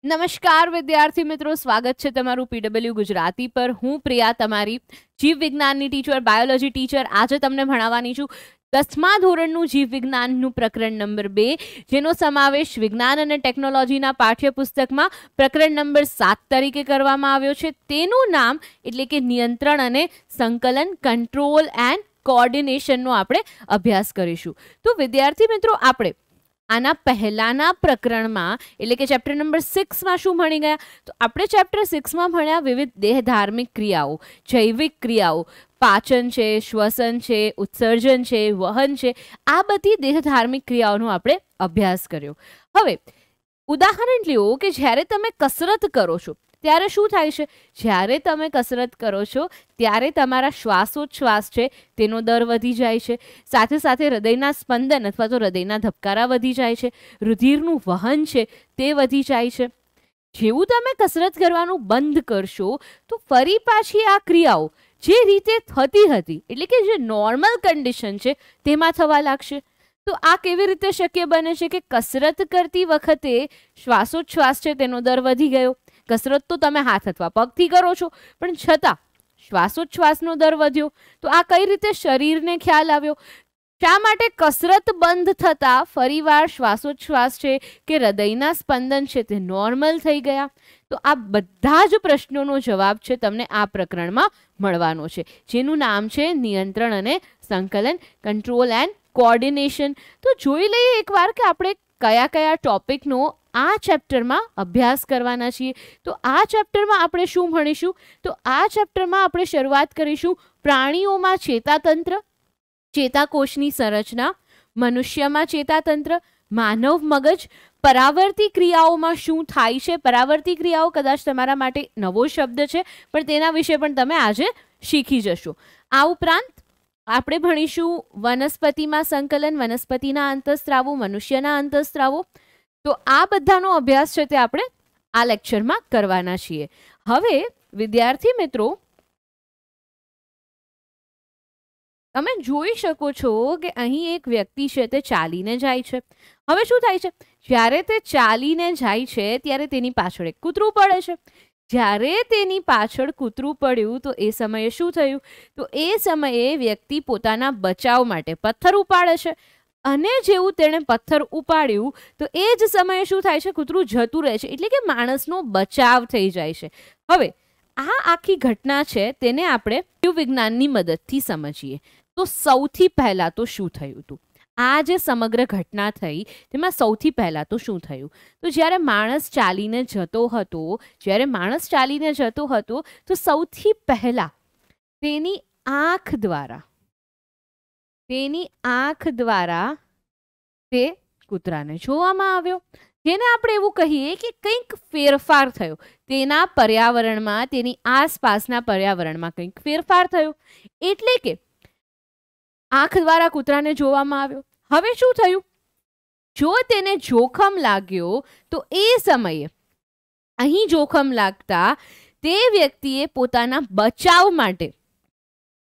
નમસ્કાર વિદ્યાર્થી મિત્રો, સ્વાગત છે તમારું પીડબ્લ્યુ ગુજરાતી પર. હું પ્રિયા, તમારી જીવ વિજ્ઞાનની ટીચર, બાયોલોજી ટીચર. આજે તમને ભણાવવાની છું 10મા ધોરણનું જીવ વિજ્ઞાનનું પ્રકરણ નંબર 2, જેનો સમાવેશ વિજ્ઞાન અને ટેકનોલોજીના પાઠ્યપુસ્તકમાં પ્રકરણ નંબર 7 તરીકે કરવામાં આવ્યો છે. તેનું નામ એટલે કે નિયંત્રણ અને સંકલન, કંટ્રોલ એન્ડ કોઓર્ડિનેશનનો આપણે અભ્યાસ કરીશું. તો વિદ્યાર્થી મિત્રો, આપણે આના પહેલાના પ્રકરણમાં એટલે કે ચેપ્ટર નંબર 6માં શું ભણી ગયા? તો આપણે ચેપ્ટર 6માં ભણ્યા વિવિધ દેહધાર્મિક ક્રિયાઓ, જૈવિક ક્રિયાઓ, પાચન છે, શ્વસન છે, ઉત્સર્જન છે, વહન છે. આ બધી દેહધાર્મિક ક્રિયાઓનો આપણે અભ્યાસ કર્યો. હવે ઉદાહરણ લ્યો કે જ્યારે તમે કસરત કરો છો ત્યારે શું થાય છે? જ્યારે તમે કસરત કરો છો ત્યારે તમારા શ્વાસોચ્છ્વાસ છે તેનો દર વધી જાય છે, સાથે સાથે હૃદયના સ્પંદન અથવા તો હૃદયના ધબકારા વધી જાય છે, રુધિરનું વહન છે તે વધી જાય છે. જેવું તમે કસરત કરવાનું બંધ કરશો તો ફરી પાછી આ ક્રિયાઓ જે રીતે થતી હતી એટલે કે જે નોર્મલ કન્ડિશન છે તેમાં થવા લાગશે. તો આ કેવી રીતે શક્ય બને છે કે કસરત કરતી વખતે શ્વાસોચ્છ્વાસ છે તેનો દર વધી ગયો? કસરત તો તમે હાથ અથવા પગથી કરો છો, પણ છતાં શ્વાસોચ્છ્વાસનો દર વધ્યો. તો આ કઈ રીતે શરીરને ખ્યાલ આવ્યો? શા માટે કસરત બંધ થતાં ફરીવાર શ્વાસોચ્છ્વાસ છે કે હૃદયના સ્પંદન છે તે નોર્મલ થઈ ગયા? તો આ બધા જ પ્રશ્નોનો જવાબ છે તમને આ પ્રકરણમાં મળવાનો છે, જેનું નામ છે નિયંત્રણ અને સંકલન, કંટ્રોલ એન્ડ કોઓર્ડિનેશન. તો જોઈ લઈએ એકવાર કે આપણે કયા કયા ટોપિકનો આ ચેપ્ટરમાં અભ્યાસ કરવાના છીએ. તો આ ચેપ્ટરમાં આપણે શું ભણીશું? તો આ ચેપ્ટરમાં આપણે શરૂઆત કરીશું પ્રાણીઓમાં ચેતાતંત્ર, ચેતાકોષની સંરચના, મનુષ્યમાં ચેતાતંત્ર, માનવ મગજ, પરાવર્તી ક્રિયાઓમાં શું થાય છે. પરાવર્તી ક્રિયાઓ કદાચ તમારા માટે નવો શબ્દ છે, પણ તેના વિશે પણ તમે આજે શીખી જશો. આ ઉપરાંત આપણે ભણીશું વનસ્પતિમાં સંકલન, વનસ્પતિના અંતઃસ્ત્રાવો, મનુષ્યના અંતઃસ્ત્રાવો. તો આ બધાનો અભ્યાસ છે તે આપણે આ લેક્ચરમાં કરવાના છીએ. હવે વિદ્યાર્થી મિત્રો, તમે જોઈ શકો છો કે અહીં એક વ્યક્તિ છે તે ચાલીને જાય છે. હવે શું થાય છે? જ્યારે તે ચાલીને જાય છે ત્યારે તેની પાછળ એક કૂતરું પડે છે. જ્યારે તેની પાછળ કૂતરું પડ્યું તો એ સમયે શું થયું? તો એ સમયે વ્યક્તિ પોતાના બચાવ માટે પથ્થર ઉપાડે છે, અને જેવું તેણે પથ્થર ઉપાડ્યું તો એ જ સમયે શું થાય છે? કૂતરું જતું રહે છે, એટલે કે માણસનો બચાવ થઈ જાય છે. હવે આ આખી ઘટના છે તેને આપણે જીવ વિજ્ઞાનની મદદથી સમજીએ. તો સૌથી પહેલા તો શું થયું હતું? આ જે સમગ્ર ઘટના થઈ તેમાં સૌથી પહેલા તો શું થયું? તો જ્યારે માણસ ચાલીને જતો હતો તો સૌથી પહેલા તેની આંખ દ્વારા તે કૂતરાને જોવામાં આવ્યો, જેને આપણે એવું કહીએ કે કંઈક ફેરફાર થયો તેના પર્યાવરણમાં, તેની આસપાસના પર્યાવરણમાં કંઈક ફેરફાર થયો, એટલે કે આંખ દ્વારા કૂતરાને જોવામાં આવ્યો. હવે શું થયું? જો તેને જોખમ લાગ્યો તો એ સમયે અહીં જોખમ લાગતા તે વ્યક્તિએ પોતાના બચાવ માટે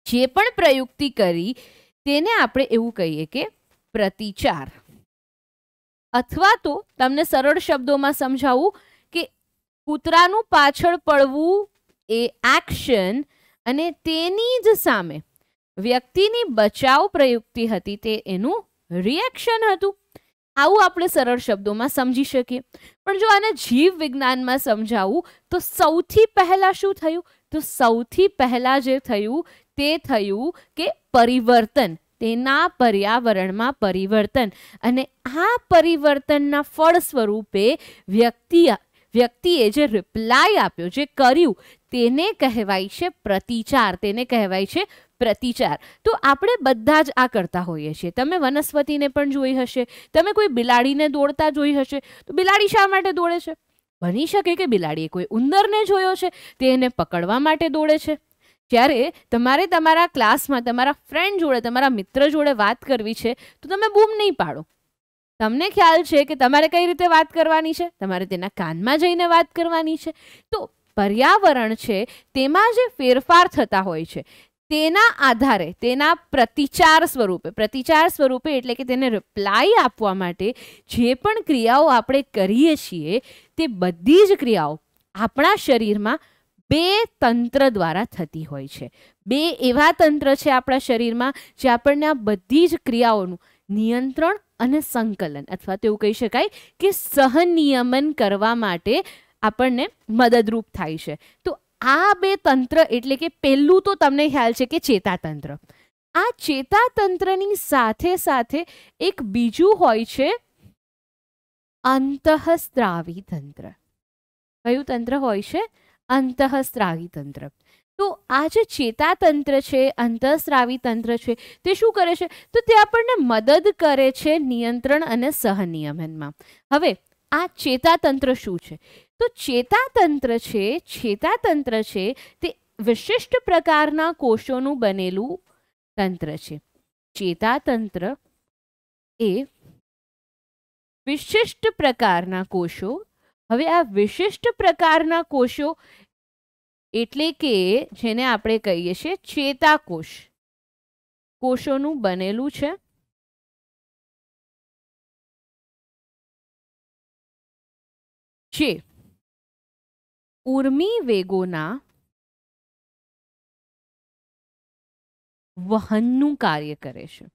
જે પણ પ્રયુક્તિ કરી તેને આપણે એવું કહીએ કે પ્રતિચાર. અથવા તો તમને સરળ શબ્દોમાં સમજાવું કે કૂતરાનું પાછળ પડવું એ એક્શન અને તેની જ સામે વ્યક્તિની બચાવ પ્રયુક્તિ હતી તે એનું રિએક્શન હતું. આવું આપણે સરળ શબ્દોમાં સમજી શકીએ. પણ જો આને જીવ વિજ્ઞાનમાં સમજાવું તો સૌથી પહેલા શું થયું? તો સૌથી પહેલા જે થયું તે થયું કે પરિવર્તન, તેના પર્યાવરણમાં પરિવર્તન, અને આ પરિવર્તનના ફળ સ્વરૂપે વ્યક્તિએ જે રિપ્લાય આપ્યો, જે કર્યું, તેને કહેવાય છે પ્રતિચાર. તો આપણે બધા જ આ કરતા હોઈએ છીએ. તમે વનસ્પતિને પણ જોઈ હશે, તમે કોઈ બિલાડીને દોડતા જોઈ હશે. તો બિલાડી શા માટે દોડે છે? બની શકે કે બિલાડીએ કોઈ ઉંદરને જોયો છે, તે એને પકડવા માટે દોડે છે. જ્યારે તમારે તમારા ક્લાસમાં તમારા ફ્રેન્ડ જોડે, તમારા મિત્ર જોડે વાત કરવી છે તો તમે બૂમ નહીં પાડો. તમને ખ્યાલ છે કે તમારે કઈ રીતે વાત કરવાની છે? તમારે તેના કાનમાં જઈને વાત કરવાની છે. તો પર્યાવરણ છે તેમાં જે ફેરફાર થતા હોય છે તેના આધારે, તેના પ્રતિચાર સ્વરૂપે એટલે કે તેને રિપ્લાય આપવા માટે જે પણ ક્રિયાઓ આપણે કરીએ છીએ તે બધી જ ક્રિયાઓ આપણા શરીરમાં બે તંત્ર દ્વારા થતી હોય છે. બે એવા તંત્ર છે આપણા શરીરમાં જે આપણને આ બધી જ ક્રિયાઓનું નિયંત્રણ અને સંકલન અથવા તો એવું કહી શકાય કે સહનિયમન કરવા માટે આપણને મદદરૂપ થાય છે. તો આ બે તંત્ર એટલે કે પહેલું તો તમને ખ્યાલ છે કે ચેતાતંત્ર. આ ચેતાતંત્રની સાથે સાથે એક બીજું હોય છે અંતઃસ્ત્રાવી તંત્ર. કયું તંત્ર હોય છે? અંતઃસ્ત્રાવી તંત્ર. તો આ જે ચેતાતંત્ર છે, અંતઃસ્ત્રાવી તંત્ર છે, તે શું કરે છે? તો તે આપણને મદદ કરે છે નિયંત્રણ અને સહનિયમનમાં. હવે આ ચેતાતંત્ર શું છે? તો ચેતાતંત્ર છે તે વિશિષ્ટ પ્રકારના કોષોનું બનેલું તંત્ર છે. ચેતાતંત્ર એ વિશિષ્ટ પ્રકારના કોષો. હવે આ વિશિષ્ટ પ્રકારના કોષો એટલે કે જેને આપણે કહીએ છીએ ચેતાકોષ, કોષોનું બનેલું છે. જે ઉર્મી વેગોના વહનનું કાર્ય કરે છે.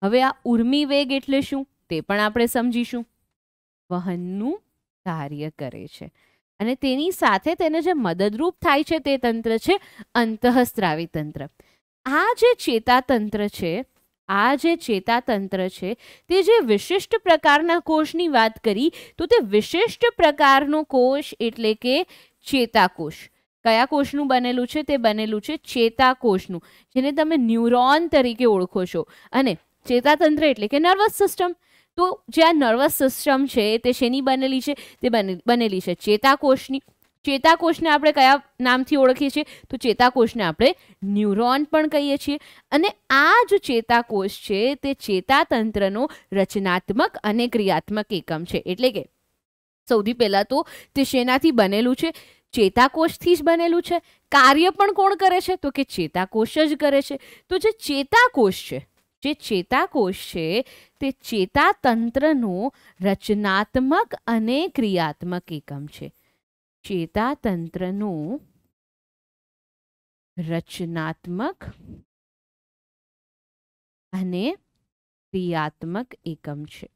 હવે આ ઉર્મી વેગ એટલે શું તે પણ આપણે સમજીશું. વહનનું કાર્ય કરે છે અને તેની સાથે તેને જે મદદરૂપ થાય છે તે તંત્ર છે અંતઃસ્ત્રાવી તંત્ર. આ જે ચેતાતંત્ર છે તે જે વિશિષ્ટ પ્રકારના કોષની વાત કરી, તો તે વિશિષ્ટ પ્રકારનો કોષ એટલે કે ચેતાકોષ કયા કોષનું બનેલું છે? તે બનેલું છે ચેતાકોષનું, જેને તમે ન્યુરોન તરીકે ઓળખો છો. અને ચેતાતંત્ર એટલે કે નર્વસ સિસ્ટમ. તો જે આ નર્વસ સિસ્ટમ છે તે શેની બનેલી છે? તે બનેલી છે ચેતાકોષની. ચેતાકોષને આપણે કયા નામથી ઓળખીએ છીએ? તો ચેતાકોષને આપણે ન્યુરોન પણ કહીએ છીએ. અને આ જ ચેતાકોષ છે તે ચેતાતંત્રનો રચનાત્મક અને ક્રિયાત્મક એકમ છે. એટલે કે સૌથી પહેલા તો તે શેનાથી બનેલું છે? ચેતાકોષથી જ બનેલું છે. કાર્ય પણ કોણ કરે છે? તો કે ચેતાકોષ જ કરે છે. તો જે ચેતાકોષ છે તે ચેતાતંત્રનો રચનાત્મક અને ક્રિયાત્મક એકમ છે. ચેતાતંત્રનો રચનાત્મક અને ક્રિયાત્મક એકમ છે.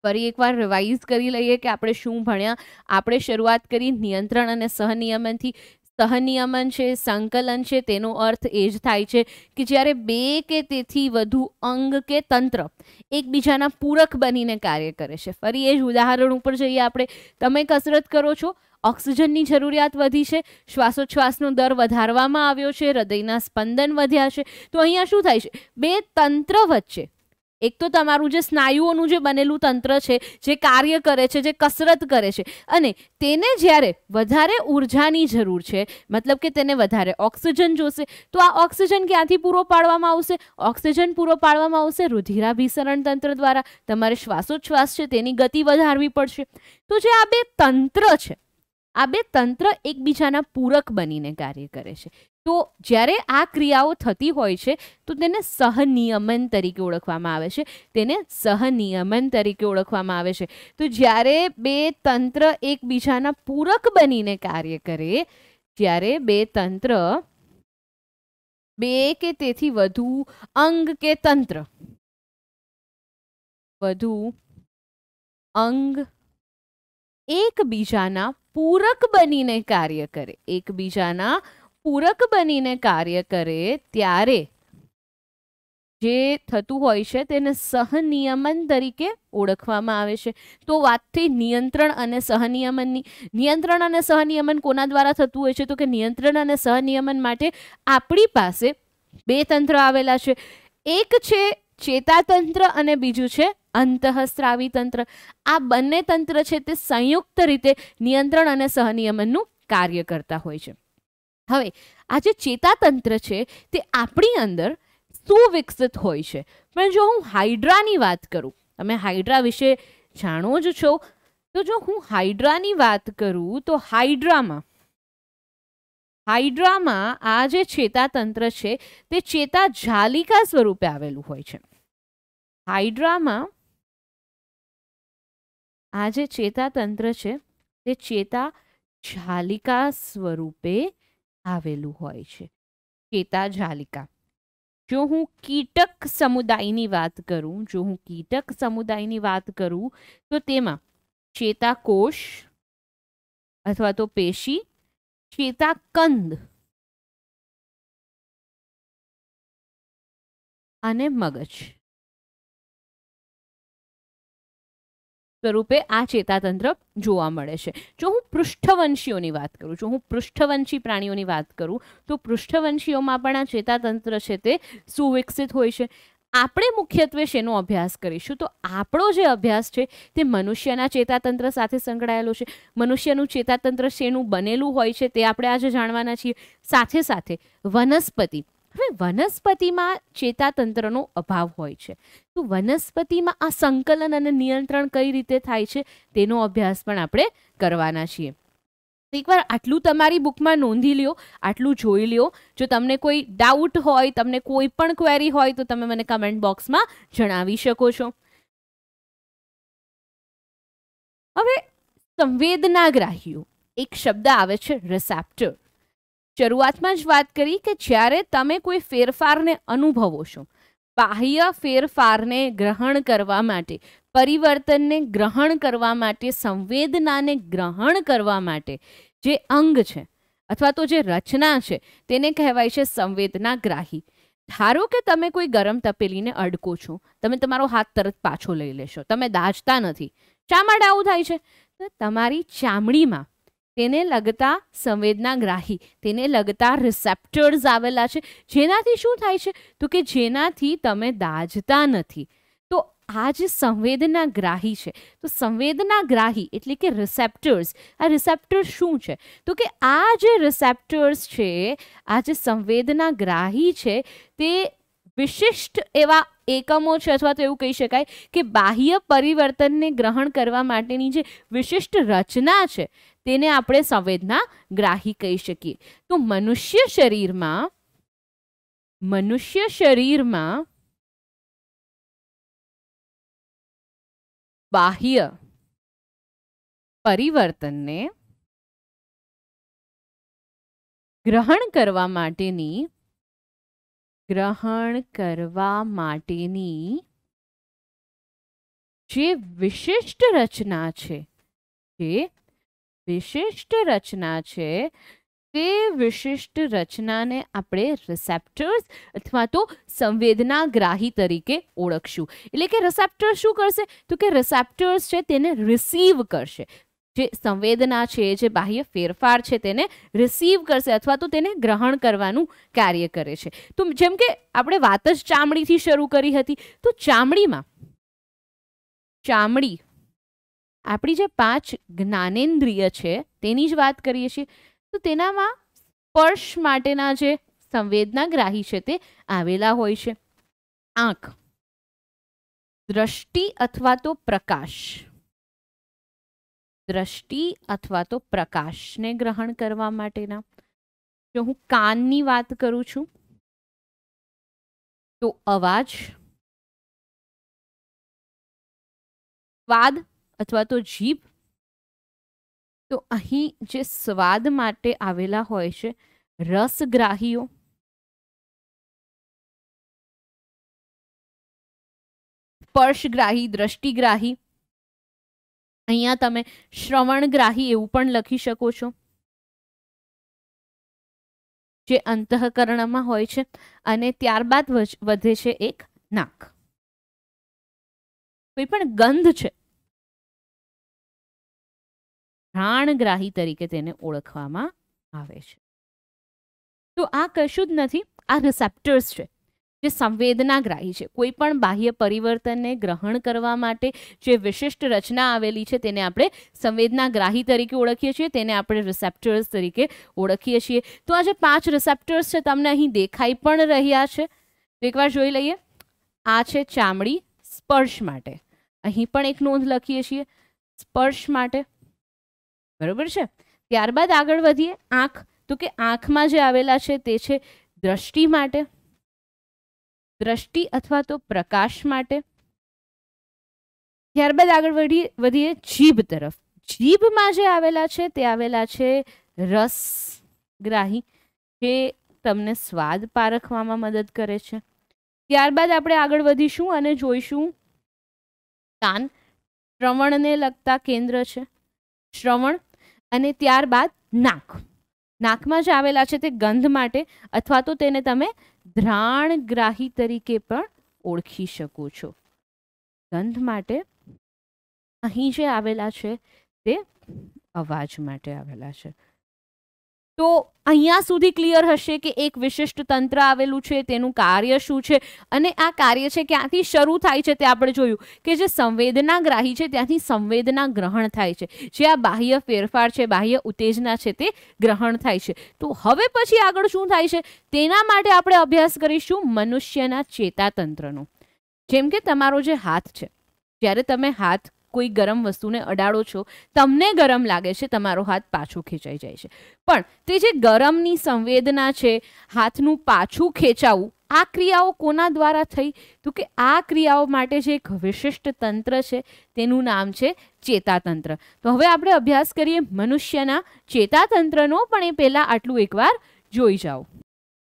ફરી એકવાર રિવાઇઝ કરી લઈએ કે આપણે શું ભણ્યા. આપણે શરૂઆત કરી નિયંત્રણ અને સહનિયમનથી. સહનિયમન છે, સંકલન છે, તેનો અર્થ એ જ થાય છે કે જ્યારે બે કે તેથી વધુ અંગ કે તંત્ર એકબીજાના પૂરક બનીને કાર્ય કરે છે. ફરી એ જ ઉદાહરણ ઉપર જઈએ આપણે. તમે કસરત કરો છો, ઓક્સિજનની જરૂરિયાત વધી છે, શ્વાસોચ્છ્વાસનો દર વધારવામાં આવ્યો છે, હૃદયના સ્પંદન વધ્યા છે. તો અહીંયા શું થાય છે? બે તંત્ર વચ્ચે એક તો તમારું જે સ્નાયુઓનું જે બનેલું તંત્ર છે, જે કાર્ય કરે છે, જે કસરત કરે છે, અને તેને જ્યારે વધારે ઉર્જાની જરૂર છે, મતલબ કે તેને વધારે ઓક્સિજન જોશે, તો આ ઓક્સિજન ક્યાંથી પૂરો પાડવામાં આવશે? ઓક્સિજન પૂરો પાડવામાં આવશે રુધિરાભિસરણ તંત્ર દ્વારા. તમારે શ્વાસોચ્છ્વાસ છે તેની ગતિ વધારવી પડશે. તો જે આ બે તંત્ર છે, આ બે તંત્ર એકબીજાના પૂરક બનીને કાર્ય કરે છે. તો જ્યારે આ ક્રિયાઓ થતી હોય છે તો તેને સહનિયમન તરીકે ઓળખવામાં આવે છે. તો જ્યારે બે તંત્ર એકબીજાના પૂરક બનીને કાર્ય કરે, જ્યારે બે તંત્ર બે કે તેથી વધુ અંગ કે તંત્ર એકબીજાના પૂરક બનીને કાર્ય કરે, ત્યારે જે થતું હોય છે તેને સહનિયમન તરીકે ઓળખવામાં આવે છે. તો વાત થઈ નિયંત્રણ અને સહનિયમનની. નિયંત્રણ અને સહનિયમન કોના દ્વારા થતું હોય છે? તો કે નિયંત્રણ અને સહનિયમન માટે આપણી પાસે બે તંત્ર આવેલા છે. એક છે ચેતાતંત્ર અને બીજું છે અંતઃસ્ત્રાવી તંત્ર. આ બંને તંત્ર છે તે સંયુક્ત રીતે નિયંત્રણ અને સહનિયમનનું કાર્ય કરતા હોય છે. હવે આ જે ચેતાતંત્ર છે તે આપણી અંદર સુવિકસિત હોય છે. પણ જો હું હાઇડ્રાની વાત કરું, તમે હાઇડ્રા વિશે જાણો જ છો, તો જો હું હાઇડ્રાની વાત કરું તો હાઇડ્રામાં આ જે ચેતાતંત્ર છે તે ચેતા જાલિકા સ્વરૂપે આવેલું હોય છે. હાઇડ્રામાં આ જે ચેતાતંત્ર છે તે ચેતા જાલિકા સ્વરૂપે આવેલું હોય છે. ચેતા જાલિકા. જો હું કીટક સમુદાયની વાત કરું, તો તેમાં ચેતાકોષ અથવા તો પેશી, ચેતાકંદ અને મગજ સ્વરૂપે આ ચેતાતંત્ર જોવા મળે છે. જો હું પૃષ્ઠવંશીઓની વાત કરું, પૃષ્ઠવંશી પ્રાણીઓની વાત કરું, તો પૃષ્ઠવંશીઓમાં પણ આ ચેતાતંત્ર છે તે સુવિકસિત હોય છે. આપણે મુખ્યત્વે શેનો અભ્યાસ કરીશું? તો આપણો જે અભ્યાસ છે તે મનુષ્યના ચેતાતંત્ર સાથે સંકળાયેલો છે. મનુષ્યનું ચેતાતંત્ર શેનું બનેલું હોય છે તે આપણે આજે જાણવાના છીએ. સાથે સાથે વનસ્પતિ. હવે વનસ્પતિમાં ચેતાતંત્રનો અભાવ હોય છે, તો વનસ્પતિમાં આ સંકલન અને નિયંત્રણ કઈ રીતે થાય છે તેનો અભ્યાસ પણ આપણે કરવાના છીએ. એકવાર આટલું તમારી બુકમાં નોંધી લ્યો, આટલું જોઈ લ્યો. જો તમને કોઈ ડાઉટ હોય, તમને કોઈ પણ ક્વેરી હોય તો તમે મને કમેન્ટ બોક્સમાં જણાવી શકો છો. હવે સંવેદનાગ્રાહીઓ, એક શબ્દ આવે છે રિસેપ્ટર. શરૂઆતમાં જ વાત કરી કે જ્યારે તમે કોઈ ફેરફારને અનુભવો છો, બાહ્ય ફેરફારને ગ્રહણ કરવા માટે, પરિવર્તનને ગ્રહણ કરવા માટે, સંવેદનાને ગ્રહણ કરવા માટે જે અંગ છે અથવા તો જે રચના છે તેને કહેવાય છે સંવેદનાગ્રાહી. ધારો કે તમે કોઈ ગરમ તપેલીને અડકો છો, તમે તમારો હાથ તરત પાછો લઈ લેશો, તમે દાજતા નથી. શા માટે આવું થાય છે? તો તમારી ચામડીમાં તેને લગતા સંવેદનાગ્રાહી, તેને લગતા રિસેપ્ટર્સ આવેલા છે, જેનાથી શું થાય છે? તો કે જેનાથી તમે દાજતા નથી. તો આ જે સંવેદનાગ્રાહી છે, તો સંવેદનાગ્રાહી એટલે કે રિસેપ્ટર્સ. આ રિસેપ્ટર્સ શું છે? તો કે આ જે રિસેપ્ટર્સ છે, આ જે સંવેદનાગ્રાહી છે, તે વિશિષ્ટ એવા એકમો છે, અથવા તો એવું કહી શકાય કે બાહ્ય પરિવર્તનને ગ્રહણ કરવા માટેની જે વિશિષ્ટ રચના છે તેને આપણે સંવેદનાગ્રાહી કહી શકીએ. તો મનુષ્ય શરીરમાં બાહ્ય પરિવર્તનને ગ્રહણ કરવા માટેની જે વિશિષ્ટ રચના છે, તે વિશિષ્ટ રચનાને આપણે રિસેપ્ટર્સ અથવા તો સંવેદનાગ્રાહી તરીકે ઓળખશું. એટલે કે રિસેપ્ટર્સ શું કરશે? તો કે રિસેપ્ટર્સ છે તેને રિસીવ કરશે. જે સંવેદના છે, જે બાહ્ય ફેરફાર છે તેને રિસીવ કરશે અથવા તો તેને ગ્રહણ કરવાનું કાર્ય કરે છે. તો જેમ કે આપણે વાત જ ચામડીથી શરૂ કરી હતી, તો ચામડી આપણી જે 5 જ્ઞાનેન્દ્રિય છે તેની જ વાત કરીએ છીએ. તો તેનામાં સ્પર્શ માટેના જે સંવેદનાગ્રાહી છે તે આવેલા હોય છે. આંખ, દ્રષ્ટિ અથવા તો પ્રકાશને ગ્રહણ કરવા માટેના. જો હું કાનની વાત કરું છું તો અવાજ, સ્વાદ અથવા તો જીભ. તો અહીં જે સ્વાદ માટે આવેલા હોય છે રસગ્રાહીઓ, સ્પર્શગ્રાહી, દ્રષ્ટિગ્રાહી. અહીંયા તમે શ્રવણગ્રાહી એવું પણ લખી શકો છો, જે અંતઃકરણમાં હોય છે. અને ત્યારબાદ વધે છે એક નાક. કોઈ પણ ગંધ છે, ઘ્રાણગ્રાહી તરીકે તેને ઓળખવામાં આવે છે. તો આ કશું જ નથી, આ રિસેપ્ટર્સ છે જે સંવેદનાગ્રાહી છે. કોઈ પણ બાહ્ય પરિવર્તનને ગ્રહણ કરવા માટે જે વિશિષ્ટ રચના આવેલી છે તેને આપણે સંવેદનાગ્રાહી તરીકે ઓળખીએ છીએ, તેને આપણે રિસેપ્ટર્સ તરીકે ઓળખીએ છીએ. તો આ જે 5 રિસેપ્ટર્સ છે તમને અહીં દેખાઈ પણ રહ્યા છે. એકવાર જોઈ લઈએ. આ છે ચામડી, સ્પર્શ માટે. અહીં પણ એક નોંધ લખીએ છીએ, સ્પર્શ માટે. બરોબર છે. ત્યારબાદ આગળ વધીએ. આંખ, તો કે આંખમાં જે આવેલા છે તે છે દ્રષ્ટિ માટે, દ્રષ્ટિ અથવા તો પ્રકાશ માટે. ત્યારબાદ આગળ વધીએ જીભ તરફ. જીભમાં જે આવેલા છે તે આવેલા છે રસગ્રાહી, જે તમને સ્વાદ પારખવામાં મદદ કરે છે. ત્યારબાદ આપણે આગળ વધીશું અને જોઈશું કાન. શ્રવણને લગતા કેન્દ્ર છે શ્રવણ. અને ત્યારબાદ નાક. નાકમાં જે આવેલા છે તે ગંધ માટે, અથવા તો તેને તમે ઘ્રાણગ્રાહી તરીકે પણ ઓળખી શકો છો. ગંધ માટે. અહીં જે આવેલા છે તે અવાજ માટે આવેલા છે. તો અહીંયા સુધી ક્લિયર હશે કે એક વિશિષ્ટ તંત્ર આવેલું છે, તેનું કાર્ય શું છે, અને આ કાર્ય છે ક્યાંથી શરૂ થાય છે તે આપણે જોયું કે જે સંવેદનાગ્રાહી છે ત્યાંથી સંવેદના ગ્રહણ થાય છે. જે આ બાહ્ય ફેરફાર છે, બાહ્ય ઉત્તેજના છે તે ગ્રહણ થાય છે. તો હવે પછી આગળ શું થાય છે તેના માટે આપણે અભ્યાસ કરીશું મનુષ્યના ચેતાતંત્રનો. જેમ કે તમારો જે હાથ છે, જ્યારે તમે હાથ કોઈ ગરમ વસ્તુને અડાડો છો, તમને ગરમ લાગે છે, તમારો હાથ પાછું ખેંચાઈ જાય છે. પણ તે જે ગરમની સંવેદના છે, હાથનું પાછું ખેંચાવું, આ ક્રિયાઓ કોના દ્વારા થઈ? તો કે આ ક્રિયાઓ માટે જે એક વિશિષ્ટ તંત્ર છે તેનું નામ છે ચેતાતંત્ર. તો હવે આપણે અભ્યાસ કરીએ મનુષ્યના ચેતાતંત્રનો, પણ એ પહેલા આટલું એકવાર જોઈ જાઓ.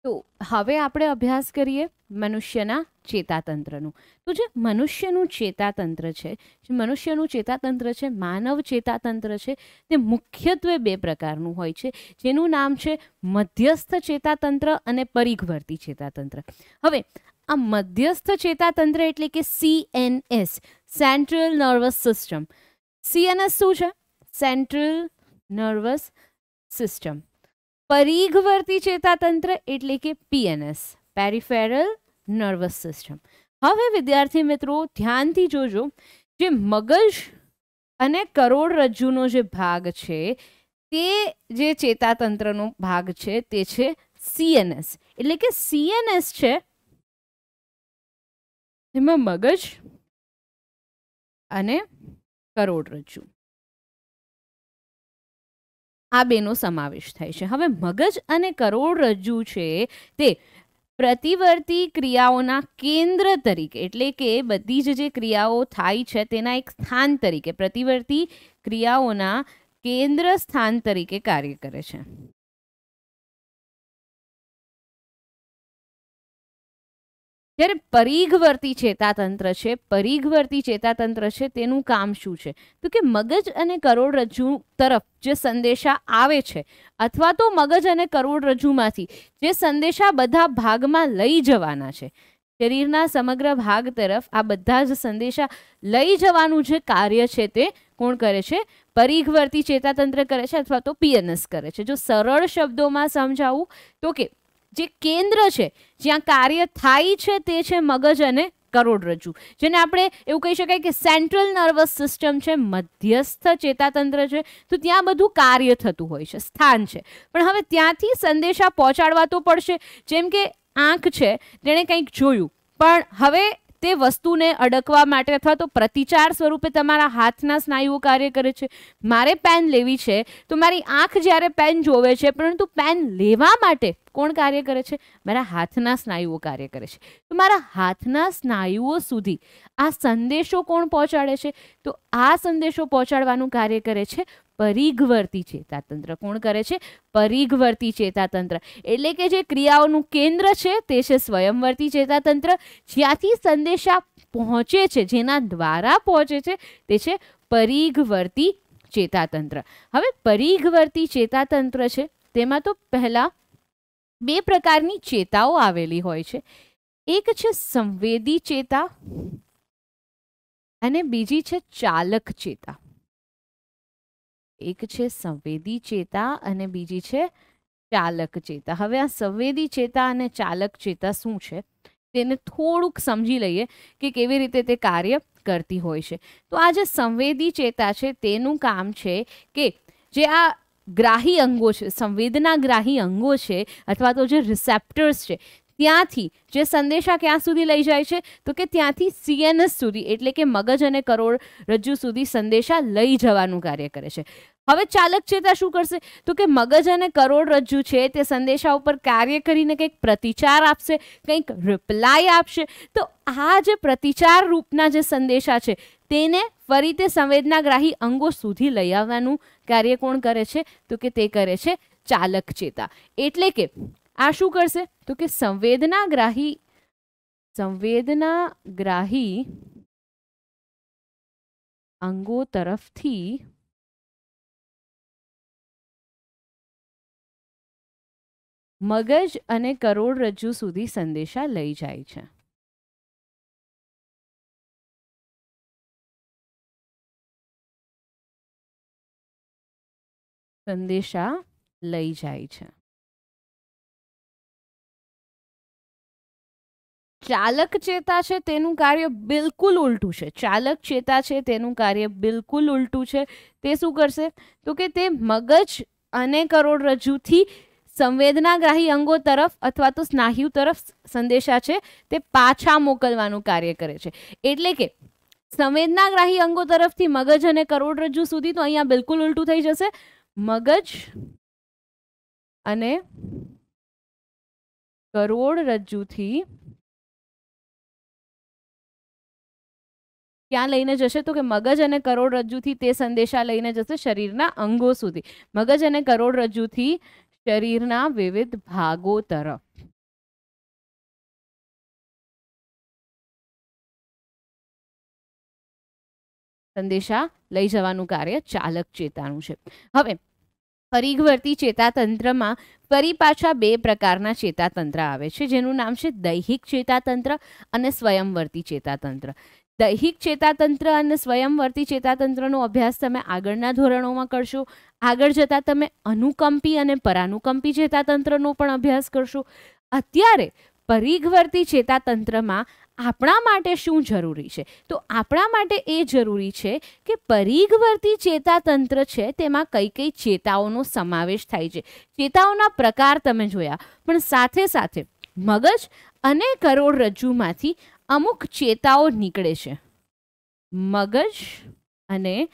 તો હવે આપણે અભ્યાસ કરીએ મનુષ્યના ચેતાતંત્રનું. તો જે મનુષ્યનું ચેતાતંત્ર છે, જે મનુષ્યનું ચેતાતંત્ર છે, માનવ ચેતાતંત્ર છે, તે મુખ્યત્વે બે પ્રકારનું હોય છે, જેનું નામ છે મધ્યસ્થ ચેતાતંત્ર અને પરિઘવર્તી ચેતાતંત્ર. હવે આ મધ્યસ્થ ચેતાતંત્ર એટલે કે CNS, central nervous system. CNS શું છે? Central nervous system. પરિઘવર્તી ચેતાતંત્ર એટલે કે PNS, પેરિફેરલ નર્વસ સિસ્ટમ. હવે વિદ્યાર્થી મિત્રો ધ્યાનથી જોજો, જે મગજ અને કરોડરજ્જુનો જે ભાગ છે તે જે ચેતાતંત્રનો ભાગ છે તે છે CNS. એટલે કે CNS છે એમાં મગજ અને કરોડરજ્જુ આ બેનો સમાવેશ થાય છે. હવે મગજ અને કરોડરજ્જુ છે તે પ્રતિવર્તી ક્રિયાઓના કેન્દ્ર તરીકે, એટલે કે બધી જ જે ક્રિયાઓ થાય છે તેના એક સ્થાન તરીકે, પ્રતિવર્તી ક્રિયાઓના કેન્દ્ર સ્થાન તરીકે કાર્ય કરે છે. જ્યારે પરિઘવર્તી ચેતાતંત્ર છે, પરિઘવર્તી ચેતાતંત્ર છે તેનું કામ શું છે? તો કે મગજ અને કરોડરજ્જુ તરફ જે સંદેશા આવે છે, અથવા તો મગજ અને કરોડરજ્જુમાંથી જે સંદેશા બધા ભાગમાં લઈ જવાના છે, શરીરના સમગ્ર ભાગ તરફ આ બધા જ સંદેશા લઈ જવાનું જે કાર્ય છે તે કોણ કરે છે? પરિઘવર્તી ચેતાતંત્ર કરે છે, અથવા તો PNS કરે છે. જો સરળ શબ્દોમાં સમજાવું તો કે જે કેન્દ્ર છે જ્યાં કાર્ય થાય છે તે છે મગજ અને કરોડરજ્જુ, જેને આપણે એવું કહી શકાય કે સેન્ટ્રલ નર્વસ સિસ્ટમ છે, મધ્યસ્થ ચેતાતંત્ર છે. તો ત્યાં બધું કાર્ય થતું હોય છે, સ્થાન છે. પણ હવે ત્યાંથી સંદેશા પહોંચાડવા તો પડશે. જેમ કે આંખ છે, તેણે કંઈક જોયું, પણ હવે તે વસ્તુને અડકવા માટે અથવા તો પ્રતિચાર સ્વરૂપે તમારા હાથના સ્નાયુઓ કાર્ય કરે છે. મારે પેન લેવી છે તો મારી આંખ જ્યારે પેન જોવે છે, પરંતુ પેન લેવા માટે કોણ કાર્ય કરે છે? મારા હાથના સ્નાયુઓ કાર્ય કરે છે. તો મારા હાથના સ્નાયુઓ સુધી આ સંદેશો કોણ પહોંચાડે છે? તો આ સંદેશો પહોંચાડવાનું કાર્ય કરે છે પરિઘવર્તી ચેતાતંત્ર. કોણ કરે છે? પરિઘવર્તી ચેતાતંત્ર. એટલે કે જે ક્રિયાઓનું કેન્દ્ર છે તે છે સ્વયંવર્તી ચેતાતંત્ર. જ્યાંથી સંદેશા પહોંચે છે, જેના દ્વારા પહોંચે છે, તે છે પરિઘવર્તી ચેતાતંત્ર. હવે પરિઘવર્તી ચેતાતંત્ર છે તેમાં તો પહેલા બે પ્રકારની ચેતાઓ આવેલી હોય છે. એક છે સંવેદી ચેતા અને બીજી છે ચાલક ચેતા. એક છે સંવેદી ચેતા અને બીજી છે ચાલક ચેતા. હવે આ સંવેદી ચેતા અને ચાલક ચેતા શું છે તેને થોડુંક સમજી લઈએ કે કેવી રીતે તે કાર્ય કરતી હોય છે. તો આ જે સંવેદી ચેતા છે તેનું કામ છે કે જે આ ગ્રાહી અંગો છે, સંવેદનાગ્રાહી અંગો છે, અથવા તો જે રિસેપ્ટર્સ છે, ત્યાંથી જે સંદેશા ક્યાં સુધી લઈ જાય છે તો કે ત્યાંથી CNS સુધી એટલે કે મગજ અને કરોડરજ્જુ સુધી સંદેશા લઈ જવાનું કાર્ય કરે છે. હવે ચાલક ચેતા શું કરશે તો કે મગજ અને કરોડરજ્જુ છે તે સંદેશા ઉપર કાર્ય કરીને કંઈક પ્રતિચાર આપશે, કંઈક રિપ્લાય આપશે. તો આ જે પ્રતિચાર રૂપના જે સંદેશા છે તેને ફરી તે સંવેદનાગ્રાહી અંગો સુધી લઈ આવવાનું કાર્ય કોણ કરે છે તો કે તે કરે છે ચાલક ચેતા. એટલે કે આ શું કરશે તો કે સંવેદનાગ્રાહી અંગો તરફથી મગજ અને કરોડરજ્જુ સુધી સંદેશા લઈ જાય છે. સંદેશા લઈ જાય છે. ચાલક ચેતા છે તેનું કાર્ય બિલકુલ ઉલટું છે. ચાલક ચેતા છે તેનું કાર્ય બિલકુલ ઉલટું છે. તે શું કરશે તો કે તે મગજ અને કરોડરજ્જુથી સંવેદનાગ્રાહી અંગો તરફ અથવા તો સ્નાયુ તરફ સંદેશા છે તે પાછા મોકલવાનું કાર્ય કરે છે. એટલે કે સંવેદનાગ્રાહી અંગો તરફથી મગજ અને કરોડરજ્જુ સુધી તો અહીંયા બિલકુલ ઉલટું થઈ જશે. મગજ અને કરોડરજ્જુથી ક્યાં લઈને જશે તો કે મગજ અને કરોડરજ્જુથી તે સંદેશા લઈને જશે શરીરના અંગો સુધી. મગજ અને કરોડરજ્જુથી શરીરના વિવિધ ભાગો તરફ. સંદેશા લઈ જવાનું કાર્ય ચાલક ચેતાનું છે. હવે પરિઘવર્તી ચેતાતંત્રમાં ફરી પાછા બે પ્રકારના ચેતાતંત્ર આવે છે જેનું નામ છે દૈહિક ચેતાતંત્ર અને સ્વયંવર્તી ચેતાતંત્ર. દૈહિક ચેતાતંત્ર અને સ્વયંવર્તી ચેતાતંત્રનો અભ્યાસ તમે આગળના ધોરણોમાં કરશો. આગળ જતા તમે અનુકંપી અને પરાનુકંપી ચેતાતંત્રનો પણ અભ્યાસ કરશો. અત્યારે પરિઘવર્તી ચેતાતંત્રમાં આપણા માટે શું જરૂરી છે તો આપણા માટે એ જરૂરી છે કે પરિઘવર્તી ચેતાતંત્ર છે તેમાં કઈ કઈ ચેતાઓનો સમાવેશ થાય છે. ચેતાઓના પ્રકાર તમે જોયા, પણ સાથે સાથે મગજ અને કરોડરજ્જુમાંથી અમુક ચેતાઓ નીકળે છે. મગજ અને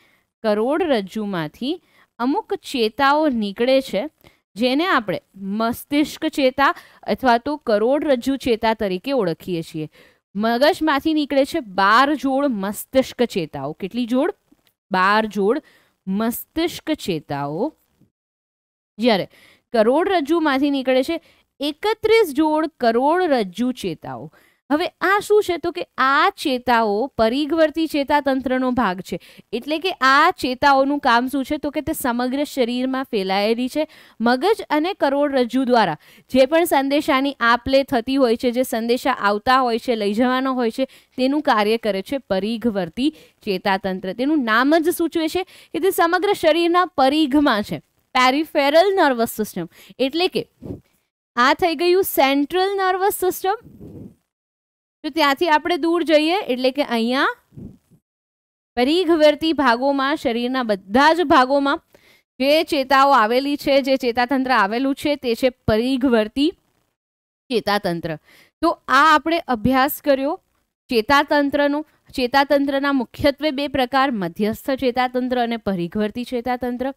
કરોડરજ્જુમાંથી અમુક ચેતાઓ નીકળે છે જેને આપણે મસ્તિષ્ક ચેતા અથવા તો કરોડરજ્જુ ચેતા તરીકે ઓળખીએ છીએ. મગજમાંથી નીકળે છે 12 જોડ મસ્તિષ્ક ચેતાઓ. કેટલી જોડ? 12 જોડ મસ્તિષ્ક ચેતાઓ. જ્યારે કરોડરજ્જુમાંથી નીકળે છે 31 જોડ કરોડરજ્જુ ચેતાઓ. હવે આ શું છે તો કે આ ચેતાઓ પરિઘવર્તી ચેતાતંત્રનો ભાગ છે. એટલે કે આ ચેતાઓનું કામ શું છે તો કે તે સમગ્ર શરીરમાં ફેલાયેલી છે. મગજ અને કરોડરજ્જુ દ્વારા જે પણ સંદેશાની આપ-લે થતી હોય છે, જે સંદેશા આવતા હોય છે, લઈ જવાનો હોય છે, તેનું કાર્ય કરે છે પરિઘવર્તી ચેતાતંત્ર. તેનું નામ જ સૂચવે છે કે તે સમગ્ર શરીરના પરિઘમાં છે. પેરિફેરલ નર્વસ સિસ્ટમ એટલે કે આ થઈ ગયું સેન્ટ્રલ નર્વસ સિસ્ટમ. તો ત્યાંથી આપણે દૂર જઈએ એટલે કે અહીંયા પરિઘવર્તી ભાગોમાં, શરીરના બધા જ ભાગોમાં જે ચેતાઓ આવેલી છે, જે ચેતાતંત્ર આવેલું છે તે છે પરિઘવર્તી ચેતાતંત્ર. તો આ આપણે અભ્યાસ કર્યો ચેતાતંત્રનો. ચેતાતંત્રના મુખ્યત્વે બે પ્રકાર, મધ્યસ્થ ચેતાતંત્ર અને પરિઘવર્તી ચેતાતંત્ર.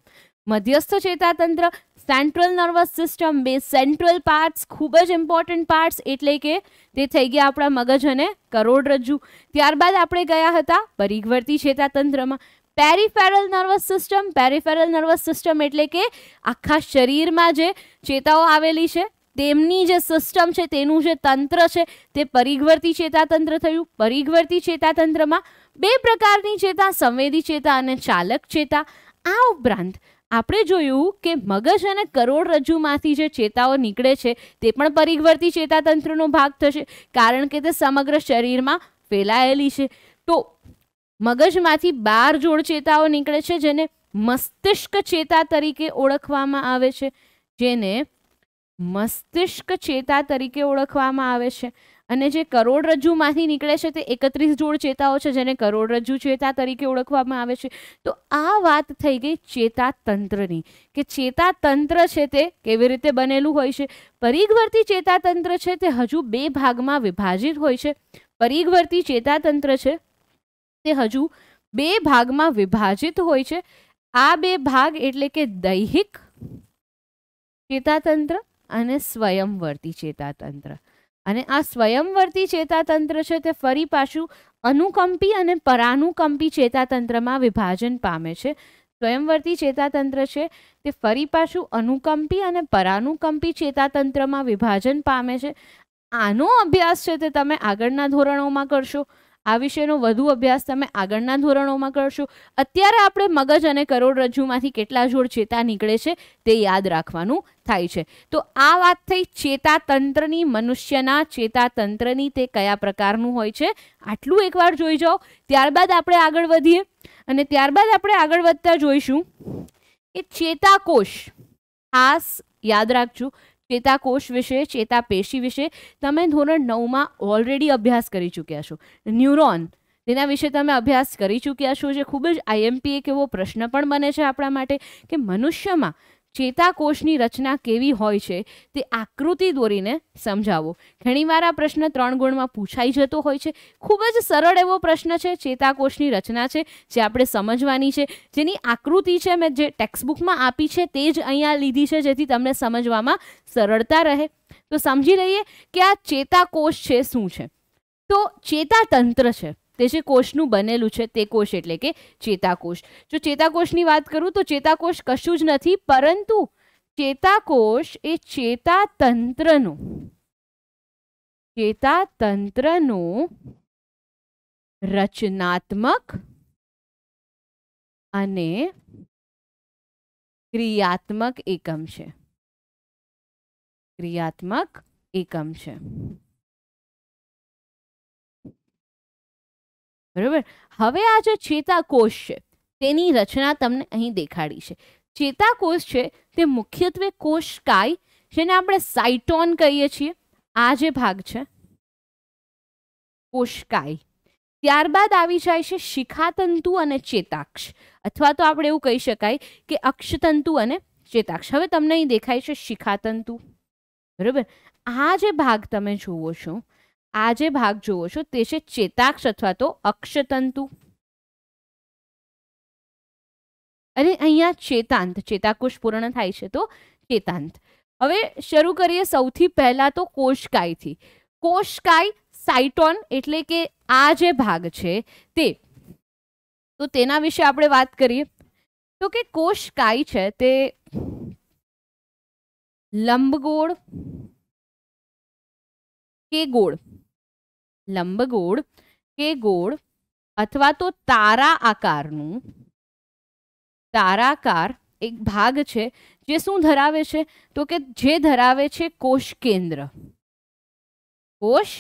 મધ્યસ્થ ચેતાતંત્ર સેન્ટ્રલ નર્વસ સિસ્ટમ, બે સેન્ટ્રલ પાર્ટ્સ, ખૂબ જ ઇમ્પોર્ટન્ટ પાર્ટ્સ એટલે કે તે થઈ ગયા આપણા મગજ અને કરોડરજ્જુ. ત્યારબાદ આપણે ગયા હતા પરિઘવર્તી ચેતાતંત્રમાં. Peripheral nervous system. Peripheral nervous system એટલે કે આખા શરીરમાં જે ચેતાઓ આવેલી છે તેમની જે સિસ્ટમ છે, તેનું જે તંત્ર છે તે પરિઘવર્તી ચેતાતંત્ર થયું. પરિઘવર્તી ચેતાતંત્રમાં બે પ્રકારની ચેતા, સંવેદી ચેતા અને ચાલક ચેતા. આ ઉપરાંત આપણે જોયું કે મગજ અને કરોડરજ્જુમાંથી જે ચેતાઓ નીકળે છે તે પણ પરિઘવર્તી ચેતાતંત્રનો ભાગ થશે, કારણ કે તે સમગ્ર શરીરમાં ફેલાયેલી છે. તો મગજમાંથી 12 જોડ ચેતાઓ નીકળે છે જેને મસ્તિષ્ક ચેતા તરીકે ઓળખવામાં આવે છે. જેને મસ્તિષ્ક ચેતા તરીકે ઓળખવામાં આવે છે. અને જે કરોડરજ્જુમાંથી નીકળે છે તે 31 જોડ ચેતાઓ છે, જેને કરોડરજ્જુ ચેતા તરીકે ઓળખવામાં આવે છે. તો આ વાત થઈ ગઈ ચેતાતંત્રની, કે ચેતાતંત્ર છે તે કેવી રીતે બનેલું હોય છે. પરિઘવર્તી ચેતાતંત્ર છે તે હજુ 2 ભાગમાં વિભાજિત હોય છે. પરિઘવર્તી ચેતાતંત્ર છે તે હજુ 2 ભાગમાં વિભાજિત હોય છે. આ 2 ભાગ એટલે કે દૈહિક ચેતાતંત્ર અને સ્વયંવર્તી ચેતાતંત્ર. અને આ સ્વયંવર્તી ચેતાતંત્ર છે તે ફરી પાછું અનુકંપી અને પરાનુકંપી ચેતાતંત્રમાં વિભાજન પામે છે. સ્વયંવર્તી ચેતાતંત્ર છે તે ફરી પાછું અનુકંપી અને પરાનુકંપી ચેતાતંત્રમાં વિભાજન પામે છે. આનો અભ્યાસ છે તે તમે આગળના ધોરણોમાં કરશો. આ વિશેનો વધુ અભ્યાસ તમે આગળના ધોરણોમાં કરશો. અત્યારે આપણે મગજ અને કરોડરજ્જુમાંથી કેટલા જોડ ચેતા નીકળે છે તે યાદ રાખવાનું થાય છે. તો આ વાત થઈ ચેતાતંત્રની, મનુષ્યના ચેતાતંત્રની, તે કયા પ્રકારનું હોય છે આટલું એકવાર જોઈ જાઓ. ત્યારબાદ આપણે આગળ વધીએ અને ત્યારબાદ આપણે આગળ વધતા જોઈશું કે ચેતાકોષ. ખાસ યાદ રાખજો, ચેતાકોષ વિશે, ચેતાપેશી વિશે તમે ધોરણ 9માં ઓલરેડી અભ્યાસ કરી ચૂક્યા છો. ન્યુરોન, તેના વિશે તમે અભ્યાસ કરી ચૂક્યા છો. જે ખૂબ જ આઈએમપી એક એવો પ્રશ્ન પણ બને છે આપણા માટે કે મનુષ્યમાં ચેતાકોષની રચના કેવી હોય છે તે આકૃતિ દોરીને સમજાવો. ઘણીવાર આ પ્રશ્ન 3 ગુણમાં પૂછાઈ જતો હોય છે. ખૂબ જ સરળ એવો પ્રશ્ન છે. ચેતાકોષની રચના છે જે આપણે સમજવાની છે, જેની આકૃતિ છે મેં જે ટેક્સ્ટબુકમાં આપી છે તે જ અહીંયા લીધી છે, જેથી તમને સમજવામાં સરળતા રહે. તો સમજી લઈએ કે આ ચેતાકોષ છે શું છે. તો ચેતાતંત્ર છે તે જે કોષનું બનેલું છે તે કોષ એટલે કે ચેતાકોષ. જો ચેતાકોષની વાત કરું તો ચેતાકોષ કશું જ નથી, પરંતુ ચેતાકોષ એ ચેતાતંત્રનો રચનાત્મક અને ક્રિયાત્મક એકમ છે. ક્રિયાત્મક એકમ છે. બરોબર. હવે આ જે ચેતાકોષ છે તેની રચના તમને અહીં દેખાડી છે. ચેતાકોષ છે તે મુખ્યત્વે કોષકાય, જેને આપણે સાયટોન કહીએ છીએ, આ જે ભાગ છે કોષકાય. ત્યારબાદ આવી જાય છે શિખાતંતુ અને ચેતાક્ષ, અથવા તો આપણે એવું કહી શકાય કે અક્ષતંતુ અને ચેતાક્ષ. હવે તમને અહીં દેખાય છે શિખાતંતુ. બરોબર. આ જે ભાગ તમે જુઓ છો, આ જે ભાગ જુઓ છો તે છે ચેતાક્ષ અથવા તો અક્ષતંતુ. અને અહીંયા ચેતાંત, ચેતાકોષ પૂર્ણ થાય છે તો ચેતાંત. હવે શરૂ કરીએ સૌથી પહેલા તો કોષકાયથી. કોષકાય સાયટોન એટલે કે આ જે ભાગ છે તે, તો તેના વિશે આપણે વાત કરીએ તો કે કોષકાય છે તે લંબગોળ કે ગોળ, લંબગોળ કે ગોળ અથવા તો તારાકાર એક ભાગ છે જે શું ધરાવે છે તો કે જે ધરાવે છે કોષ કેન્દ્ર. કોષ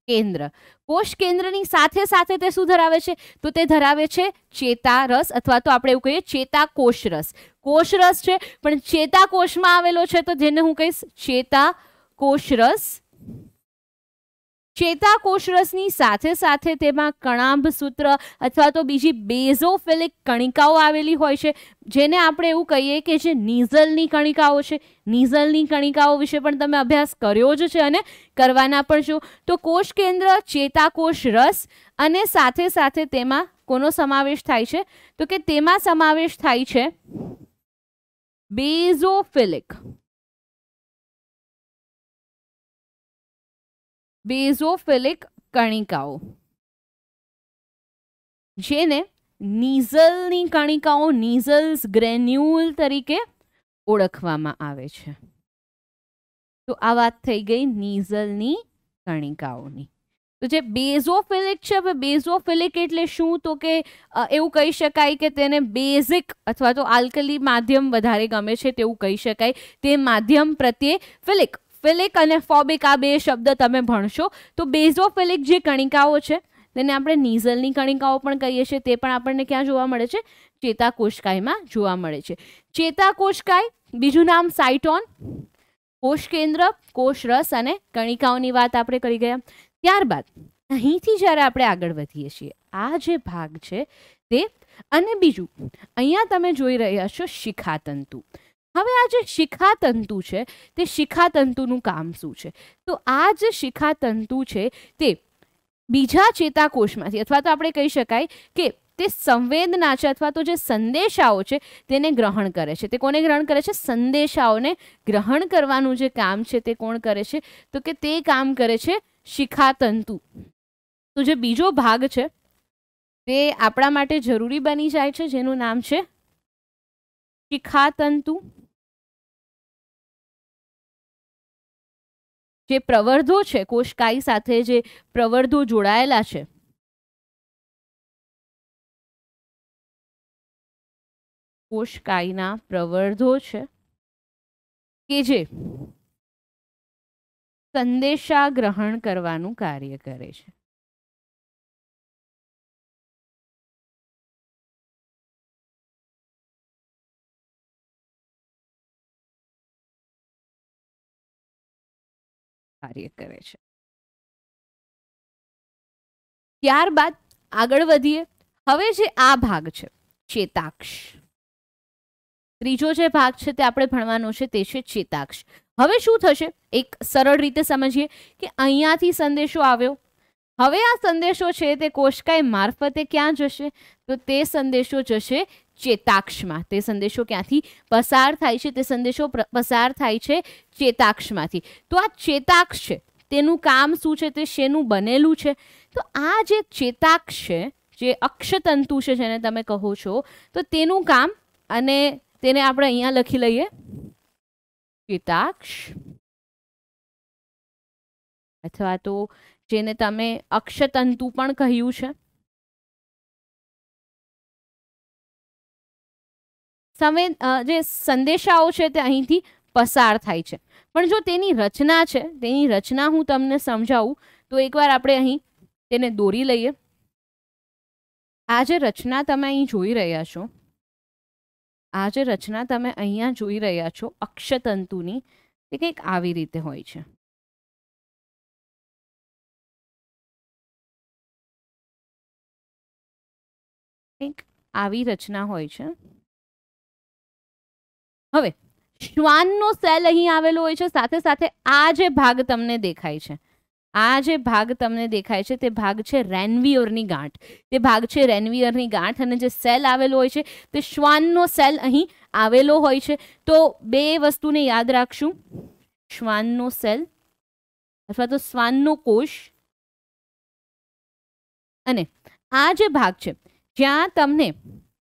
કેન્દ્ર. કોષ કેન્દ્રની સાથે સાથે તે શું ધરાવે છે તો તે ધરાવે છે ચેતારસ, અથવા તો આપણે એવું કહીએ ચેતાકોષરસ. કોષરસ છે પણ ચેતાકોષમાં આવેલો છે, તો જેને હું કહીશ ચેતાકોષરસ. ચેતાકોષરસની સાથે સાથે તેમાં કણાભ સૂત્ર અથવા તો બીજી બેઝોફિલિક કણિકાઓ આવેલી હોય છે, જેને આપણે એવું કહીએ કે જે નીઝલની કણિકાઓ છે. નીઝલની કણિકાઓ વિશે પણ તમે અભ્યાસ કર્યો જ છે અને કરવાના પણ છો. તો કોષ કેન્દ્ર, ચેતાકોષરસ અને સાથે સાથે તેમાં કોનો સમાવેશ થાય છે તો કે તેમાં સમાવેશ થાય છે બેઝોફિલિક કણિકાઓ, જેને નીઝલની કણિકાઓ, નીઝલ્સ ગ્રેન્યુલ તરીકે ઓળખવામાં આવે છે. તો આ વાત થઈ ગઈ નીઝલની કણિકાઓની. તો જે બેઝોફિલિક છે, બેઝોફિલિક એટલે શું તો કે એવું કહી શકાય કે તેને બેઝિક અથવા તો આલ્કલી માધ્યમ વધારે ગમે છે તેવું કહી શકાય. તે માધ્યમ પ્રત્યે ફિલિક, ફિલિક અને ફોબિક આ બે શબ્દ તમે ભણશો. તો બેઝોફિલિક જે કણિકાઓ છે તેને આપણે નીઝલની કણિકાઓ પણ કહીએ છીએ. તે પણ આપણને ક્યાં જોવા મળે છે? ચેતાકોષકાયમાં જોવા મળે છે. ચેતાકોષકાય, બીજું નામ સાયટોન. કોષ કેન્દ્ર, કોષરસ અને કણિકાઓની વાત આપણે કરી ગયા. ત્યારબાદ અહીંથી જ્યારે આપણે આગળ વધીએ છીએ, આ જે ભાગ છે તે, અને બીજું અહીંયા તમે જોઈ રહ્યા છો શિખાતંતુ. હવે આ જે શિખાતંતુ છે તે શિખાતંતુનું કામ શું છે? તો આ જે શિખાતંતુ છે તે બીજા ચેતાકોષમાંથી, અથવા તો આપણે કહી શકાય કે તે સંવેદના છે અથવા તો જે સંદેશાઓ છે તેને ગ્રહણ કરે છે. તે કોને ગ્રહણ કરે છે? સંદેશાઓને ગ્રહણ કરવાનું જે કામ છે તે કોણ કરે છે? તો કે તે કામ કરે છે શિખાતંતુ. તો જે બીજો ભાગ છે તે આપણા માટે જરૂરી બની જાય છે, જેનું નામ છે શિખાતંતુ. જે પ્રવર્ધો છે, કોષકાઈ સાથે જે પ્રવર્ધો જોડાયેલા છે, કોષકાઈના પ્રવર્ધો છે કે જે સંદેશા ગ્રહણ કરવાનું કાર્ય કરે છે. કાર્ય કરે છે. ત્યારબાદ આગળ વધીએ. હવે જે આ ભાગ છે ચેતાક્ષ, ત્રીજો જે ભાગ છે તે આપણે ભણવાનો છે તે છે ચેતાક્ષ. હવે શું થશે? એક સરળ રીતે સમજીએ કે અહીંયાથી સંદેશો આવ્યો. હવે આ સંદેશો છે તે કોષકાઈ મારફતે ક્યાં જશે? તો તે સંદેશો જશે ચેતાક્ષમાં. તે સંદેશો ક્યાંથી પસાર થાય છે? તે સંદેશો પસાર થાય છે ચેતાક્ષમાંથી. તો આ ચેતાક્ષ છે તેનું કામ શું છે? તે શેનું બનેલું છે? તો આ જે ચેતાક્ષ છે, જે અક્ષતંતુ છે જેને તમે કહો છો, તો તેનું કામ, અને તેને આપણે અહીંયા લખી લઈએ ચેતાક્ષ, અથવા તો જેને તમે અક્ષતંતુ પણ કહ્યું છે. જે સંદેશાઓ છે તે અહીંથી પસાર થાય છે. પણ જો તેની રચના છે, તેની રચના હું તમને સમજાવું તો એકવાર આપણે અહીં તેને દોરી લઈએ. આ જે રચના તમે અહીં જોઈ રહ્યા છો, આ જે રચના તમે અહીંયા જોઈ રહ્યા છો અક્ષતંતુની, તે કંઈક આવી રીતે હોય છે. કંઈક આવી રચના હોય છે. હવે શ્વાનનો સેલ અહીં આવેલો હોય છે. સાથે સાથે આ જે ભાગ તમને દેખાય છે, આ જે ભાગ તમને દેખાય છે તે ભાગ છે રેનવીયરની ગાંઠ. તે ભાગ છે રેનવીયરની ગાંઠ, અને જે સેલ આવેલો હોય છે તે શ્વાનનો સેલ અહીં આવેલો હોય છે. તો બે વસ્તુને યાદ રાખશું: શ્વાનનો સેલ અથવા તો શ્વાનનો કોષ, અને આ જે ભાગ છે જ્યાં તમને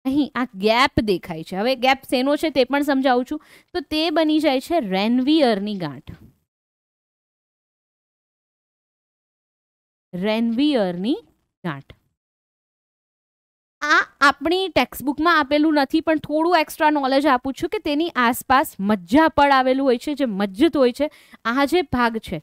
અહીં આ ગેપ દેખાય છે. હવે ગેપ શેનો છે તે પણ સમજાવું છું. તો તે બની જાય છે રેનવીયરની ગાંઠ. રેનવીયરની ગાંઠ. આ આપણી ટેક્સ્ટબુકમાં આપેલું નથી, પણ થોડું એક્સ્ટ્રા નોલેજ આપું છું કે તેની આસપાસ મજ્જાપડ આવેલું હોય છે, જે મજ્જત હોય છે. આ જે ભાગ છે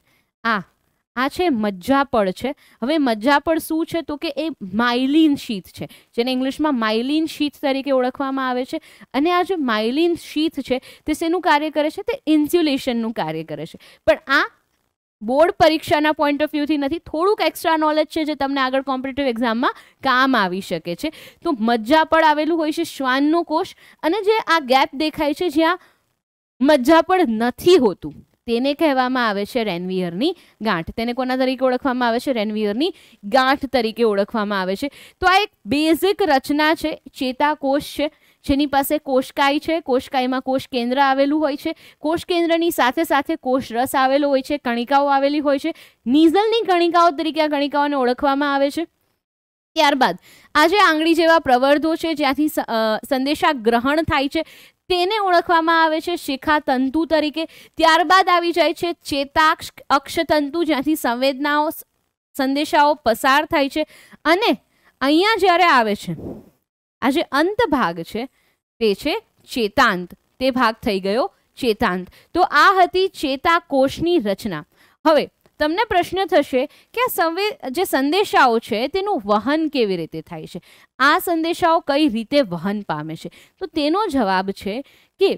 આ છે મજ્જાપડ છે. હવે મજ્જાપડ શું છે? તો કે એ માઇલિન શીથ છે, જેને ઇંગ્લિશમાં માઇલિન શીથ તરીકે ઓળખવામાં આવે છે. અને આ જે માઇલિન શીથ છે તે શેનું કાર્ય કરે છે? તે ઇન્સ્યુલેશનનું કાર્ય કરે છે. પણ આ બોર્ડ પરીક્ષાના પોઈન્ટ ઓફ વ્યૂથી નથી, થોડુંક એક્સ્ટ્રા નોલેજ છે જે તમને આગળ કોમ્પિટિટિવ એક્ઝામમાં કામ આવી શકે છે. તો મજ્જાપડ આવેલું હોય છે, શ્વાનનો કોષ, અને જે આ ગેપ દેખાય છે જ્યાં મજ્જાપડ નથી હોતું તેને કહેવામાં આવે છે રેનવીયરની ગાંઠ. તેને કોના તરીકે ઓળખવામાં આવે છે? રેનવીયરની ગાંઠ તરીકે ઓળખવામાં આવે છે. તો આ એક બેઝિક રચના છે. ચેતાકોષ છે જેની પાસે કોષકાઈ છે. કોષકાઈમાં કોષ કેન્દ્ર આવેલું હોય છે. કોષ કેન્દ્રની સાથે સાથે કોષ રસ આવેલો હોય છે, કણિકાઓ આવેલી હોય છે. નીઝલની કણિકાઓ તરીકે આ કણિકાઓને ઓળખવામાં આવે છે. ત્યારબાદ આ જે આંગળી જેવા પ્રવર્ધો છે જ્યાંથી સંદેશા ગ્રહણ થાય છે તેને ઓળખવામાં આવે છે શિખાતંતુ તરીકે. ત્યારબાદ આવી જાય છે ચેતાક્ષ અક્ષતંતુ, જ્યાંથી સંવેદનાઓ સંદેશાઓ પસાર થાય છે. અને અહીંયા જ્યારે આવે છે આ જે અંત ભાગ છે તે છે ચેતાંત. તે ભાગ થઈ ગયો ચેતાંત. તો આ હતી ચેતાકોષની રચના. હવે તમને પ્રશ્ન થશે કે જે સંદેશાઓ છે તેનું વહન કેવી રીતે થાય છે? આ સંદેશાઓ કઈ રીતે વહન પામે છે? તો તેનો જવાબ છે કે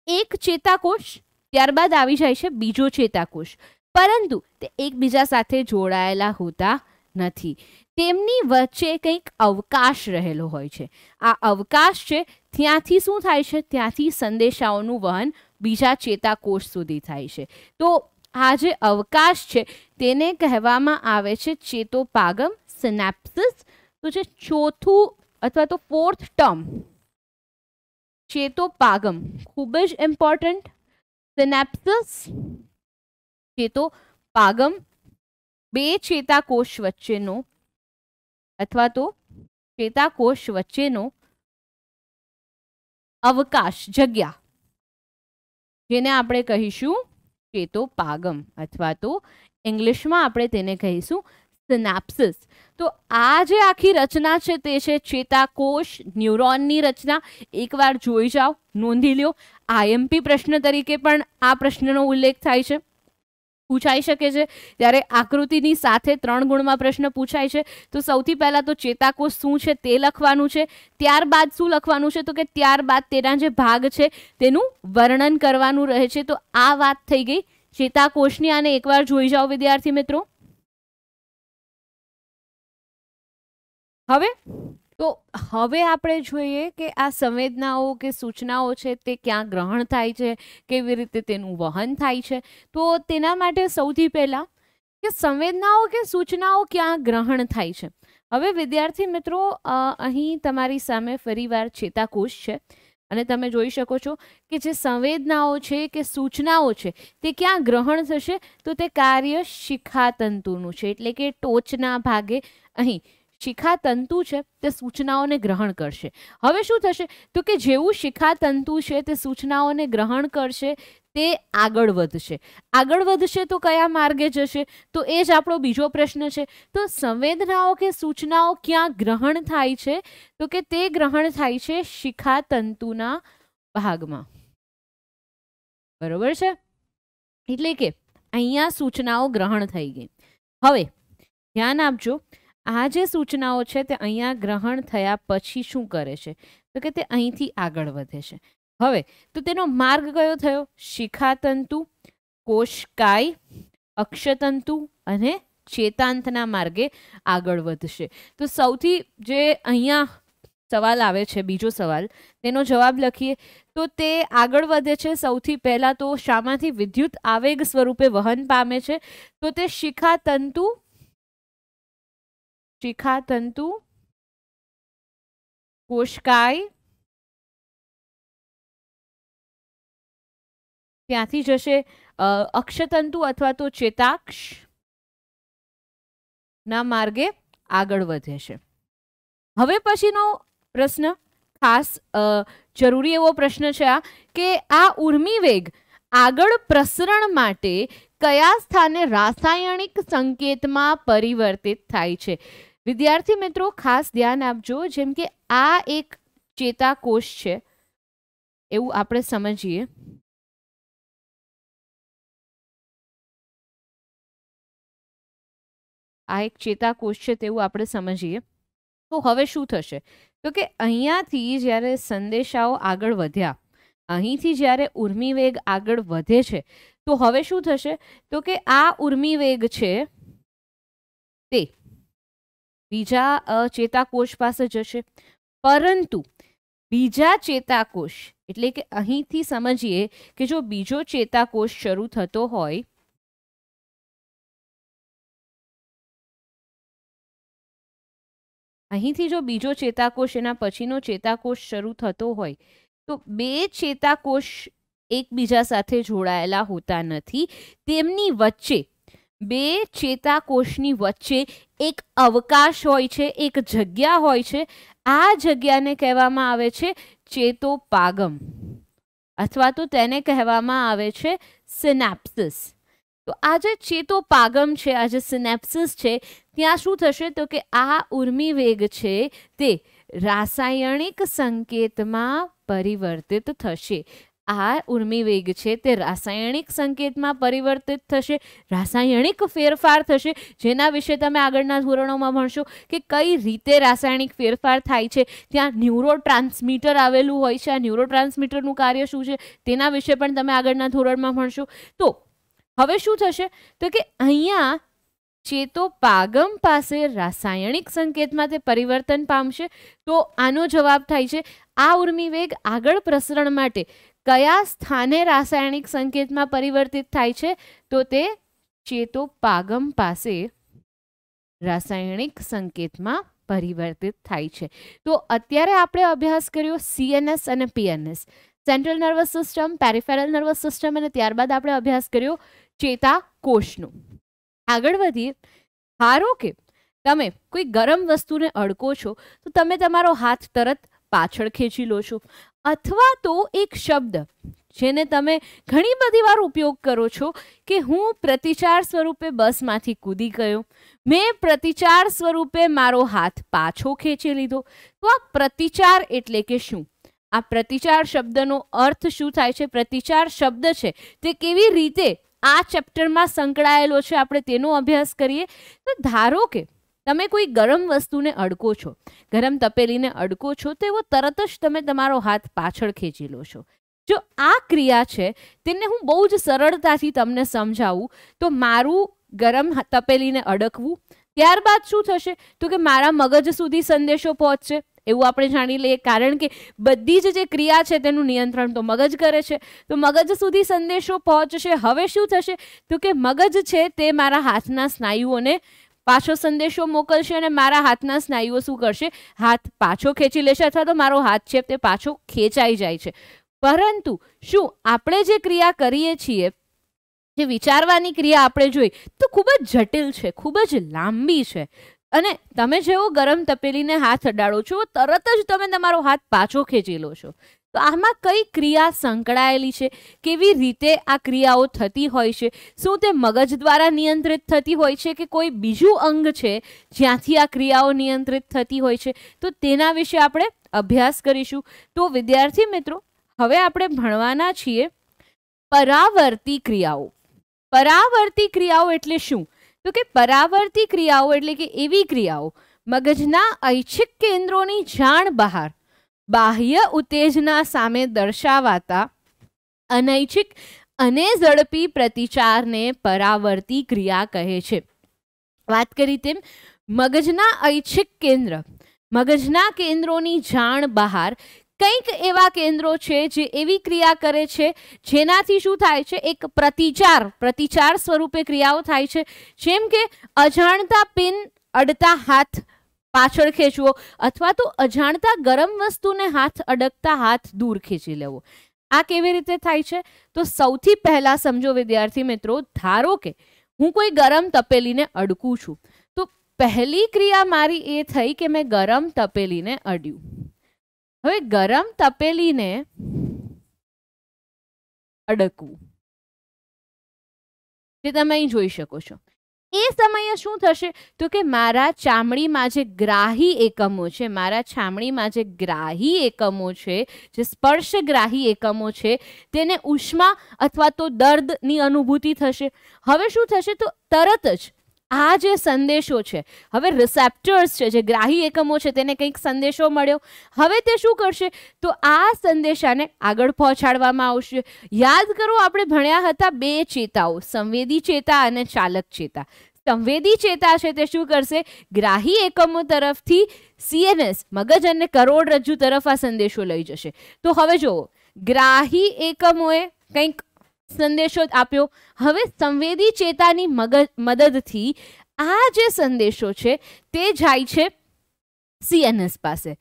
એક ચેતાકોષ, ત્યારબાદ આવી જાય છે બીજો ચેતાકોષ. પરંતુ તે એકબીજા સાથે જોડાયેલા હોતા નથી. તેમની વચ્ચે કંઈક અવકાશ રહેલો હોય છે. આ અવકાશ છે ત્યાંથી શું થાય છે, ત્યાંથી સંદેશાઓનું વહન બીજા ચેતાકોષ સુધી થાય છે. તો આ જે અવકાશ છે તેને કહેવામાં આવે છે ચેતોપાગમ, સિનેપ્સિસ. તો જે ચોથું અથવા તો ફોર્થ ટર્મ ચેતોપાગમ ખૂબ જ ઇમ્પોર્ટન્ટ. સિનેપ્સિસ, ચેતોપાગમ, બે ચેતાકોષ વચ્ચેનો અથવા તો ચેતાકોષ વચ્ચેનો અવકાશ, જગ્યા, જેને આપણે કહીશું ચેતોપાગમ અથવા તો ઇંગ્લિશમાં આપણે તેને કહીશું સિનેપ્સિસ. તો આ જે આખી રચના છે તે છે ચેતાકોષ ન્યુરોનની રચના. એકવાર જોઈ જાઓ, નોંધી લ્યો. આઈએમપી પ્રશ્ન તરીકે પણ આ પ્રશ્નનો ઉલ્લેખ થાય છે, પૂછાઈ શકે છે. ત્યારે આકૃતિની સાથે 3 ગુણમાં પ્રશ્ન પૂછાય છે. તો સૌથી પહેલા તો ચેતાકોષ શું છે તે લખવાનું છે. ત્યારબાદ શું લખવાનું છે, તો કે ત્યારબાદ તેના જે ભાગ છે તેનું વર્ણન કરવાનું રહે છે. તો આ વાત થઈ ગઈ ચેતાકોષની. આને એકવાર જોઈ જાઓ વિદ્યાર્થી મિત્રો. હવે આપણે જોઈએ કે આ સંવેદનાઓ કે સૂચનાઓ છે તે ક્યાં ગ્રહણ થાય છે, કેવી રીતે તેનું વહન થાય છે. તો તેના માટે સૌથી પહેલા કે સંવેદનાઓ કે સૂચનાઓ ક્યાં ગ્રહણ થાય છે. હવે વિદ્યાર્થી મિત્રો, અહીં તમારી સામે ફરીવાર ચેતાકોષ છે અને તમે જોઈ શકો છો કે જે સંવેદનાઓ છે કે સૂચનાઓ છે તે ક્યાં ગ્રહણ થશે, તો તે કાર્ય શિખાતંતુનું છે. એટલે કે ટોચના ભાગે અહીં શિખાતંતુ છે તે સૂચનાઓને ગ્રહણ કરશે. હવે શું થશે, તો કે જેવું શિખાતંતુ છે તે સૂચનાઓને ગ્રહણ કરશે તે આગળ વધશે. આગળ વધશે તો કયા માર્ગે જશે, તો એ જ આપણો બીજો પ્રશ્ન છે. તો સંવેદનાઓ કે સૂચનાઓ ક્યાં ગ્રહણ થાય છે, તો કે તે ગ્રહણ થાય છે શિખાતંતુના ભાગમાં. બરોબર છે. એટલે કે અહીંયા સૂચનાઓ ગ્રહણ થઈ ગઈ. હવે ધ્યાન આપજો, આ જે સૂચનાઓ છે તે અહીંયા ગ્રહણ થયા પછી શું કરે છે, તો કે તે અહીંથી આગળ વધે છે. હવે તો તેનો માર્ગ કયો થયો, શિખાતંતુ, કોષકાય, અક્ષતંતુ અને ચેતાંતના માર્ગે આગળ વધશે. તો સૌથી જે અહીંયા સવાલ આવે છે, બીજો સવાલ, તેનો જવાબ લખીએ તો તે આગળ વધે છે સૌથી પહેલા તો શામાંથી, વિદ્યુત આવેગ સ્વરૂપે વહન પામે છે. તો તે શિખાતંતુ, કોષકાય, ત્યાંથી જશે અક્ષતંતુ અથવા તો ચેતાક્ષ ના માર્ગે આગળ વધે છે. હવે પછીનો પ્રશ્ન ખાસ જરૂરી એવો પ્રશ્ન છે આ, કે આ ઉર્મી વેગ આગળ પ્રસરણ માટે કયા સ્થાને રાસાયણિક સંકેતમાં પરિવર્તિત થાય છે. વિદ્યાર્થી મિત્રો ખાસ ધ્યાન આપજો, જેમ કે આ એક ચેતાકોષ છે એવું આપણે સમજીએ. આ એક ચેતાકોષ છે તેવું આપણે સમજીએ. તો હવે શું થશે, તો કે અહીંયાથી જ્યારે સંદેશાઓ આગળ વધ્યા, અહીંથી જ્યારે ઉર્મી વેગ આગળ વધે છે, તો હવે શું થશે, તો કે આ ઉર્મી વેગ છે તે બીજા ચેતાકોષ પાસે જશે. પરંતુ બીજા ચેતાકોષ એટલે કે અહીંથી સમજીએ કે જો બીજો ચેતાકોષ શરૂ થતો હોય, અહીંથી જો બીજો ચેતાકોષ એના પછીનો ચેતાકોષ શરૂ થતો હોય, તો બે ચેતાકોષ એકબીજા સાથે જોડાયેલા હોતા નથી. તેમની વચ્ચે, બે ચેતાકોષની વચ્ચે એક અવકાશ હોય છે, એક જગ્યા હોય છે. આ જગ્યાને કહેવામાં આવે છે ચેતોપાગમ અથવા તો તેને કહેવામાં આવે છે સિનેપ્સિસ. તો આ જે ચેતોપાગમ છે, આ જે સિનેપ્સિસ છે, ત્યાં શું થશે, તો કે આ ઉર્મી વેગ છે તે રાસાયણિક સંકેતમાં પરિવર્તિત થશે. આ ઉર્મી વેગ છે તે રાસાયણિક સંકેતમાં પરિવર્તિત થશે, રાસાયણિક ફેરફાર થશે, જેના વિશે તમે આગળના ધોરણોમાં ભણશો કે કઈ રીતે રાસાયણિક ફેરફાર થાય છે. ત્યાં ન્યુરોટ્રાન્સમીટર આવેલું હોય છે. આ ન્યુરોટ્રાન્સમીટરનું કાર્ય શું છે તેના વિશે પણ તમે આગળના ધોરણમાં ભણશો. તો હવે શું થશે તો કે અહીંયા ચેતોપાગમ પાસે રાસાયણિક સંકેતમાં તે પરિવર્તન પામશે. તો આનો જવાબ થાય છે આ ઉર્મિવેગ આગળ પ્રસરણ માટે કયા સ્થાને રાસાયણિક સંકેતમાં પરિવર્તિત થાય છે? તો તે ચેતોપાગમ પાસે રાસાયણિક સંકેતમાં પરિવર્તિત થાય છે. તો અત્યારે આપણે અભ્યાસ કર્યો CNS અને PNS, central nervous system, peripheral nervous system, અને ત્યારબાદ આપણે અભ્યાસ કર્યો ચેતાકોષનો. આગળ વધીએ. ધારો કે તમે કોઈ ગરમ વસ્તુને અડકો છો તો તમે તમારો હાથ તરત પાછળ ખેંચી લો છો, અથવા તો એક શબ્દ જેને તમે ઘણી બધી વાર ઉપયોગ કરો છો કે હું પ્રતિચાર સ્વરૂપે બસમાંથી કૂદી ગયો, મેં પ્રતિચાર સ્વરૂપે મારો હાથ પાછો ખેંચી લીધો. તો આ પ્રતિચાર એટલે કે શું? આ પ્રતિચાર શબ્દનો અર્થ શું થાય છે? પ્રતિચાર શબ્દ છે તે કેવી રીતે આ ચેપ્ટરમાં સંકળાયેલો છે, આપણે તેનો અભ્યાસ કરીએ. તો ધારો કે તમે કોઈ ગરમ વસ્તુને અડકો છો, ગરમ તપેલીને અડકો છો, તો એવો તરત જ તમે તમારો હાથ પાછળ ખેંચી લો છો. જો આ ક્રિયા છે તેને હું બહુ જ સરળતાથી તમને સમજાવું તો મારું ગરમ તપેલીને અડકવું, ત્યારબાદ શું થશે તો કે મારા મગજ સુધી સંદેશો પહોંચશે, એવું આપણે જાણી લઈએ. કારણ કે બધી જ જે ક્રિયા છે તેનું નિયંત્રણ તો મગજ કરે છે. તો મગજ સુધી સંદેશો પહોંચશે. હવે શું થશે તો કે મગજ છે તે મારા હાથના સ્નાયુઓને પાછો સંદેશો મોકલશે અને મારા હાથના સ્નાયુઓ શું કરશે? હાથ પાછો ખેંચી લેશે, અથવા તો મારો હાથ છે તે પાછો ખેંચાઈ જાય છે. પરંતુ શું આપણે જે ક્રિયા કરીએ છીએ, જે વિચારવાની ક્રિયા આપણે જોઈ, તો ખૂબ જ જટિલ છે, ખૂબ જ લાંબી છે. અને તમે જેવો ગરમ તપેલીને હાથ અડાડો છો તરત જ તમે તમારો હાથ પાછો ખેંચી લો છો. તો આમાં કઈ ક્રિયા સંકળાયેલી છે? કેવી રીતે આ ક્રિયાઓ થતી હોય છે? શું તે મગજ દ્વારા નિયંત્રિત થતી હોય છે કે કોઈ બીજું અંગ છે જ્યાંથી આ ક્રિયાઓ નિયંત્રિત થતી હોય છે? તો તેના વિશે આપણે અભ્યાસ કરીશું. તો વિદ્યાર્થી મિત્રો, હવે આપણે ભણવાના છીએ પરાવર્તી ક્રિયાઓ. પરાવર્તી ક્રિયાઓ એટલે શું? તો કે પરાવર્તી ક્રિયાઓ એટલે કે એવી ક્રિયાઓ મગજના ઐચ્છિક કેન્દ્રોની જાણ બહાર બાહ્ય ઉત્તેજના સામે દર્શાવાતા અનૈચ્છિક અને ઝડપી પ્રતિચારને પરાવર્તી ક્રિયા કહે છે. વાત કરી તેમ મગજના ઐચ્છિક કેન્દ્ર, મગજના કેન્દ્રોની જાણ બહાર કંઈક એવા કેન્દ્રો છે જે એવી ક્રિયા કરે છે જેનાથી શું થાય છે? એક પ્રતિચાર સ્વરૂપે ક્રિયાઓ થાય છે. જેમ કે અજાણતા પિન અડતા હાથ પાછળ ખેંચવો, અથવા તો અજાણતા ગરમ વસ્તુને હાથ અડકતા હાથ દૂર ખેંચી લેવો. આ કેવી રીતે થાય છે? તો સૌથી પહેલા સમજો વિદ્યાર્થી મિત્રો, ધારો કે હું કોઈ ગરમ તપેલીને અડકું છું, તો પહેલી ક્રિયા મારી એ થઈ કે મેં ગરમ તપેલીને અડ્યું. હવે ગરમ તપેલીને અડકવું જે તમે અહીં જોઈ શકો છો. એ સમયે શું થશે તો કે મારા ચામડીમાં જે ગ્રાહી એકમો છે, મારા ચામડીમાં જે ગ્રાહી એકમો છે, જે સ્પર્શગ્રાહી એકમો છે, તેને ઉષ્મા અથવા તો દર્દની અનુભૂતિ થશે. હવે શું થશે તો તરત જ આ જે સંદેશો છે, હવે રિસેપ્ટર્સ છે, જે ગ્રાહી એકમો છે, તેને કંઈક સંદેશો મળ્યો. હવે તે શું કરશે તો આ સંદેશાને આગળ પહોંચાડવામાં આવશે. યાદ કરો, આપણે ભણ્યા હતા બે ચેતાઓ, સંવેદી ચેતા અને ચાલક ચેતા. સંવેદી ચેતા છે તે શું કરશે? ગ્રાહી એકમો તરફથી CNS મગજ અને કરોડરજ્જુ તરફ આ સંદેશો લઈ જશે. તો હવે જુઓ, ગ્રાહી એકમોએ કંઈક સંદેશો આપ્યો. હવે સંવેદી ચેતાની મદદથી આ જે સંદેશો છે તે જાય છે CNS પાસે.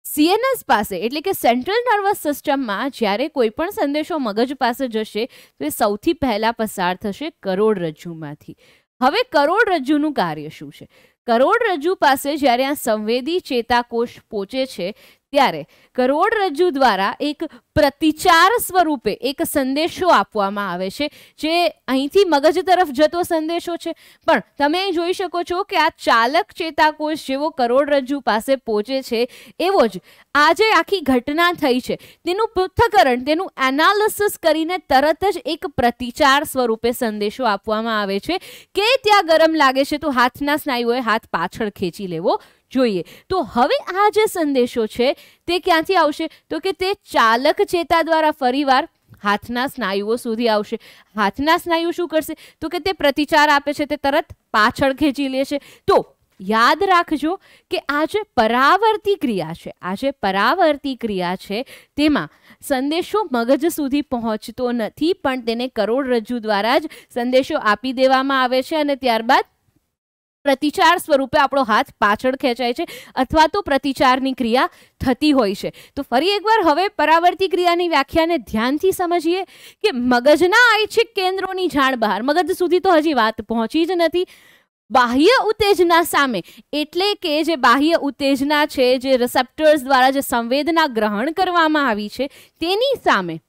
CNS પાસે એટલે કે સેન્ટ્રલ નર્વસ સિસ્ટમમાં જ્યારે કોઈ પણ સંદેશો મગજ પાસે જશે તો એ સૌથી પહેલા પસાર થશે કરોડરજ્જુમાંથી. હવે કરોડરજ્જુનું કાર્ય શું છે? કરોડરજ્જુ પાસે જ્યારે આ સંવેદી ચેતાકોષ પહોંચે છે ત્યારે કરોડરજ્જુ દ્વારા એક પ્રતિચાર સ્વરૂપે એક સંદેશો આપવામાં આવે છે, જે અહીંથી મગજ તરફ જતો સંદેશો છે. પણ તમે અહીં જોઈ શકો છો કે આ ચાલક ચેતાકોષ જેવો કરોડરજ્જુ પાસે પહોંચે છે, એવો જ આ જે આખી ઘટના થઈ છે તેનું પૃથ્થકરણ, તેનું એનાલિસિસ કરીને તરત જ એક પ્રતિચાર સ્વરૂપે સંદેશો આપવામાં આવે છે કે ત્યાં ગરમ લાગે છે તો હાથના સ્નાયુઓએ હાથ પાછળ ખેંચી લેવો જોઈએ. તો હવે આ જે સંદેશો છે તે ક્યાંથી આવશે તો કે તે ચાલક ચેતા દ્વારા ફરીવાર હાથના સ્નાયુઓ સુધી આવશે. હાથના સ્નાયુ શું કરશે તો કે તે પ્રતિચાર આપે છે, તે તરત પાછળ ખેંચી લે છે. તો યાદ રાખજો કે આ જે પરાવર્તી ક્રિયા છે, આ જે પરાવર્તી ક્રિયા છે તેમાં સંદેશો મગજ સુધી પહોંચતો નથી, પણ તેને કરોડરજ્જુ દ્વારા જ સંદેશો આપી દેવામાં આવે છે અને ત્યારબાદ પ્રતિચાર સ્વરૂપે આપણો હાથ પાછળ ખેંચાય છે અથવા તો પ્રતિચારની ક્રિયા થતી હોય છે. તો ફરી એકવાર હવે પરાવર્તી ક્રિયાની વ્યાખ્યાને ધ્યાનથી સમજીએ કે મગજના ઐચ્છિક કેન્દ્રોની જાણ બહાર, મગજ સુધી તો હજી વાત પહોંચી જ નથી. બાહ્ય ઉત્તેજના સામે, એટલે કે જે બાહ્ય ઉત્તેજના છે, જે રિસેપ્ટર્સ દ્વારા જે સંવેદના ગ્રહણ કરવામાં આવી છે તેની સામે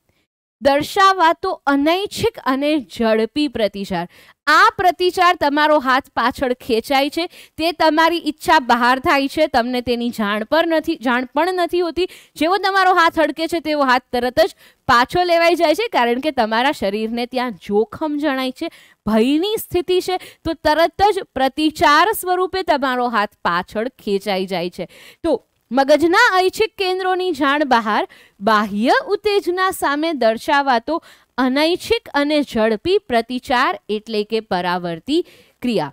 દર્શાવાતો અનૈચ્છિક અને ઝડપી પ્રતિચાર. આ પ્રતિચાર તમારો હાથ પાછળ ખેંચાય છે, તે તમારી ઈચ્છા બહાર થાય છે, તમને તેની જાણ પણ નથી હોતી. જેવો તમારો હાથ હડકે છે તેવો હાથ તરત જ પાછો લેવાઈ જાય છે, કારણ કે તમારા શરીરને ત્યાં જોખમ જણાય છે, ભયની સ્થિતિ છે, તો તરત જ પ્રતિચાર સ્વરૂપે તમારો હાથ પાછળ ખેંચાઈ જાય છે. તો મગજના ઐચ્છિક કેન્દ્રોની જાણ બહાર બાહ્ય ઉત્તેજના સામે દર્શાવાતો અનૈચ્છિક અને ઝડપી પ્રતિચાર એટલે કે પરાવર્તી ક્રિયા.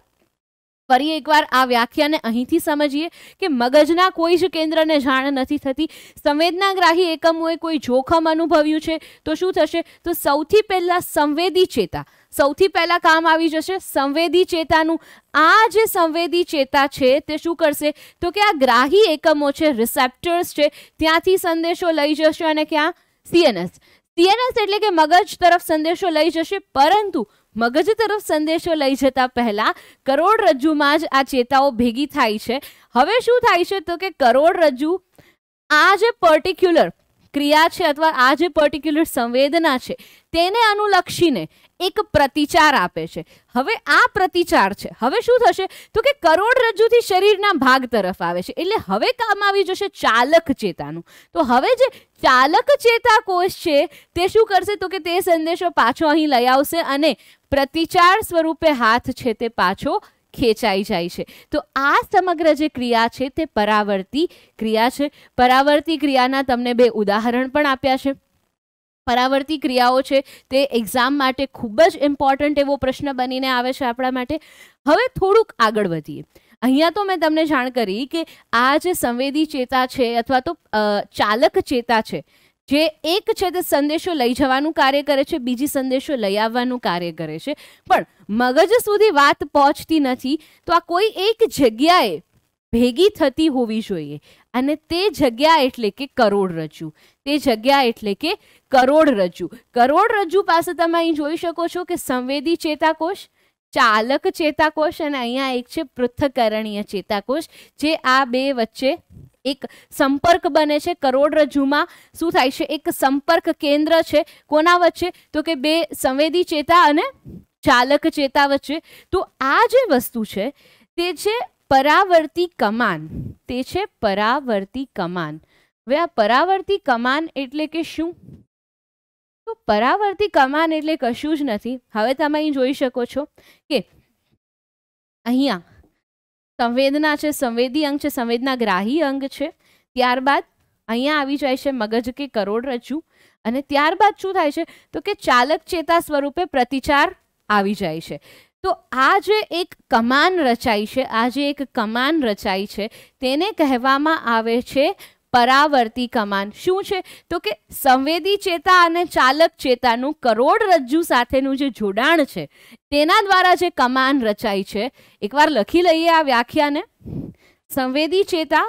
ફરી એકવાર આ વ્યાખ્યાને અહીંથી સમજીએ કે મગજના કોઈ જ કેન્દ્રને જાણ નથી થતી. સંવેદનાગ્રાહી એકમોએ કોઈ જોખમ અનુભવ્યું છે તો શું થશે તો સૌથી પહેલા સંવેદી ચેતા સૌથી પહેલા કામ આવી જશે. સંવેદી ચેતાનું આ જે સંવેદી ચેતા છે તે શું કરશે તો કે આ ગ્રાહી એકમો છે, રિસેપ્ટર્સ છે, ત્યાંથી સંદેશો લઈ જશે અને ક્યાં સીએનએસ એટલે કે મગજ તરફ સંદેશો લઈ જશે. પરંતુ મગજ તરફ સંદેશો લઈ જતા પહેલા કરોડરજ્જુમાં જ આ ચેતાઓ ભેગી થાય છે. હવે શું થાય છે તો કે કરોડરજ્જુ આ જે પર્ટિક્યુલર ક્રિયા છે અથવા આ જે પર્ટિક્યુલર સંવેદના છે તેને અનુલક્ષીને એક પ્રતિચાર આપે છે. હવે આ પ્રતિચાર છે, હવે શું થશે તો કે કરોડરજ્જુથી શરીરના ભાગ તરફ આવે છે, એટલે હવે કામ આવી જશે ચાલક ચેતાનું. તો હવે જે ચાલક ચેતાકોષ છે તે શું કરશે તો કે તે સંદેશો પાછો અહીં લઈ આવશે અને પ્રતિચાર સ્વરૂપે હાથ છે તે પાછો ખેંચાઈ જાય છે. તો આ સમગ્ર જે ક્રિયા છે તે પરાવર્તી ક્રિયા છે. પરાવર્તી ક્રિયાના તમને 2 ઉદાહરણ પણ આપ્યા છે. પરાવર્તી ક્રિયાઓ છે તે એક્ઝામ માટે ખૂબ જ ઇમ્પોર્ટન્ટ એવો પ્રશ્ન બનીને આવે છે આપણા માટે. હવે થોડુંક આગળ વધીએ. અહીંયા તો મેં તમને જાણ કરી કે આ જે સંવેદી ચેતા છે અથવા તો ચાલક ચેતા છે, જે એક છે તે સંદેશો લઈ જવાનું કાર્ય કરે છે, બીજી સંદેશો લઈ આવવાનું કાર્ય કરે છે, પણ મગજ સુધી વાત પહોંચતી નથી. તો આ કોઈ એક જગ્યાએ ભેગી થતી હોવી જોઈએ અને તે જગ્યા એટલે કે કરોડરજ્જુ. તે જગ્યા એટલે કે કરોડરજ્જુ. કરોડરજ્જુ પાસે તમે અહીં જોઈ શકો છો કે સંવેદી ચેતાકોષ, ચાલક ચેતાકોષ અને અહીંયા એક છે પૃથ્થકરણીય ચેતાકોષ, જે આ 2 વચ્ચે એક સંપર્ક બને છે. કરોડરજ્જુમાં શું થાય છે, એક સંપર્ક કેન્દ્ર છે. કોના વચ્ચે તો કે 2 સંવેદી ચેતા અને ચાલક ચેતા વચ્ચે. તો આ જે વસ્તુ છે તે છે પરાવર્તી કમાન. તે છે પરાવર્તી કમાન. હવે આ પરાવર્તી કમાન એટલે કે શું તો પરાવર્તી કમાન એટલે કશું જ નથી. હવે તમે અહીં જોઈ શકો છો કે અહીંયા સંવેદના છે, સંવેદી અંગ છે, સંવેદનાગ્રાહી અંગ છે, ત્યારબાદ અહીંયા આવી જાય છે મગજ કે કરોડરજ્જુ અને ત્યારબાદ શું થાય છે તો કે ચાલક ચેતા સ્વરૂપે પ્રતિચાર આવી જાય છે. તો આ જે એક કમાન રચાઈ છે, આ જે એક કમાન રચાઈ છે તેને કહેવામાં આવે છે પરાવર્તી કમાન. શું છે તો કે સંવેદી ચેતા અને ચાલક ચેતાનું કરોડરજ્જુ સાથેનું જે જોડાણ છે તેના દ્વારા જે કમાન રચાઈ છે. એકવાર લખી લઈએ આ વ્યાખ્યાને. સંવેદી ચેતા,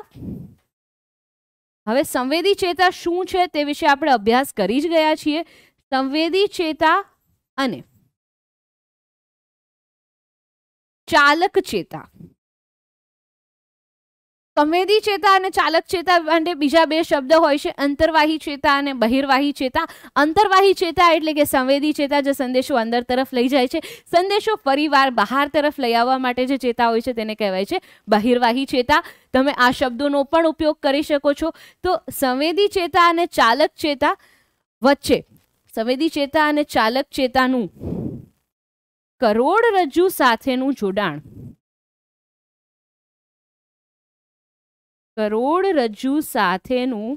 હવે સંવેદી ચેતા શું છે તે વિશે આપણે અભ્યાસ કરી જ ગયા છીએ. સંવેદી ચેતા અને ચાલક ચેતા. સંવેદી ચેતા અને ચાલક ચેતા માટે બીજા 2 શબ્દ હોય છે, અંતર્વાહી ચેતા અને બહિર્વાહી ચેતા. અંતર્વાહી ચેતા એટલે કે સંવેદી ચેતા જે સંદેશો અંદર તરફ લઈ જાય છે, સંદેશો ફરીવાર બહાર તરફ લઈ આવવા માટે જે ચેતા હોય છે તેને કહેવાય છે બહિર્વાહી ચેતા. તમે આ શબ્દોનો પણ ઉપયોગ કરી શકો છો. તો સંવેદી ચેતા અને ચાલક ચેતા વચ્ચે, સંવેદી ચેતા અને ચાલક ચેતાનું કરોડરજ્જુ સાથેનું જોડાણ, કરોડરજ્જુ સાથેનું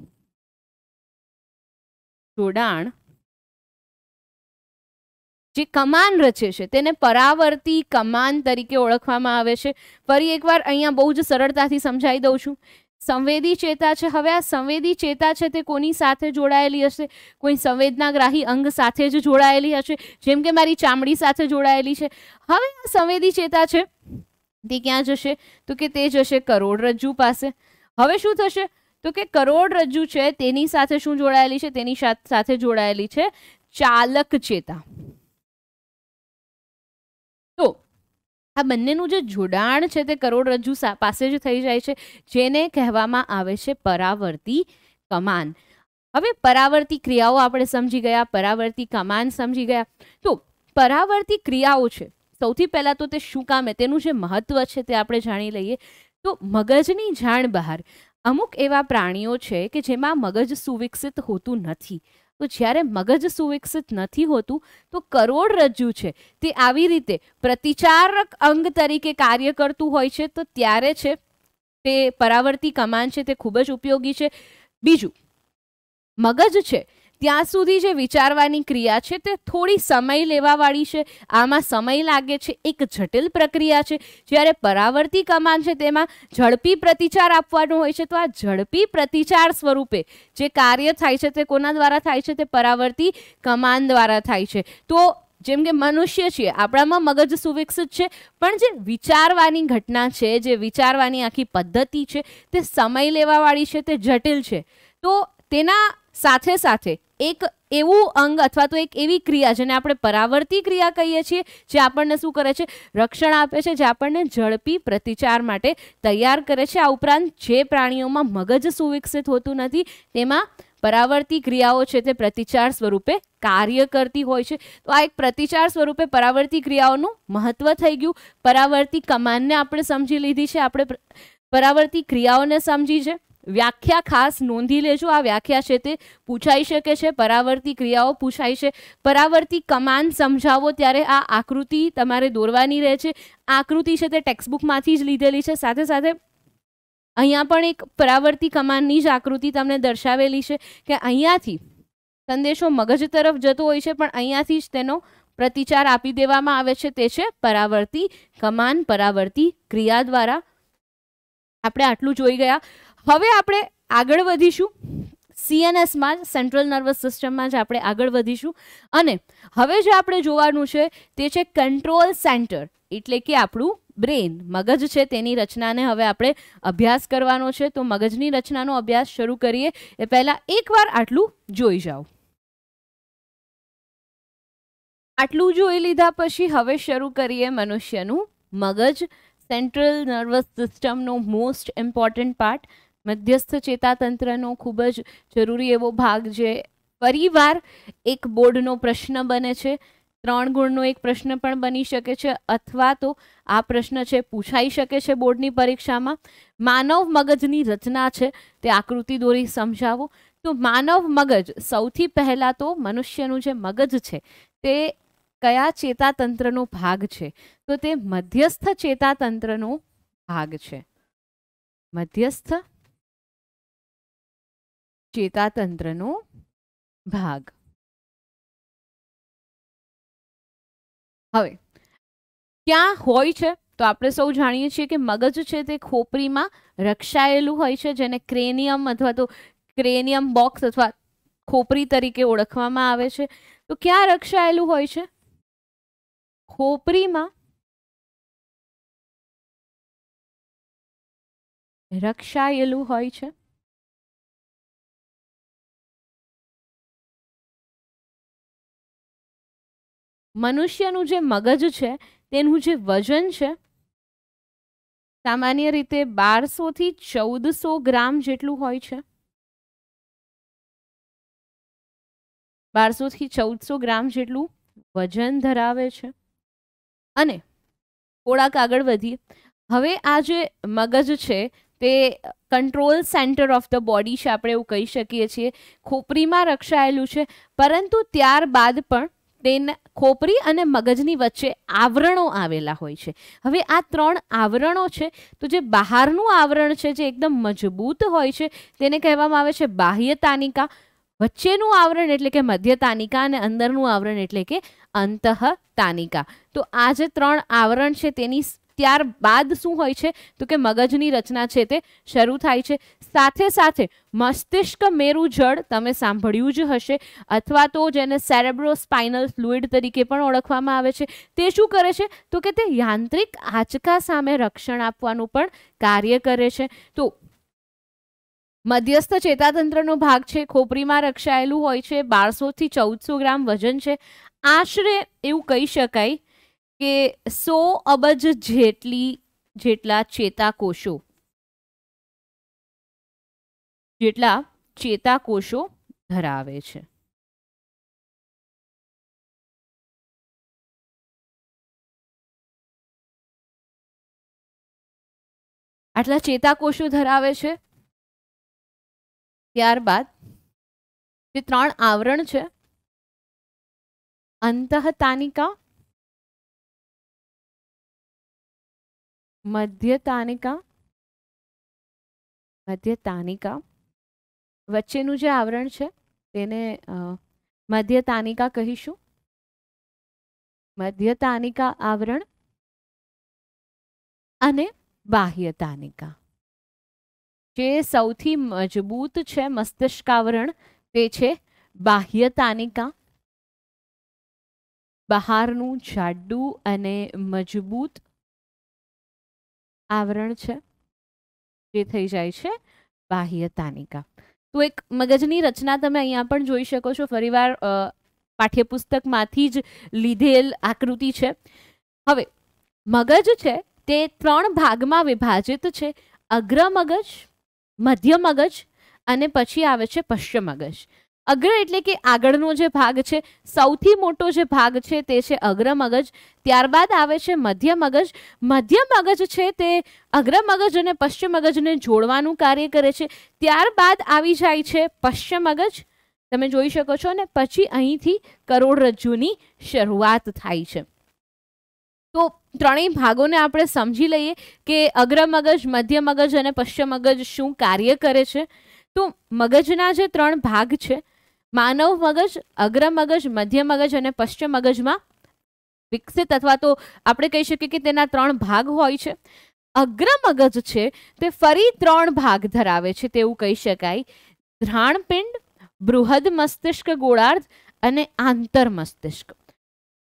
જોડાણ જે કમાન રચે છે તેને પરાવર્તી કમાન તરીકે ઓળખવામાં આવે છે. ફરી એકવાર અહીંયા બહુ જ સરળતાથી સમજાવી દઉં છું. સંવેદી ચેતા છે. હવે આ સંવેદી ચેતા છે તે કોની સાથે જોડાયેલી હશે? કોઈ સંવેદનાગ્રાહી અંગ સાથે જ જોડાયેલી હશે, જેમ કે મારી ચામડી સાથે જોડાયેલી છે. હવે આ સંવેદી ચેતા છે તે ક્યાં જશે? તો કે તે જશે કરોડરજ્જુ પાસે. હવે શું થશે? તો કે કરોડરજ્જુ છે તેની સાથે શું જોડાયેલી છે? તેની સાથે જોડાયેલી છે ચાલક ચેતા. તો આ બંનેનું જે જોડાણ છે તે કરોડરજ્જુ પાસે જ થઈ જાય છે, જેને કહેવામાં આવે છે પરાવર્તી કમાન. હવે પરાવર્તી ક્રિયાઓ આપણે સમજી ગયા, પરાવર્તી કમાન સમજી ગયા. તો પરાવર્તી ક્રિયાઓ છે, સૌથી પહેલા તો તે શું કામ, તેનું જે મહત્વ છે તે આપણે જાણી લઈએ. તો મગજની જાણ બહાર અમુક એવા પ્રાણીઓ છે કે જેમાં મગજ સુવિકસિત હોતું નથી. તો જ્યારે મગજ સુવિકસિત નથી હોતું તો કરોડરજ્જુ છે તે આવી રીતે પ્રતિચારક અંગ તરીકે કાર્ય કરતું હોય છે. તો ત્યારે છે તે પરાવર્તી કમાન છે તે ખૂબ જ ઉપયોગી છે. બીજું, મગજ છે ત્યાં સુધી જે વિચારવાની ક્રિયા છે તે થોડી સમય લેવાવાળી છે, આમાં સમય લાગે છે, એક જટિલ પ્રક્રિયા છે. જ્યારે પરાવર્તી કમાન છે તેમાં ઝડપી પ્રતિચાર આપવાનો હોય છે. તો આ ઝડપી પ્રતિચાર સ્વરૂપે જે કાર્ય થાય છે તે કોના દ્વારા થાય છે? તે પરાવર્તી કમાન દ્વારા થાય છે. તો જેમ કે મનુષ્ય છીએ, આપણામાં મગજ સુવિકસિત છે, પણ જે વિચારવાની ઘટના છે, જે વિચારવાની આખી પદ્ધતિ છે તે સમય લેવાવાળી છે, તે જટિલ છે. તો તેના સાથે સાથે એક એવું અંગ અથવા તો એક એવી ક્રિયા જેને આપણે પરાવર્તી ક્રિયા કહીએ છીએ, જે આપણને શું કરે છે? રક્ષણ આપે છે, જે આપણને ઝડપી પ્રતિચાર માટે તૈયાર કરે છે. આ ઉપરાંત જે પ્રાણીઓમાં મગજ સુવિકસિત હોતું નથી તેમાં પરાવર્તી ક્રિયાઓ છે તે પ્રતિચાર સ્વરૂપે કાર્ય કરતી હોય છે. તો આ એક પ્રતિચાર સ્વરૂપે પરાવર્તી ક્રિયાઓનું મહત્વ થઈ ગયું. પરાવર્તી કમાનને આપણે સમજી લીધી છે, આપણે પરાવર્તી ક્રિયાઓને સમજી છે. વ્યાખ્યા ખાસ નોંધી લેજો, આ વ્યાખ્યા છે તે પૂછાઈ શકે છે, પરાવર્તી ક્રિયાઓ પૂછાય છે. પરાવર્તી કમાન સમજાવો ત્યારે આ આકૃતિ તમારે દોરવાની રહે છે. આ આકૃતિ છે તે ટેક્સ્ટબુકમાંથી જ લીધેલી છે. સાથે સાથે અહીંયા પણ એક પરાવર્તી કમાનની જ આકૃતિ તમને દર્શાવેલી છે કે અહીંયાથી સંદેશો મગજ તરફ જતો હોય છે, પણ અહીંયાથી જ તેનો પ્રતિચાર આપી દેવામાં આવે છે. તે છે પરાવર્તી કમાન, પરાવર્તી ક્રિયા દ્વારા. આપણે આટલું જોઈ ગયા. હવે આપણે આગળ વધીશું CNSમાં, સેન્ટ્રલ નર્વસ સિસ્ટમમાં જ આપણે આગળ વધીશું. અને હવે જે આપણે જોવાનું છે તે છે કંટ્રોલ સેન્ટર, એટલે કે આપણું બ્રેન, મગજ છે તેની રચનાને હવે આપણે અભ્યાસ કરવાનો છે. તો મગજની રચનાનો અભ્યાસ શરૂ કરીએ એ પહેલાં એકવાર આટલું જોઈ જાઓ. આટલું જોઈ લીધા પછી હવે શરૂ કરીએ મનુષ્યનું મગજ. સેન્ટ્રલ નર્વસ સિસ્ટમનો મોસ્ટ ઇમ્પોર્ટન્ટ પાર્ટ, મધ્યસ્થ ચેતાતંત્રનો ખૂબ જ જરૂરી એવો ભાગ, જે ફરીવાર એક બોર્ડનો પ્રશ્ન બને છે. 3 ગુણનો એક પ્રશ્ન પણ બની શકે છે, અથવા તો આ પ્રશ્ન છે પૂછાઈ શકે છે બોર્ડની પરીક્ષામાં. માનવ મગજની રચના છે તે આકૃતિ દોરી સમજાવો. તો માનવ મગજ, સૌથી પહેલાં તો મનુષ્યનું જે મગજ છે તે કયા ચેતાતંત્રનો ભાગ છે? તો તે મધ્યસ્થ ચેતાતંત્રનો ભાગ છે. મધ્યસ્થ ચેતાતંત્રનો ભાગ. હવે ક્યાં હોય છે? તો આપણે સૌ જાણીએ છીએ કે મગજ છે તે ખોપરીમાં રક્ષાયેલું હોય છે, જેને ક્રેનિયમ અથવા તો ક્રેનિયમ બોક્સ અથવા ખોપરી તરીકે ઓળખવામાં આવે છે. તો ક્યાં રક્ષાયેલું હોય છે? ખોપરીમાં રક્ષાયેલું હોય છે. મનુષ્યનું જે મગજ છે તેનું જે વજન છે સામાન્ય રીતે 1200 થી 1400 ગ્રામ જેટલું હોય છે. 1200 થી 1400 ગ્રામ જેટલું વજન ધરાવે છે. અને થોડાક આગળ વધીએ. હવે આ જે મગજ છે તે control centre of the body છે, આપણે એવું કહી શકીએ છીએ. ખોપરીમાં રક્ષાયેલું છે, પરંતુ ત્યારબાદ પણ તેને ખોપરી અને મગજની વચ્ચે આવરણો આવેલા હોય છે. હવે આ 3 આવરણો છે, તો જે બહારનું આવરણ છે જે એકદમ મજબૂત હોય છે તેને કહેવામાં આવે છે બાહ્ય તાનિકા. વચ્ચેનું આવરણ એટલે કે મધ્યતાનિકા અને અંદરનું આવરણ એટલે કે અંતઃતાનિકા. તો આ જે 3 આવરણ છે તેની ત્યારબાદ શું હોય છે તો કે મગજની રચના છે તે શરૂ થાય છે. સાથે સાથે મસ્તિષ્ક મેરુ જળ તમે સાંભળ્યું જ હશે, અથવા તો જેને સેરેબ્રોસ્પાઇનલ ફ્લુઇડ તરીકે પણ ઓળખવામાં આવે છે. તે શું કરે છે તો કે તે યાંત્રિક આંચકા સામે રક્ષણ આપવાનું પણ કાર્ય કરે છે. તો મધ્યસ્થ ચેતાતંત્રનો ભાગ છે, ખોપરીમાં રક્ષાયેલું હોય છે, 1200 થી 1400 ગ્રામ વજન છે. આશરે એવું કહી શકાય કે 100 અબજ જેટલા ચેતાકોષો ધરાવે છે. આટલા ચેતાકોષો ધરાવે છે. ત્યારબાદ જે 3 આવરણ છે, અંતઃતાનિકા, મધ્યતાનિકા, વચ્ચેનું જે આવરણ છે તેને મધ્યતાનિકા કહીશું. મધ્યતાનિકા આવરણ અને બાહ્યતાનિકા. જે સૌથી મજબૂત છે મસ્તિષ્કાવરણ તે છે બાહ્યતાનિકા. બહારનું જાડું અને મજબૂત આવરણ છે જે થઈ જાય છે બાહ્યતાનિકા. તો એક મગજની રચના તમે અહીંયા પણ જોઈ શકો છો, ફરીવાર પાઠ્યપુસ્તકમાંથી જ લીધેલ આકૃતિ છે. હવે મગજ છે તે 3 ભાગમાં વિભાજિત છે: અગ્ર મગજ, મધ્ય મગજ અને પછી આવે છે પશ્ચ મગજ. અગ્ર એટલે કે આગળનો જે ભાગ છે, સૌથી મોટો જે ભાગ છે તે છે અગ્ર મગજ. ત્યારબાદ આવે છે મધ્ય મગજ. મધ્ય મગજ છે તે અગ્ર મગજ અને પશ્ચ મગજને જોડવાનું કાર્ય કરે છે. ત્યારબાદ આવી જાય છે પશ્ચ મગજ, તમે જોઈ શકો છો ને. પછી અહીંથી કરોડરજ્જુની શરૂઆત થાય છે. તો ત્રણેય ભાગોને આપણે સમજી લઈએ કે અગ્ર મગજ, મધ્ય મગજ અને પશ્ચ મગજ શું કાર્ય કરે છે. તો મગજના જે 3 ભાગ છે, માનવ મગજ, અગ્ર મગજ, મધ્ય મગજ અને પશ્ચ મગજમાં વિકસિત, અથવા તો આપણે કહી શકીએ કે તેના 3 ભાગ હોય છે. અગ્ર મગજ છે તે ફરી 3 ભાગ ધરાવે છે તેવું કહી શકાય: ધ્રાણપિંડ, બૃહદ મસ્તિષ્ક ગોળાર્ધ અને આંતર મસ્તિષ્ક.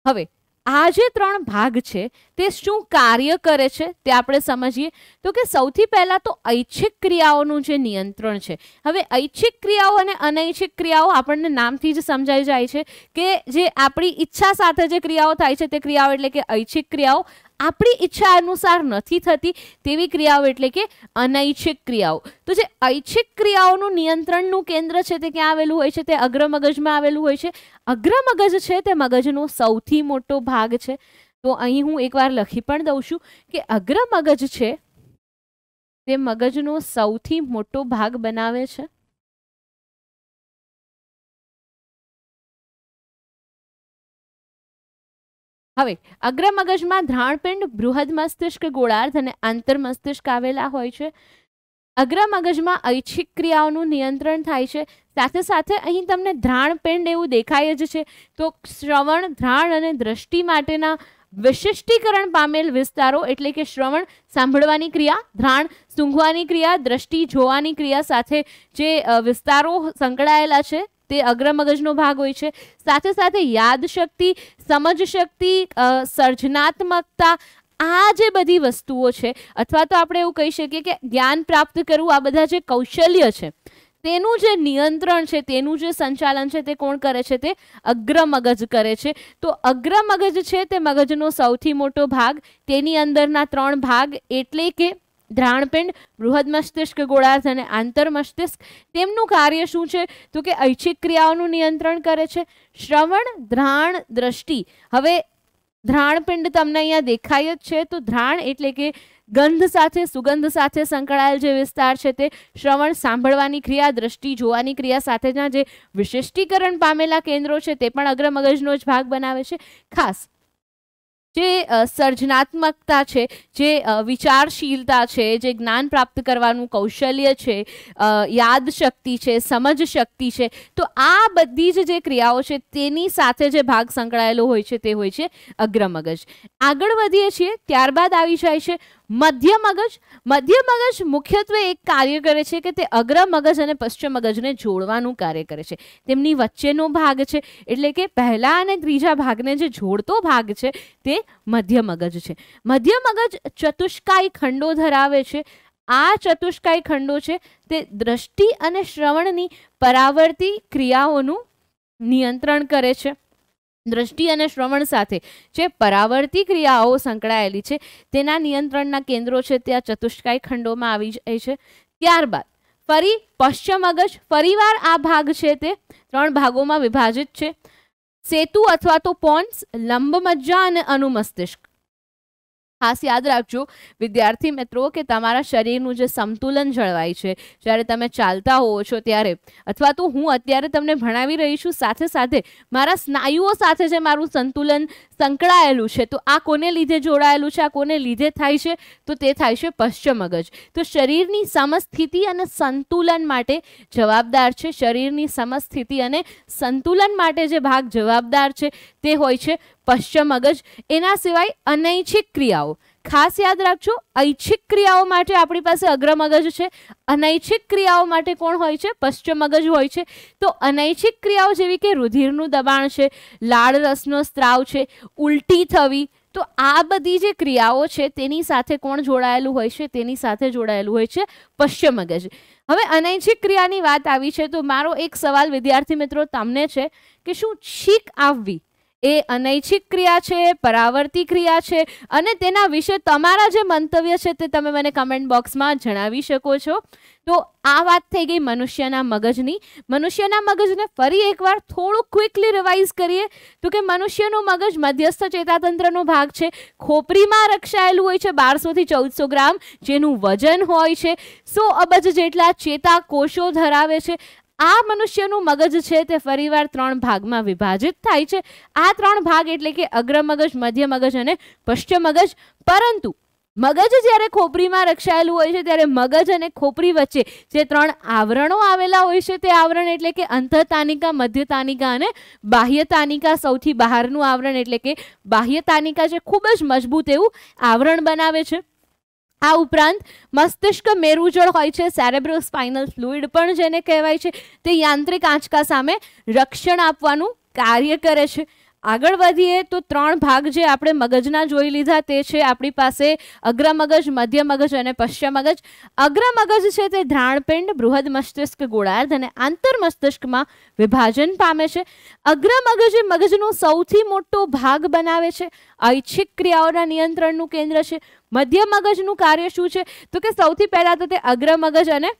હવે આ જે 3 ભાગ છે તે શું કાર્ય કરે છે તે આપણે સમજીએ. તો કે સૌથી પહેલા તો ઐચ્છિક ક્રિયાઓનું જે નિયંત્રણ છે. હવે ઐચ્છિક ક્રિયાઓ અને અનૈચ્છિક ક્રિયાઓ આપણને નામથી જ સમજાઈ જાય છે કે જે આપણી ઈચ્છા સાથે જે ક્રિયાઓ થાય છે તે ક્રિયાઓ એટલે કે ઐચ્છિક ક્રિયાઓ. આપણી ઈચ્છા અનુસાર નથી થતી તેવી ક્રિયાઓ એટલે કે અનૈચ્છિક ક્રિયાઓ. તો જે ઐચ્છિક ક્રિયાઓનું નિયંત્રણનું કેન્દ્ર છે તે ક્યાં આવેલું હોય છે? તે અગ્ર મગજમાં આવેલું હોય છે. અગ્ર મગજ છે તે મગજનો સૌથી મોટો ભાગ છે. તો અહીં હું એકવાર લખી પણ દઉં છું કે અગ્ર મગજ છે તે મગજનો સૌથી મોટો ભાગ બનાવે છે. હવે અગ્ર મગજમાં ધ્રાણપિંડ, બૃહદ મસ્તિષ્ક ગોળાર્ધ અને આંતર મસ્તિષ્ક આવેલા હોય છે. અગ્ર મગજમાં ઐચ્છિક ક્રિયાઓનું નિયંત્રણ થાય છે. સાથે સાથે અહીં તમને ધ્રાણપિંડ એવું દેખાય જ છે. તો શ્રવણ, ધ્રાણ અને દ્રષ્ટિ માટેના વિશિષ્ટીકરણ પામેલ વિસ્તારો એટલે કે શ્રવણ સાંભળવાની ક્રિયા, ધ્રાણ સૂંઘવાની ક્રિયા, દ્રષ્ટિ જોવાની ક્રિયા સાથે જે વિસ્તારો સંકળાયેલા છે તે અગ્ર મગજનો ભાગ હોય છે. સાથે સાથે યાદશક્તિ, સમજ શક્તિ, સર્જનાત્મકતા, આ જે બધી વસ્તુઓ છે, અથવા તો આપણે એવું કહી શકીએ કે જ્ઞાન પ્રાપ્ત કરવું, આ બધા જે કૌશલ્ય છે તેનું જે નિયંત્રણ છે, તેનું જે સંચાલન છે તે કોણ કરે છે? તે અગ્ર મગજ કરે છે. તો અગ્ર મગજ છે તે મગજનો સૌથી મોટો ભાગ. તેની અંદરના 3 ભાગ એટલે કે ધ્રાણપિંડ, બૃહદ મસ્તિષ્ક ગોળાર્ધ અને આંતર મસ્તિષ્ક. તેમનું કાર્ય શું છે? તો કે ઐચ્છિક ક્રિયાઓનું નિયંત્રણ કરે છે. શ્રવણ, ધ્રાણ, દ્રષ્ટિ. હવે ધ્રાણપિંડ તમને અહીંયા દેખાય જ છે. તો ધ્રાણ એટલે કે ગંધ સાથે, સુગંધ સાથે સંકળાયેલ જે વિસ્તાર છે તે શ્રવણ સાંભળવાની ક્રિયા, દ્રષ્ટિ જોવાની ક્રિયા સાથેના જે વિશિષ્ટીકરણ પામેલા કેન્દ્રો છે તે પણ અગ્ર મગજનો જ ભાગ બનાવે છે. ખાસ જે સર્જનાત્મકતા છે, જે વિચારશીલતા છે, જે જ્ઞાન પ્રાપ્ત કરવાનું કૌશલ્ય છે, યાદ શક્તિ છે, સમજ શક્તિ છે, તો આ બધી જ જે ક્રિયાઓ છે તેની સાથે જે ભાગ સંકળાયેલો હોય છે તે હોય છે અગ્ર મગજ. આગળ વધીએ છીએ ત્યારબાદ આવી જાય છે મધ્ય મગજ. મધ્ય મગજ મુખ્યત્વે એક કાર્ય કરે છે કે તે અગ્ર મગજ અને પશ્ચિમ મગજને જોડવાનું કાર્ય કરે છે. તેમની વચ્ચેનો ભાગ છે, એટલે કે પહેલા અને ત્રીજા ભાગને જે જોડતો ભાગ છે તે મધ્ય મગજ છે. મધ્ય મગજ ચતુષ્કાય ખંડો ધરાવે છે. આ ચતુષ્કાય ખંડો છે તે દ્રષ્ટિ અને શ્રવણની પરાવર્તી ક્રિયાઓનું નિયંત્રણ કરે છે. દ્રષ્ટિ અને શ્રવણ સાથે જે પરાવર્તી ક્રિયાઓ સંકળાયેલી છે તેના નિયંત્રણના કેન્દ્રો છે તે આ ચતુષ્કાય ખંડોમાં આવી જાય છે. ત્યારબાદ ફરી પશ્ચિમ મગજ. ફરીવાર આ ભાગ છે તે 3 ભાગોમાં વિભાજિત છે. સેતુ અથવા તો પોન્સ, લંબ મજ્જા અને અનુમસ્તિષ્ક. ખાસ યાદ રાખજો વિદ્યાર્થી મિત્રો કે તમારા શરીરનું જે સંતુલન જળવાય છે જ્યારે તમે ચાલતા હોવો છો ત્યારે, અથવા તો હું અત્યારે તમને ભણાવી રહી છું સાથે સાથે મારા સ્નાયુઓ સાથે જે મારું સંતુલન સંકળાયેલું છે, તો આ કોને લીધે જોડાયેલું છે, આ કોને લીધે થાય છે, તો તે થાય છે પશ્ચિમ મગજ. તો શરીરની સમસ્થિતિ અને સંતુલન માટે જવાબદાર છે. શરીરની સમસ્થિતિ અને સંતુલન માટે જે ભાગ જવાબદાર છે તે હોય છે પશ્ચિમ મગજ. એના સિવાય અનૈચ્છિક ક્રિયાઓ ખાસ યાદ રાખજો. ઐચ્છિક ક્રિયાઓ માટે આપણી પાસે અગ્ર મગજ છે, અનૈચ્છિક ક્રિયાઓ માટે કોણ હોય છે? પશ્ચિમ મગજ હોય છે. તો અનૈચ્છિક ક્રિયાઓ જેવી કે રુધિરનું દબાણ છે, લાળ રસનો સ્ત્રાવ છે, ઉલટી થવી, તો આ બધી જે ક્રિયાઓ છે તેની સાથે કોણ જોડાયેલું હોય છે? તેની સાથે જોડાયેલું હોય છે પશ્ચિમ મગજ. હવે અનૈચ્છિક ક્રિયાની વાત આવી છે તો મારો એક સવાલ વિદ્યાર્થી મિત્રો તમને છે કે શું છીંક આવવી એ અનૈચ્છિક ક્રિયા છે, પરાવર્તી ક્રિયા છે? અને તેના વિશે તમારા જે મંતવ્ય છે તે તમે મને કમેન્ટ બોક્સમાં જણાવી શકો છો. તો આ વાત થઈ ગઈ મનુષ્યના મગજની. મનુષ્યના મગજને ફરી એકવાર થોડું ક્વિકલી રિવાઇઝ કરીએ તો કે મનુષ્યનું મગજ મધ્યસ્થ ચેતાતંત્રનો ભાગ છે. ખોપરીમાં રક્ષાયેલું હોય છે 1200 થી 1400 ગ્રામ, જેનું વજન હોય છે 100 અબજ જેટલા ચેતાકોષો ધરાવે છે. આ મનુષ્યનું મગજ છે તે ફરીવાર 3 ભાગમાં વિભાજિત થાય છે. આ 3 ભાગ એટલે કે અગ્ર મગજ, મધ્ય મગજ અને પશ્ચિમ મગજ. પરંતુ મગજ જ્યારે ખોપરીમાં રક્ષાયેલું હોય છે ત્યારે મગજ અને ખોપરી વચ્ચે જે 3 આવરણો આવેલા હોય છે તે આવરણ એટલે કે અંતઃતાનિકા, મધ્યતાનિકા અને બાહ્યતાનિકા. સૌથી બહારનું આવરણ એટલે કે બાહ્યતાનિકા જે ખૂબ જ મજબૂત એવું આવરણ બનાવે છે. આ ઉપરાંત મસ્તિષ્ક મેરુજળ હોય છે, સેરેબ્રોસ્પાઇનલ ફ્લુઇડ પણ જેને કહેવાય છે, તે યાંત્રિક આંચકા સામે રક્ષણ આપવાનું કાર્ય કરે છે. આગળ વધીએ તો 3 ભાગ જે આપણે મગજના જોઈ લીધા તે છે આપણી પાસે અગ્ર મગજ, મધ્ય મગજ અને પશ્ચિમ મગજ. અગ્ર મગજ છે તે ધ્રાણપિંડ, બૃહદ મસ્તિષ્ક ગોળાર્ધ અને આંતર મસ્તિષ્કમાં વિભાજન પામે છે. અગ્ર મગજ એ મગજનો સૌથી મોટો ભાગ બનાવે છે, ઐચ્છિક ક્રિયાઓના નિયંત્રણનું કેન્દ્ર છે. મધ્ય મગજનું કાર્ય શું છે? તો કે સૌથી પહેલા તો તે અગ્ર મગજ અને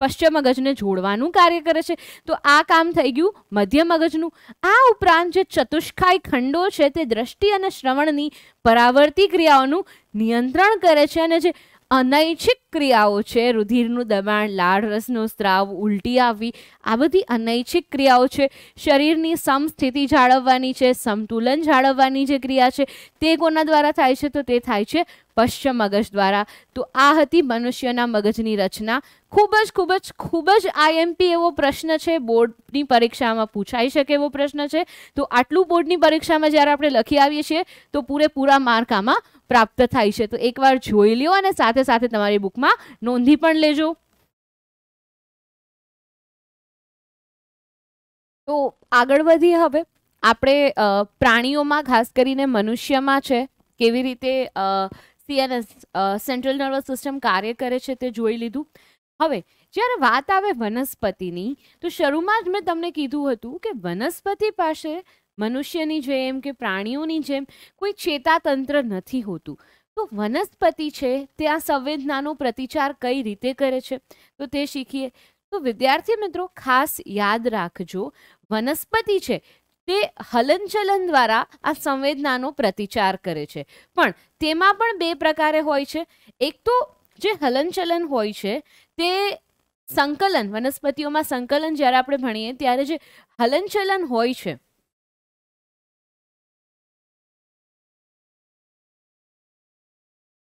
પશ્ચિમ મગજને જોડવાનું કાર્ય કરે છે. તો આ કામ થઈ ગયું મધ્ય મગજનું. આ ઉપરાંત જે ચતુષ્કાય ખંડો છે તે દ્રષ્ટિ અને શ્રવણની પરાવર્તી ક્રિયાઓનું નિયંત્રણ કરે છે. અને જે અનૈચ્છિક ક્રિયાઓ છે, રુધિરનું દબાણ, લાળ રસનો સ્ત્રાવ, ઉલટી આવવી, આ બધી અનૈચ્છિક ક્રિયાઓ છે. શરીરની સમસ્થિતિ જાળવવાની છે, સંતુલન જાળવવાની જે ક્રિયા છે તે કોના દ્વારા થાય છે? તો તે થાય છે પશ્ચિમ મગજ દ્વારા. તો આ હતી મનુષ્યના મગજની રચના. ખૂબ જ આઈએમપી એવો પ્રશ્ન છે, બોર્ડની પરીક્ષામાં પૂછાઈ શકે એવો પ્રશ્ન છે. તો આટલું બોર્ડની પરીક્ષામાં જ્યારે આપણે લખી આવીએ છીએ તો પૂરેપૂરા માર્ક આમાં પ્રાપ્ત થાય છે. તો એકવાર જોઈ લ્યો અને સાથે સાથે તમારી બુકમાં નોંધી પણ લેજો. તો આગળ વધીએ. હવે આપણે પ્રાણીઓમાં ખાસ કરીને મનુષ્યમાં છે કેવી રીતે CNS સેન્ટ્રલ નર્વસ સિસ્ટમ કાર્ય કરે છે તે જોઈ લીધું. હવે જ્યારે વાત આવે વનસ્પતિની, તો શરૂમાં જ મેં તમને કીધું હતું કે વનસ્પતિ પાસે મનુષ્યની જેમ કે પ્રાણીઓની જેમ કોઈ ચેતાતંત્ર નથી હોતું. તો વનસ્પતિ છે તે આ સંવેદનાનો પ્રતિચાર કઈ રીતે કરે છે તો તે શીખીએ. તો વિદ્યાર્થી મિત્રો ખાસ યાદ રાખજો, વનસ્પતિ છે તે હલનચલન દ્વારા આ સંવેદનાનો પ્રતિચાર કરે છે. પણ તેમાં પણ 2 પ્રકારે હોય છે. એક તો જે હલનચલન હોય છે તે સંકલન, વનસ્પતિઓમાં સંકલન જ્યારે આપણે ભણીએ ત્યારે જે હલનચલન હોય છે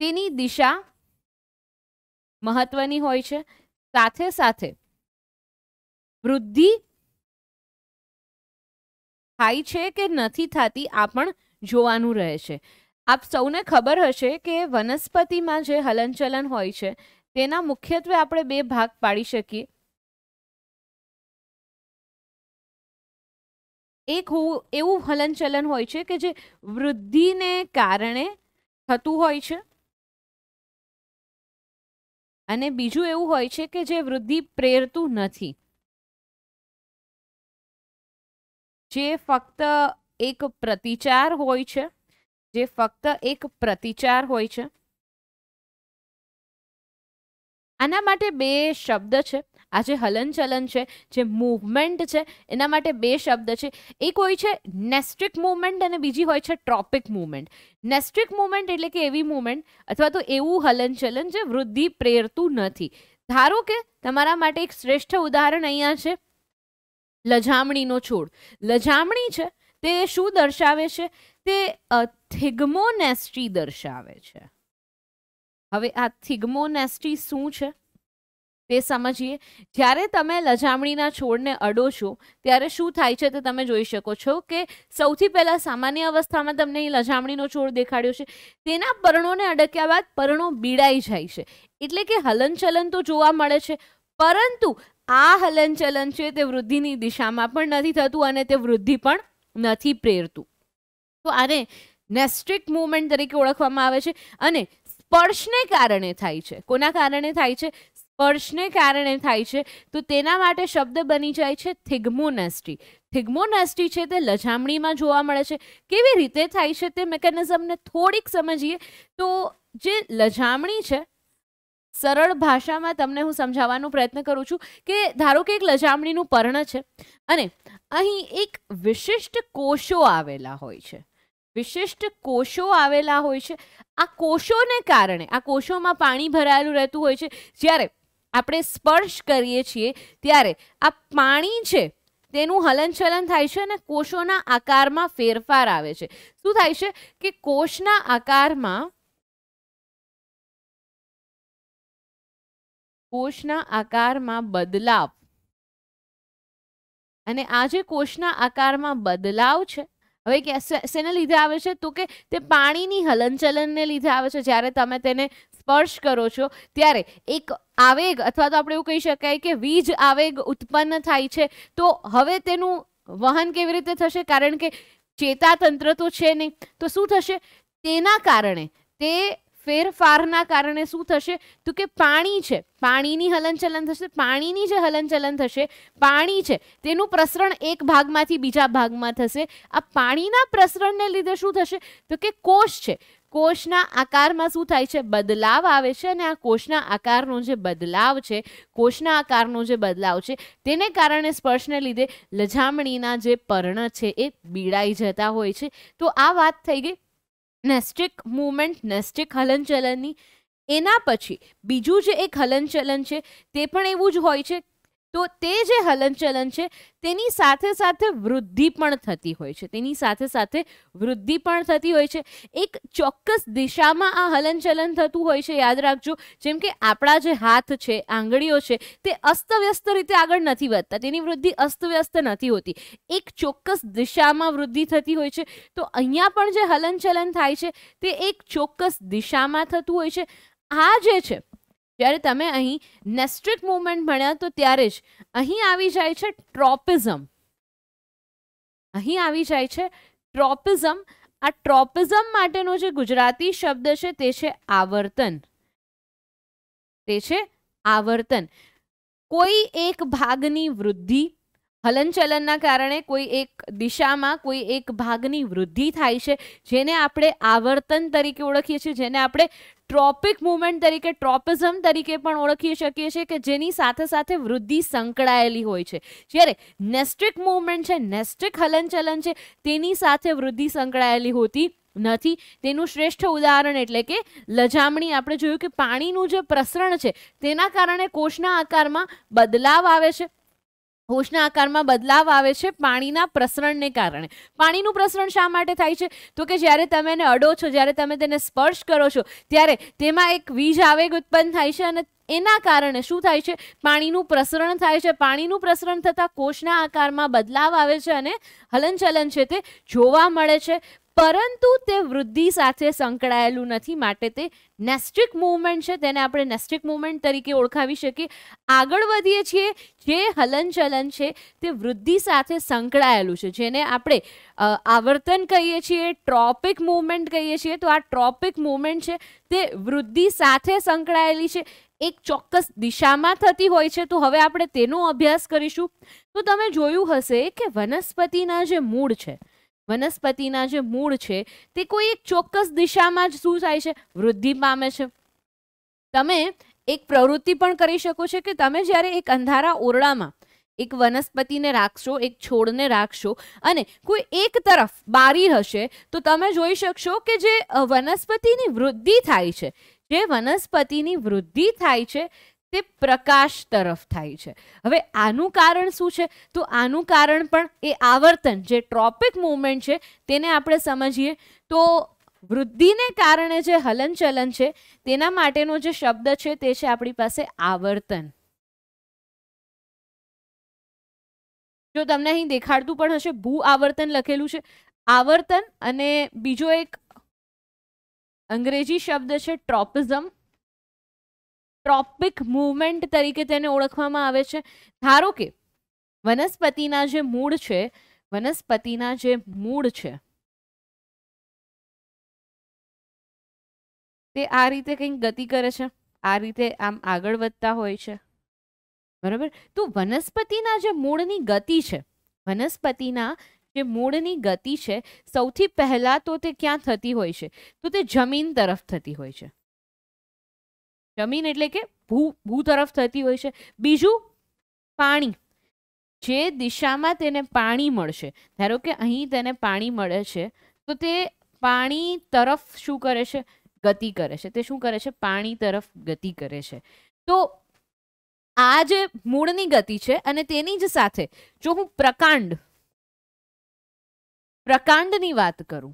તેની દિશા મહત્વની હોય છે, સાથે સાથે વૃદ્ધિ થાય છે કે નથી થતી આ પણ જોવાનું રહે છે. આપ સૌને ખબર હશે કે વનસ્પતિમાં જે હલનચલન હોય છે તેના મુખ્યત્વે આપણે બે ભાગ પાડી શકીએ. એક એવું હલનચલન હોય છે કે જે વૃદ્ધિને કારણે થતું હોય છે, અને બીજું એવું હોય છે કે જે વૃદ્ધિ પ્રેરતું નથી, જે ફક્ત એક પ્રતિચાર હોય છે, જે ફક્ત એક પ્રતિચાર હોય છે. આના માટે બે શબ્દ છે. આ જે હલનચલન છે, જે મૂવમેન્ટ છે, એના માટે બે શબ્દ છે. એક હોય છે નેસ્ટ્રિક મૂવમેન્ટ અને બીજી હોય છે ટ્રોપિક મૂવમેન્ટ. નેસ્ટ્રિક મૂવમેન્ટ એટલે કે એવી મૂવમેન્ટ અથવા તો એવું હલનચલન જે વૃદ્ધિ પ્રેરતું નથી. ધારો કે તમારા માટે એક શ્રેષ્ઠ ઉદાહરણ અહીંયા છે લજામણીનો છોડ. લજામણી છે તે શું દર્શાવે છે? તે થિગ્મોનેસ્ટી દર્શાવે છે. હવે આ થિગ્મોનેસ્ટી શું છે તે સમજીએ. જ્યારે તમે લજામણીના છોડને અડો છો ત્યારે શું થાય છે તે તમે જોઈ શકો છો કે સૌથી પહેલા સામાન્ય અવસ્થામાં તમને અહીં લજામણીનો છોડ દેખાડ્યો છે. તેના પર્ણોને અડક્યા બાદ પર્ણો બીડાઈ જાય છે, એટલે કે હલનચલન તો જોવા મળે છે, પરંતુ આ હલનચલન છે તે વૃદ્ધિની દિશામાં પણ નથી થતું અને તે વૃદ્ધિ પણ નથી પ્રેરતું. તો આને નેસ્ટ્રિક મૂવમેન્ટ તરીકે ઓળખવામાં આવે છે. અને સ્પર્શને કારણે થાય છે. કોના કારણે થાય છે? સ્પર્શને કારણે થાય છે. તો તેના માટે શબ્દ બની જાય છે થિગ્મોનેસ્ટી. થિગ્મોનેસ્ટી છે તે લજામણીમાં જોવા મળે છે. કેવી રીતે થાય છે તે મિકેનિઝમને થોડીક સમજીએ. તો જે લજામણી છે, સરળ ભાષામાં તમને હું સમજાવવાનો પ્રયત્ન કરું છું કે ધારો કે એક લજામણીનું પર્ણ છે અને અહીં એક વિશિષ્ટ કોષો આવેલા હોય છે. વિશિષ્ટ કોષો આવેલા હોય છે. આ કોષોને કારણે, આ કોષોમાં પાણી ભરાયેલું રહેતું હોય છે. જ્યારે આપણે સ્પર્શ કરીએ છીએ ત્યારે આ પાણી છે તેનું હલનચલન થાય છે અને કોષોના આકારમાં ફેરફાર આવે છે. શું થાય છે કે કોષના આકારમાં બદલાવ. અને આ જે કોષના આકારમાં બદલાવ છે, હવે શેને લીધે આવે છે? તો કે તે પાણીની હલનચલનને લીધે આવે છે. જ્યારે તમે તેને સ્પર્શ કરો છો ત્યારે એક આવેગ અથવા તો આપણે એવું કહી શકાય કે વીજ આવેગ ઉત્પન્ન થાય છે. તો હવે તેનું વહન કેવી રીતે થશે? કારણ કે ચેતાતંત્ર તો છે નહીં. તો શું થશે? તેના કારણે, તે ફેરફારના કારણે શું થશે? તો કે પાણી છે, પાણીની હલનચલન થશે. પાણીની જે હલનચલન થશે, પાણી છે તેનું પ્રસરણ એક ભાગમાંથી બીજા ભાગમાં થશે. આ પાણીના પ્રસરણને લીધે શું થશે? તો કે કોષ છે, કોષના આકારમાં શું થાય છે? બદલાવ આવે છે. અને આ કોષના આકારનો જે બદલાવ છે, તેને કારણે સ્પર્શને લીધે લજામણીના જે પર્ણ છે એ બીડાઈ જતા હોય છે. તો આ વાત થઈ ગઈ નેસ્ટ્રિક મૂવમેન્ટ, નેસ્ટ્રિક હલનચલનની. એના પછી બીજું જે એક હલનચલન છે તે પણ એવું જ હોય છે. તો તે જે હલનચલન છે તેની સાથે સાથે વૃદ્ધિ પણ થતી હોય છે. એક ચોક્કસ દિશામાં આ હલનચલન થતું હોય છે. યાદ રાખજો, જેમ કે આપણા જે હાથ છે, આંગળીઓ છે, તે અસ્તવ્યસ્ત રીતે આગળ નથી વધતા, તેની વૃદ્ધિ અસ્તવ્યસ્ત નથી હોતી, એક ચોક્કસ દિશામાં વૃદ્ધિ થતી હોય છે. તો અહીંયા પણ જે હલનચલન થાય છે તે એક ચોક્કસ દિશામાં થતું હોય છે. આ જે છે, જ્યારે તમે અહીં નેસ્ટ્રિક મૂવમેન્ટ ભણ્યા તો ત્યારે જ અહીં આવી જાય છે ટ્રોપિઝમ. આ ટ્રોપિઝમ માટેનો જે ગુજરાતી શબ્દ છે તે છે આવર્તન. કોઈ એક ભાગની વૃદ્ધિ, હલનચલનના કારણે કોઈ એક દિશામાં કોઈ એક ભાગની વૃદ્ધિ થાય છે, જેને આપણે આવર્તન તરીકે ઓળખીએ છીએ, જેને આપણે ટ્રોપિક મૂવમેન્ટ તરીકે, ટ્રોપિઝમ તરીકે પણ ઓળખી શકીએ છીએ, કે જેની સાથે સાથે વૃદ્ધિ સંકળાયેલી હોય છે. જ્યારે નેસ્ટ્રિક મૂવમેન્ટ છે, નેસ્ટ્રિક હલનચલન છે, તેની સાથે વૃદ્ધિ સંકળાયેલી હોતી નથી. તેનું શ્રેષ્ઠ ઉદાહરણ એટલે કે લજામણી. આપણે જોયું કે પાણીનું જે પ્રસરણ છે તેના કારણે કોષના આકારમાં બદલાવ આવે છે. કોષના આકારમાં બદલાવ આવે છે પાણીના પ્રસરણને કારણે. પાણીનું પ્રસરણ શા માટે થાય છે? તો કે જ્યારે તમે એને અડો છો, જ્યારે તમે તેને સ્પર્શ કરો છો, ત્યારે તેમાં એક વીજ આવેગ ઉત્પન્ન થાય છે અને એના કારણે શું થાય છે? પાણીનું પ્રસરણ થાય છે. પાણીનું પ્રસરણ થતાં કોષના આકારમાં બદલાવ આવે છે અને હલનચલન છે તે જોવા મળે છે, પરંતુ તે વૃદ્ધિ સાથે સંકળાયેલું નથી, માટે તે નેસ્ટિક મૂવમેન્ટ છે. તેને આપણે નેસ્ટિક મૂવમેન્ટ તરીકે ઓળખાવી શકીએ. આગળ વધીએ છીએ. જે હલનચલન છે તે વૃદ્ધિ સાથે સંકળાયેલું છે, જેને આપણે આવર્તન કહીએ છીએ, ટ્રોપિક મૂવમેન્ટ કહીએ છીએ. તો આ ટ્રોપિક મૂવમેન્ટ છે તે વૃદ્ધિ સાથે સંકળાયેલી છે, એક ચોક્કસ દિશામાં થતી હોય છે. તો હવે આપણે તેનો અભ્યાસ કરીશું. તો તમે જોયું હશે કે વનસ્પતિના જે મૂળ છે, વનસ્પતિના જે મૂળ છે તે કોઈ એક ચોક્કસ દિશામાં જ શું થાય છે? વૃદ્ધિ પામે છે. તમે એક પ્રવૃત્તિ પણ કરી શકો છો કે તમે જ્યારે એક અંધારા ઓરડામાં એક વનસ્પતિને રાખશો, એક છોડને રાખશો અને કોઈ એક તરફ બારી હશે, તો તમે જોઈ શકશો કે જે વનસ્પતિની વૃદ્ધિ થાય છે, જે વનસ્પતિની વૃદ્ધિ થાય છે તે પ્રકાશ તરફ થાય છે. હવે આનું કારણ શું છે? તો આનું કારણ પણ એ આવર્તન, જે ટ્રોપિક મૂવમેન્ટ છે તેને આપણે સમજીએ. તો વૃદ્ધિને કારણે જે હલનચલન છે તેના માટેનો જે શબ્દ છે તે છે આપણી પાસે આવર્તન. જો તમને અહીં દેખાડતું પણ હશે, ભૂ આવર્તન લખેલું છે. આવર્તન અને બીજો એક અંગ્રેજી શબ્દ છે ટ્રોપિઝમ. ટ્રોપિક મૂવમેન્ટ તરીકે તેને ઓળખવામાં આવે છે. ધારો કે વનસ્પતિના જે મૂળ છે, વનસ્પતિના જે મૂળ છે તે આ રીતે કંઈક ગતિ કરે છે, આ રીતે આમ આગળ વધતા હોય છે, બરાબર. તો વનસ્પતિના જે મૂળની ગતિ છે, વનસ્પતિના જે મૂળની ગતિ છે, સૌથી પહેલા તો તે ક્યાં થતી હોય છે? તો તે જમીન તરફ થતી હોય છે. જમીન એટલે કે ભૂ તરફ થતી હોય છે. બીજું પાણી, જે દિશામાં તેને પાણી મળશે, ધારો કે અહીં તેને પાણી મળે છે, તો તે પાણી તરફ શું કરે છે? ગતિ કરે છે. તે શું કરે છે? પાણી તરફ ગતિ કરે છે. તો આ જે મૂળની ગતિ છે અને તેની જ સાથે જો હું પ્રકાંડની વાત કરું,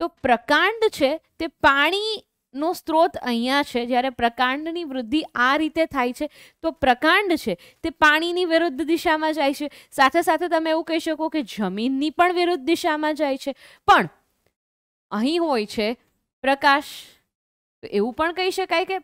તો પ્રકાંડ છે તે પાણીનો સ્ત્રોત અહીંયા છે. જ્યારે પ્રકાંડની વૃદ્ધિ આ રીતે થાય છે, તો પ્રકાંડ છે તે પાણીની વિરુદ્ધ દિશામાં જાય છે. સાથે સાથે તમે એવું કહી શકો કે જમીનની પણ વિરુદ્ધ દિશામાં જાય છે. પણ અહીં હોય છે પ્રકાશ, તો એવું પણ કહી શકાય કે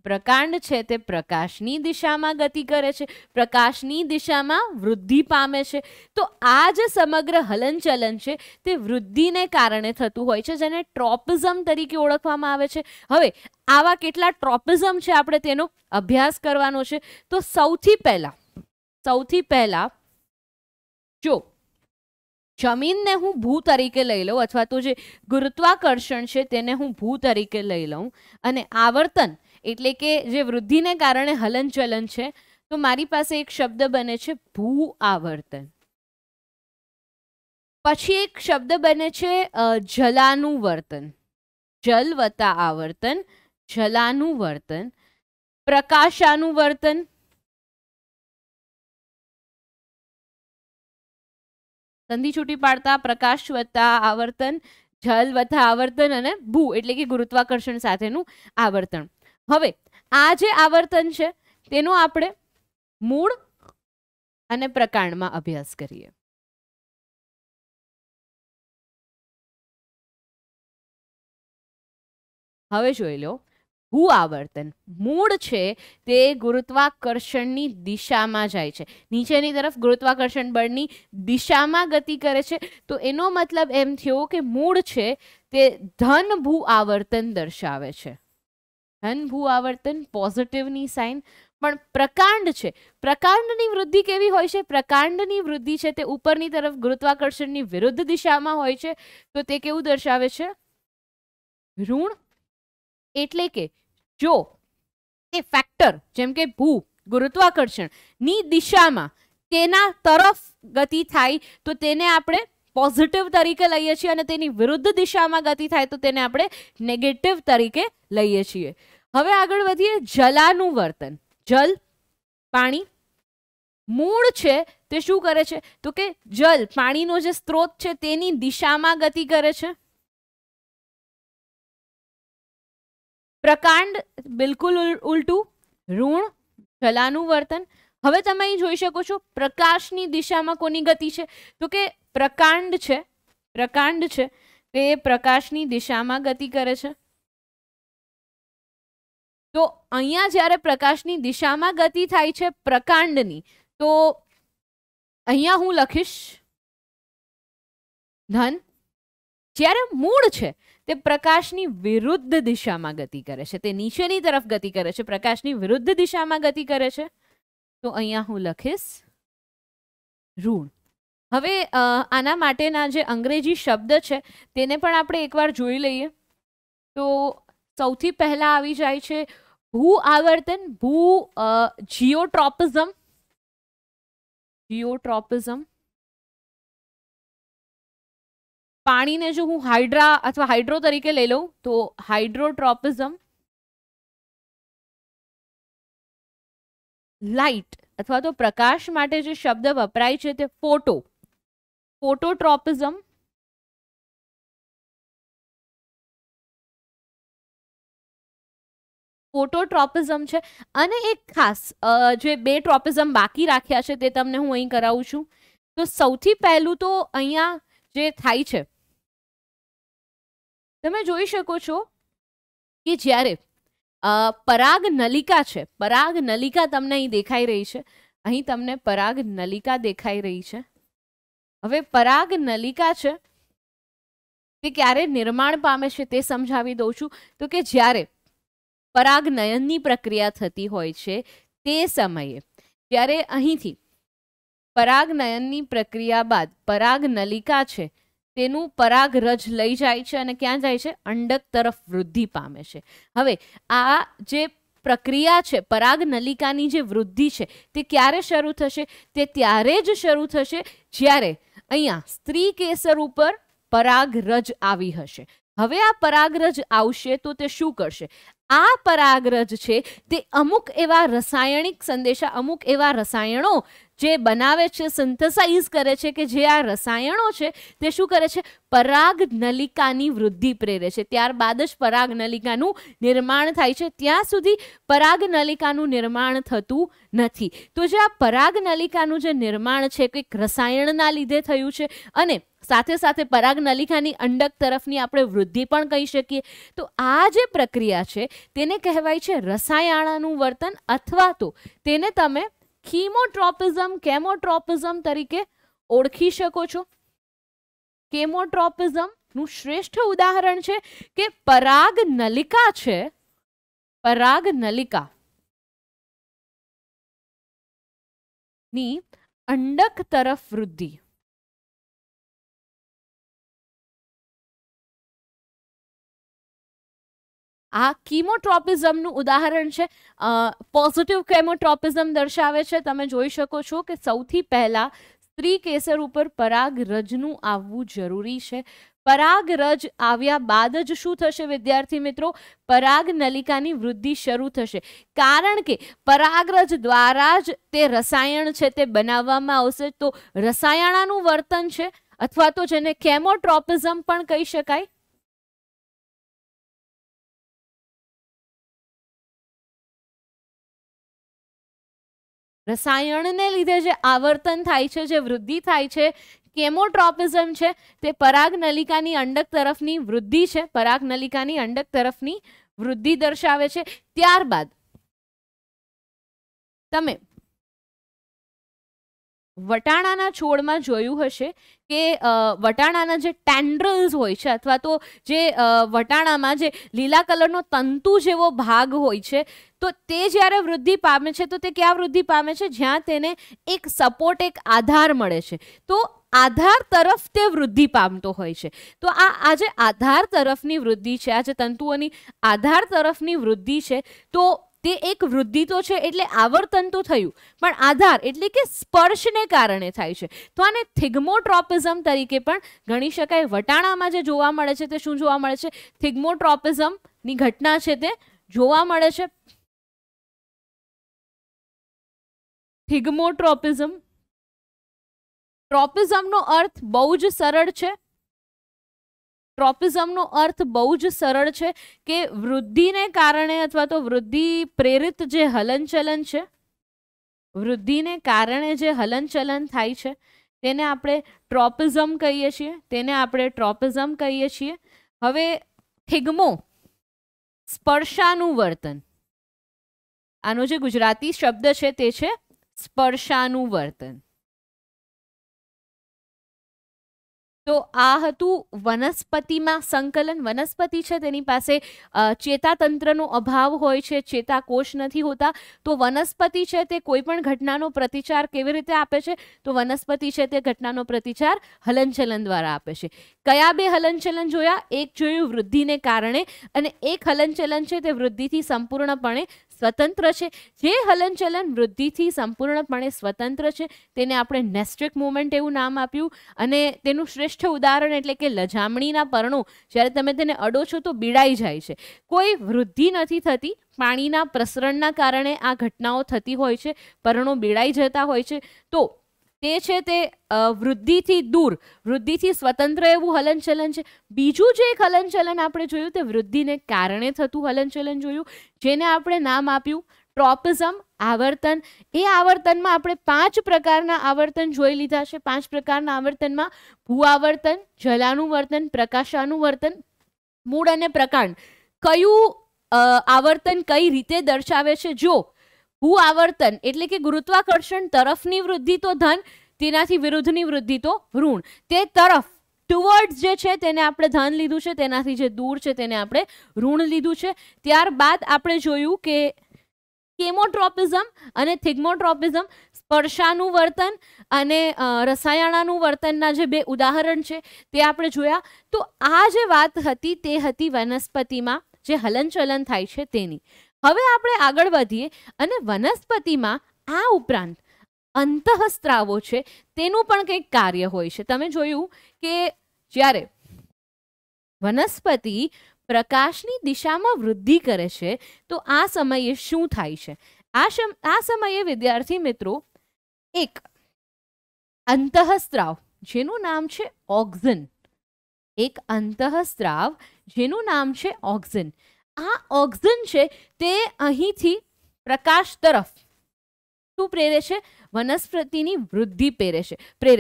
પ્રકાંડ છે તે પ્રકાશની દિશામાં ગતિ કરે છે, પ્રકાશની દિશામાં વૃદ્ધિ પામે છે. તો આ જે સમગ્ર હલનચલન છે તે વૃદ્ધિને કારણે થતું હોય છે, જેને ટ્રોપિઝમ તરીકે ઓળખવામાં આવે છે. હવે આવા કેટલા ટ્રોપિઝમ છે આપણે તેનો અભ્યાસ કરવાનો છે. તો સૌથી પહેલા જો જમીનને હું ભૂ તરીકે લઈ લઉં, અથવા તો જે ગુરુત્વાકર્ષણ છે તેને હું ભૂ તરીકે લઈ લઉં, અને આવર્તન એટલે કે જે વૃદ્ધિને કારણે હલનચલન છે, તો મારી પાસે એક શબ્દ બને છે ભૂ આવર્તન. પછી એક શબ્દ બને છે જલાનુવર્તન. જલ વત્તા આવર્તન, જલાનુવર્તન. પ્રકાશાનુવર્તન, સંધિ છૂટી પાડતા પ્રકાશ વત્તા આવર્તન, જલ વત્તા આવર્તન અને ભૂ એટલે કે ગુરુત્વાકર્ષણ સાથેનું આવર્તન. હવે આ જે આવર્તન છે તેનો આપણે મૂળ અને પ્રકાંડમાં અભ્યાસ કરીએ. હવે જોઈ લો, ભૂ આવર્તન મૂળ છે તે ગુરુત્વાકર્ષણની દિશામાં જાય છે, નીચેની તરફ ગુરુત્વાકર્ષણ બળની દિશામાં ગતિ કરે છે. તો એનો મતલબ એમ થયો કે મૂળ છે તે ધન ભૂ આવર્તન દર્શાવે છે. ધન ભૂ આવર્તન, પોઝિટિવની સાઇન. પણ પ્રકાંડ છે, પ્રકાંડની વૃદ્ધિ કેવી હોય છે? પ્રકાંડની વૃદ્ધિ છે તે ઉપરની તરફ ગુરુત્વાકર્ષણની વિરુદ્ધ દિશામાં હોય છે. તો તે કેવું દર્શાવે છે? ઋણ. એટલે કે જો એ ફેક્ટર જેમ કે ભૂ ગુરુત્વાકર્ષણની દિશામાં તેના તરફ ગતિ થાય તો તેને આપણે પોઝિટિવ તરીકે લઈએ છીએ, અને તેની વિરુદ્ધ દિશામાં ગતિ થાય તો તેને આપણે નેગેટિવ તરીકે લઈએ છીએ. હવે આગળ વધીએ. જલાનુવર્તન. જલ પાણી. મૂળ છે તે શું કરે છે તો કે જલ, પાણીનો જે સ્ત્રોત છે તેની દિશામાં ગતિ કરે છે. પ્રકાંડ બિલકુલ ઉલટું, ઋણ, જલાનું વર્તન. હવે તમે અહીં જોઈ શકો છો પ્રકાશની દિશામાં કોની ગતિ છે તો કે પ્રકાંડ છે. પ્રકાંડ છે તે પ્રકાશની દિશામાં ગતિ કરે છે. તો અહીંયા જ્યારે પ્રકાશની દિશામાં ગતિ થાય છે પ્રકાંડની, તો અહીંયા હું લખીશ ધન. જ્યારે મૂળ છે તે પ્રકાશની વિરુદ્ધ દિશામાં ગતિ કરે છે, તે નીચેની તરફ ગતિ કરે છે, પ્રકાશની વિરુદ્ધ દિશામાં ગતિ કરે છે. તો અહીંયા હું લખીશ ઋણ. હવે આના માટેના જે અંગ્રેજી શબ્દ છે તેને પણ આપણે એકવાર જોઈ લઈએ. તો સૌથી પહેલા આવી જાય છે ભૂ આવર્તન, ભૂ જીઓટ્રોપિઝમ. જીઓટ્રોપિઝમ. પાણીને જો હું હાઇડ્રા અથવા હાઇડ્રો તરીકે લઈ લઉં તો હાઇડ્રોટ્રોપિઝમ. લાઇટ અથવા તો પ્રકાશ માટે જે શબ્દ વપરાય છે તે ફોટો, ફોટોટ્રોપિઝમ. ફોટોટ્રોપિઝમ છે. અને એક ખાસ જે બે ટ્રોપિઝમ બાકી રાખ્યા છે તે તમને હું અહીં કરાવું છું. તો સૌથી પહેલું તો અહીંયા જે થાય છે તમે જોઈ શકો છો કે જ્યારે પરાગ નલિકા છે, પરાગ નલિકા તમને અહીં દેખાઈ રહી છે, અહીં તમને પરાગ નલિકા દેખાઈ રહી છે. હવે પરાગ નલિકા છે તે ક્યારે નિર્માણ પામે છે તે સમજાવી દઉં છું. તો કે જ્યારે પરાગનયનની પ્રક્રિયા થતી હોય છે તે સમયે, જ્યારે અહીંથી પરાગનયનની પ્રક્રિયા બાદ પરાગ નલિકા છે તેનું પરાગરજ લઈ જાય છે અને ક્યાં જાય છે? અંડક તરફ વૃદ્ધિ પામે છે. હવે આ જે પ્રક્રિયા છે પરાગ નલિકાની જે વૃદ્ધિ છે તે ક્યારે શરૂ થશે? તે ત્યારે જ શરૂ થશે જ્યારે અહીંયા સ્ત્રી કેસર ઉપર પરાગરજ આવી હશે. હવે આ પરાગરજ આવશે તો તે શું કરશે? આ પરાગરજ છે તે અમુક એવા રાસાયણિક સંદેશા, અમુક એવા રસાયણો જે બનાવે છે, સિન્થેસાઇઝ કરે છે, કે જે આ રસાયણો છે તે શું કરે છે? પરાગ નલિકાની વૃદ્ધિ પ્રેરે છે. ત્યારબાદ જ પરાગ નલિકાનું નિર્માણ થાય છે. ત્યાં સુધી પરાગ નલિકાનું નિર્માણ થતું નથી. તો જે આ પરાગ નલિકાનું જે નિર્માણ છે કંઈક રસાયણના લીધે થયું છે અને સાથે સાથે પરાગ નલિકાની અંડક તરફની આપણે વૃદ્ધિ પણ કહી શકીએ. તો આ જે પ્રક્રિયા છે તેને કહેવાય છે રસાયણાનું વર્તન, અથવા તો તેને તમે કીમોટ્રોપિઝમ, કેમોટ્રોપિઝમ તરીકે ઓળખી શકો છો. કેમોટ્રોપિઝમ નું શ્રેષ્ઠ ઉદાહરણ છે કે પરાગ નલિકા છે, પરાગ નલિકા ની અંડક તરફ વૃદ્ધિ. આ કીમોટ્રોપિઝમનું ઉદાહરણ છે. પોઝિટિવ કેમોટ્રોપિઝમ દર્શાવે છે. તમે જોઈ શકો છો કે સૌથી પહેલા સ્ત્રી કેસર ઉપર પરાગરજનું આવવું જરૂરી છે. પરાગરજ આવ્યા બાદ જ શું થશે વિદ્યાર્થી મિત્રો? પરાગ નલિકાની વૃદ્ધિ શરૂ થશે. કારણ કે પરાગરજ દ્વારા જ તે રસાયણ છે તે બનાવવામાં આવશે. તો રસાયણાનું વર્તન છે, અથવા તો જેને કેમોટ્રોપિઝમ પણ કહી શકાય. રસાયણને લીધે જે આવર્તન થાય છે, જે વૃદ્ધિ થાય છે, કેમોટ્રોપિઝમ છે તે પરાગ નલિકાની અંડક તરફની વૃદ્ધિ છે. પરાગ નલિકાની અંડક તરફની વૃદ્ધિ દર્શાવે છે. ત્યારબાદ તમે વટાણાના છોડમાં જોયું હશે કે વટાણાના જે ટેન્ડ્રલ્સ હોય છે, અથવા તો જે વટાણામાં જે લીલા કલરનો તંતુ જેવો ભાગ હોય છે, તો તે જ્યારે વૃદ્ધિ પામે છે તો તે ક્યાં વૃદ્ધિ પામે છે? જ્યાં તેને એક સપોર્ટ, એક આધાર મળે છે. તો આધાર તરફ તે વૃદ્ધિ પામતો હોય છે. તો આ જે આધાર તરફની વૃદ્ધિ છે, આ જે તંતુઓની આધાર તરફની વૃદ્ધિ છે, તો તે એક વૃદ્ધિ તો છે એટલે આવર્તન તો થયું, પણ આધાર એટલે કે સ્પર્શને કારણે થાય છે. તો આને થિગ્મોટ્રોપિઝમ તરીકે પણ ગણી શકાય. વટાણામાં જે જોવા મળે છે તે શું જોવા મળે છે? થિગ્મોટ્રોપિઝમની ઘટના છે તે જોવા મળે છે. થિગ્મોટ્રોપિઝમ. ટ્રોપિઝમનો અર્થ બહુ જ સરળ છે. ટ્રોપિઝમનો અર્થ બહુ જ સરળ છે કે વૃદ્ધિને કારણે અથવા તો વૃદ્ધિ પ્રેરિત જે હલનચલન છે, વૃદ્ધિને કારણે જે હલનચલન થાય છે તેને આપણે ટ્રોપિઝમ કહીએ છીએ, તેને આપણે ટ્રોપિઝમ કહીએ છીએ. હવે થિગ્મો, સ્પર્શાનુવર્તન. આનો જે ગુજરાતી શબ્દ છે તે છે સ્પર્શાનુવર્તન. તો આ હતું વનસ્પતિમાં સંકલન. વનસ્પતિ છે તેની પાસે ચેતાતંત્રનો અભાવ હોય છે, ચેતાકોષ નથી હોતા. તો વનસ્પતિ છે તે કોઈ પણ ઘટનાનો પ્રતિચાર કેવી રીતે આપે છે? તો વનસ્પતિ છે તે ઘટનાનો પ્રતિચાર હલનચલન દ્વારા આપે છે. કયા બે હલનચલન જોયા? એક જોયું વૃદ્ધિને કારણે, અને એક હલનચલન છે તે વૃદ્ધિથી સંપૂર્ણપણે સ્વતંત્ર છે. જે હલનચલન વૃદ્ધિથી સંપૂર્ણપણે સ્વતંત્ર છે તેને આપણે નેસ્ટ્રિક મુવમેન્ટ એવું નામ આપ્યું. અને તેનું શ્રેષ્ઠ ઉદાહરણ એટલે કે લજામણીના પર્ણો, જ્યારે તમે તેને અડો છો તો બીડાઈ જાય છે. કોઈ વૃદ્ધિ નથી થતી, પાણીના પ્રસરણના કારણે આ ઘટનાઓ થતી હોય છે, પર્ણો બીડાઈ જતા હોય છે. તો તે છે તે વૃદ્ધિથી દૂર, વૃદ્ધિથી સ્વતંત્ર એવું હલનચલન છે. બીજું જે એક હલનચલન આપણે જોયું તે વૃદ્ધિને કારણે થતું હલનચલન જોયું, જેને આપણે નામ આપ્યું ટ્રોપિઝમ, આવર્તન. એ આવર્તનમાં આપણે 5 પ્રકારના આવર્તન જોઈ લીધા છે. 5 પ્રકારના આવર્તનમાં ભૂ આવર્તન, જલાનુવર્તન, પ્રકાશાનુવર્તન, મૂળ અને પ્રકાંડ. કયું આવર્તન કઈ રીતે દર્શાવે છે? જો ભૂ આવર્તન એટલે કે ગુરુત્વાકર્ષણ તરફની વૃદ્ધિ તો ધન, તેનાથી વિરુદ્ધની વૃદ્ધિ તો ઋણ. તે તરફ ટુવર્ડ્સ જે છે તેને આપણે ધન લીધું છે, તેનાથી જે દૂર છે તેને આપણે ઋણ લીધું છે. ત્યારબાદ આપણે જોયું કે કેમોટ્રોપિઝમ અને થિગ્મોટ્રોપિઝમ, સ્પર્શાનુવર્તન અને રસાયણાનુવર્તનના જે બે ઉદાહરણ છે તે આપણે જોયા. તો આ જે વાત હતી તે હતી વનસ્પતિમાં જે હલનચલન થાય છે તેની. હવે આપણે આગળ વધીએ અને વનસ્પતિમાં આ ઉપરાંત અંતઃસ્ત્રાવો છે તેનું પણ કંઈક કાર્ય હોય છે. તમે જોયું કે જ્યારે વનસ્પતિ પ્રકાશની દિશામાં વૃદ્ધિ કરે છે તો આ સમયે શું થાય છે? આ સમયે વિદ્યાર્થી મિત્રો એક અંતઃસ્ત્રાવ જેનું નામ છે ઓક્સિન, એક અંતઃસ્ત્રાવ જેનું નામ છે ઓક્સિન. આ ઓક્સિન છે તે અહીંથી પ્રકાશ તરફ શું પ્રેરે છે? વનસ્પતિની વૃદ્ધિ પ્રેરે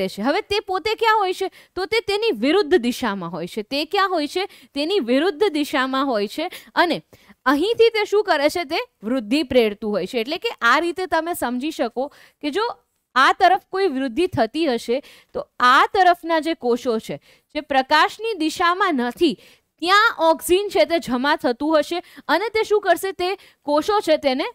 છે. હવે તે પોતે ક્યાં હોય છે? તો તે તેની વિરુદ્ધ દિશામાં હોય છે. તે ક્યાં હોય છે? તેની વિરુદ્ધ દિશામાં હોય છે. અને અહીંથી તે શું કરે છે? તે વૃદ્ધિ પ્રેરતું હોય છે. એટલે કે આ રીતે તમે સમજી શકો કે જો આ તરફ કોઈ વૃદ્ધિ થતી હશે તો આ તરફના જે કોષો છે જે પ્રકાશની દિશામાં નથી ત્યાં ઓક્સિન છે તે જમા થતું હશે અને તે શું કરશે? તે કોષો છે તેને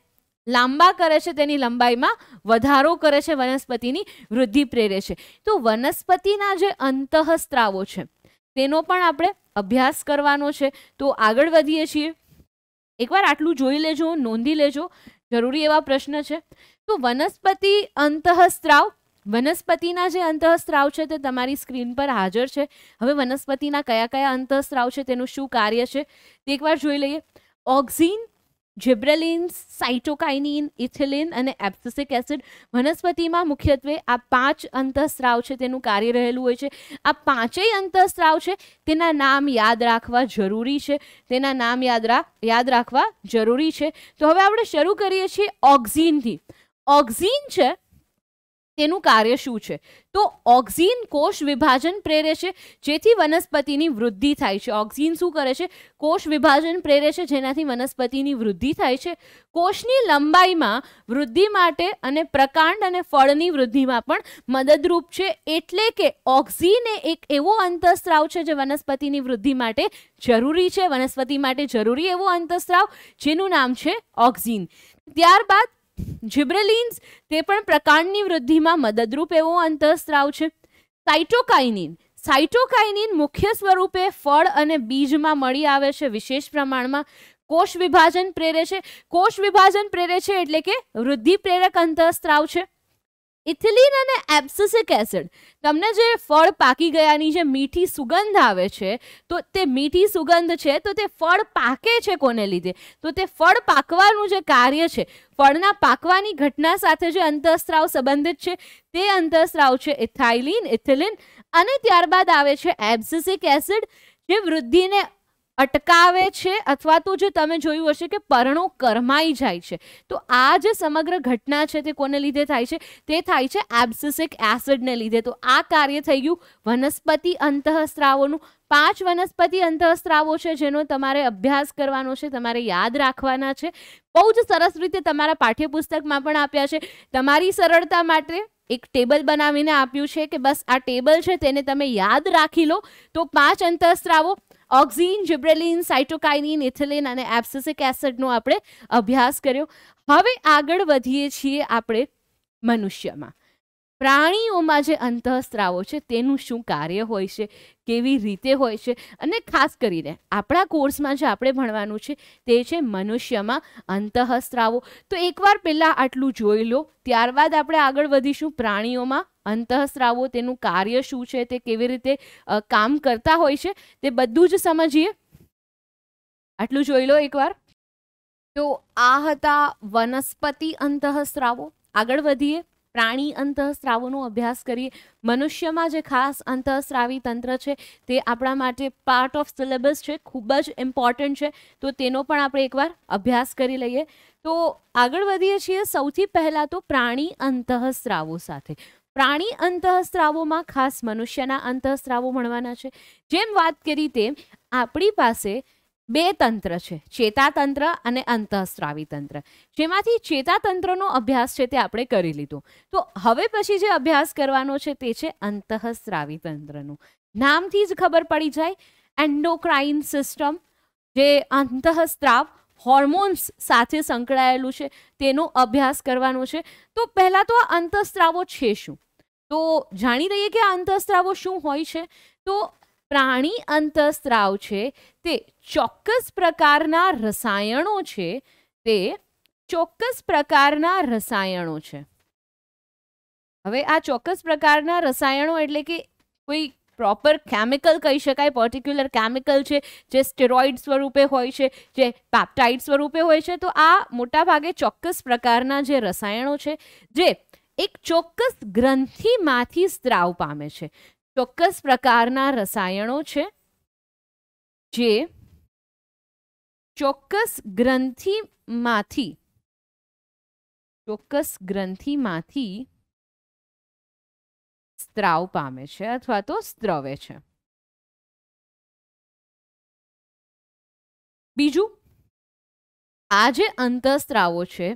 લાંબા કરે છે, તેની લંબાઈમાં વધારો કરે છે, વનસ્પતિની વૃદ્ધિ પ્રેરે છે. તો વનસ્પતિના જે અંતઃસ્ત્રાવો છે તેનો પણ આપણે અભ્યાસ કરવાનો છે. તો આગળ વધીએ છીએ. એકવાર આટલું જોઈ લેજો, નોંધી લેજો, જરૂરી એવા પ્રશ્ન છે. તો વનસ્પતિ અંતઃસ્ત્રાવ, વનસ્પતિના જે અંતઃસ્ત્રાવ છે તે તમારી સ્ક્રીન પર હાજર છે. હવે વનસ્પતિના કયા કયા અંતઃસ્ત્રાવ છે, તેનું શું કાર્ય છે તે એકવાર જોઈ લઈએ. ઓક્સિન, જિબ્રેલિન્સ, સાઇટોકાઇનિન, ઇથિલિન અને એબ્સિસિક એસિડ. વનસ્પતિમાં મુખ્યત્વે આ 5 અંતઃસ્ત્રાવ છે તેનું કાર્ય રહેલું હોય છે. આ 5 અંતઃસ્ત્રાવ છે તેના નામ યાદ રાખવા જરૂરી છે, તેના નામ યાદ રાખવા જરૂરી છે. તો હવે આપણે શરૂ કરીએ છીએ ઓક્સિનથી. ઓક્સિન છે તેનું કાર્ય શું છે? તો ઓક્સિન કોષ વિભાજન પ્રેરે છે જેથી વનસ્પતિની વૃદ્ધિ થાય છે. ઓક્સિન શું કરે છે? કોષ વિભાજન પ્રેરે છે જેનાથી વનસ્પતિની વૃદ્ધિ થાય છે. કોષની લંબાઈમાં વૃદ્ધિ માટે અને પ્રકાંડ અને ફળની વૃદ્ધિમાં પણ મદદરૂપ છે. એટલે કે ઓક્સિન એ એક એવો અંતઃસ્ત્રાવ છે જે વનસ્પતિની વૃદ્ધિ માટે જરૂરી છે, વનસ્પતિ માટે જરૂરી એવો અંતઃસ્ત્રાવ જેનું નામ છે ઓક્સિન. ત્યારબાદ જિબ્રેલિન્સ, તે પણ પ્રકાંડની વૃદ્ધિમાં મદદરૂપ એવો અંતઃસ્ત્રાવ છે. સાઇટોકાઇનિન, સાઇટોકાઇનિન મુખ્ય સ્વરૂપે ફળ અને બીજમાં મળી આવે છે વિશેષ પ્રમાણમાં. કોષ વિભાજન પ્રેરે છે. કોષ વિભાજન પ્રેરે છે એટલે કે વૃદ્ધિ પ્રેરક અંતઃસ્ત્રાવ છે. ઇથિલિન અને એબ્સિસિક એસિડ તમને જે ફળ પાકી ગયાની જે મીઠી સુગંધ આવે છે, તો તે મીઠી સુગંધ છે તો તે ફળ પાકે છે કોને લીધે? તો તે ફળ પાકવાનું જે કાર્ય છે, ફળના પાકવાની ઘટના સાથે જે અંતઃસ્ત્રાવ સંબંધિત છે તે અંતઃસ્ત્રાવ છે ઇથાઇલિન, ઇથિલિન, અને ત્યારબાદ આવે છે એબ્સિસિક એસિડ, જે વૃદ્ધિને અટકાવે છે અથવા તો જે તમે જોયું હશે કે પર્ણો કરમાઈ જાય છે. તો આ જે સમગ્ર ઘટના છે તે કોને લીધે થાય છે? તે થાય છે એબ્સિસિક એસિડને લીધે. તો આ કાર્ય થઈ ગયું વનસ્પતિ અંતઃસ્ત્રાવોનું. 5 વનસ્પતિ અંતઃસ્ત્રાવો છે જેનો તમારે અભ્યાસ કરવાનો છે, તમારે યાદ રાખવાના છે. બહુ જ સરસ રીતે તમારા પાઠ્યપુસ્તકમાં પણ આપ્યા છે. તમારી સરળતા માટે એક ટેબલ બનાવીને આપ્યું છે કે બસ આ ટેબલ છે તેને તમે યાદ રાખી લો. તો 5 અંતઃસ્ત્રાવો ઓક્ઝિન, જિબ્રેલિન, સાઇટોકાઇનિન, ઇથિલિન અને એબ્સિસિક એસિડનો આપણે અભ્યાસ કર્યો. હવે આગળ વધીએ છીએ આપણે મનુષ્યમાં. પ્રાણીઓમાં જે અંતઃસ્ત્રાવો છે તેનું શું કાર્ય હોય છે, કેવી રીતે હોય છે, અને ખાસ કરીને આપણા કોર્સમાં જે આપણે ભણવાનું છે તે છે મનુષ્યમાં અંતઃસ્ત્રાવો. તો એકવાર પહેલાં આટલું જોઈ લો, ત્યારબાદ આપણે આગળ વધીશું. પ્રાણીઓમાં અંતઃસ્ત્રાવો, તેનું કાર્ય શું છે, તે કેવી રીતે કામ કરતા હોય છે, તે બધું જ સમજીએ. આટલું જોઈ લો એકવાર. તો આ હતા વનસ્પતિ અંતઃસ્ત્રાવો. આગળ વધીએ, પ્રાણી અંતઃસ્ત્રાવોનો અભ્યાસ કરીએ. મનુષ્યમાં જે ખાસ અંતઃસ્ત્રાવી તંત્ર છે તે આપણા માટે પાર્ટ ઓફ સિલેબસ છે, ખૂબ જ ઇમ્પોર્ટન્ટ છે. તો તેનો પણ આપણે એકવાર અભ્યાસ કરી લઈએ. તો આગળ વધીએ છીએ. સૌથી પહેલાં તો પ્રાણી અંતઃસ્ત્રાવો સાથે. પ્રાણી અંતઃસ્ત્રાવોમાં ખાસ મનુષ્યના અંતઃસ્ત્રાવો ભણવાના છે. જેમ વાત કરી તેમ આપણી પાસે 2 તંત્ર છે, ચેતાતંત્ર અને અંતઃસ્ત્રાવી તંત્ર. જેમાંથી ચેતાતંત્રનો અભ્યાસ છે તે આપણે કરી લીધો. તો હવે પછી જે અભ્યાસ કરવાનો છે તે છે અંતઃસ્ત્રાવી તંત્રનું. નામથી જ ખબર પડી જાય, એન્ડોક્રાઇન સિસ્ટમ, જે અંતઃસ્ત્રાવ હોર્મોન્સ સાથે સંકળાયેલું છે તેનો અભ્યાસ કરવાનો છે. તો પહેલાં તો આ અંતઃસ્ત્રાવો છે શું, તો જાણી લઈએ કે આ અંતઃસ્ત્રાવો શું હોય છે. તો પ્રાણી અંતઃસ્ત્રાવ છે તે ચોક્કસ પ્રકારના રસાયણો છે, તે ચોક્કસ પ્રકારના રસાયણો છે. હવે આ ચોક્કસ પ્રકારના રસાયણો એટલે કે કોઈ પ્રોપર કેમિકલ કહી શકાય, પર્ટિક્યુલર કેમિકલ છે જે સ્ટેરોઇડ સ્વરૂપે હોય છે, જે પેપ્ટાઇડ સ્વરૂપે હોય છે. તો આ મોટા ભાગે ચોક્કસ પ્રકારના જે રસાયણો છે જે એક ચોક્કસ ગ્રંથિમાંથી સ્ત્રાવ પામે છે. ચોક્કસ પ્રકારના રસાયણો છે જે ચોક્કસ ગ્રંથિમાંથી સ્ત્રાવ પામે છે અથવા તો સ્ત્રવે છે. બીજું, આ જે અંતઃસ્ત્રાવો છે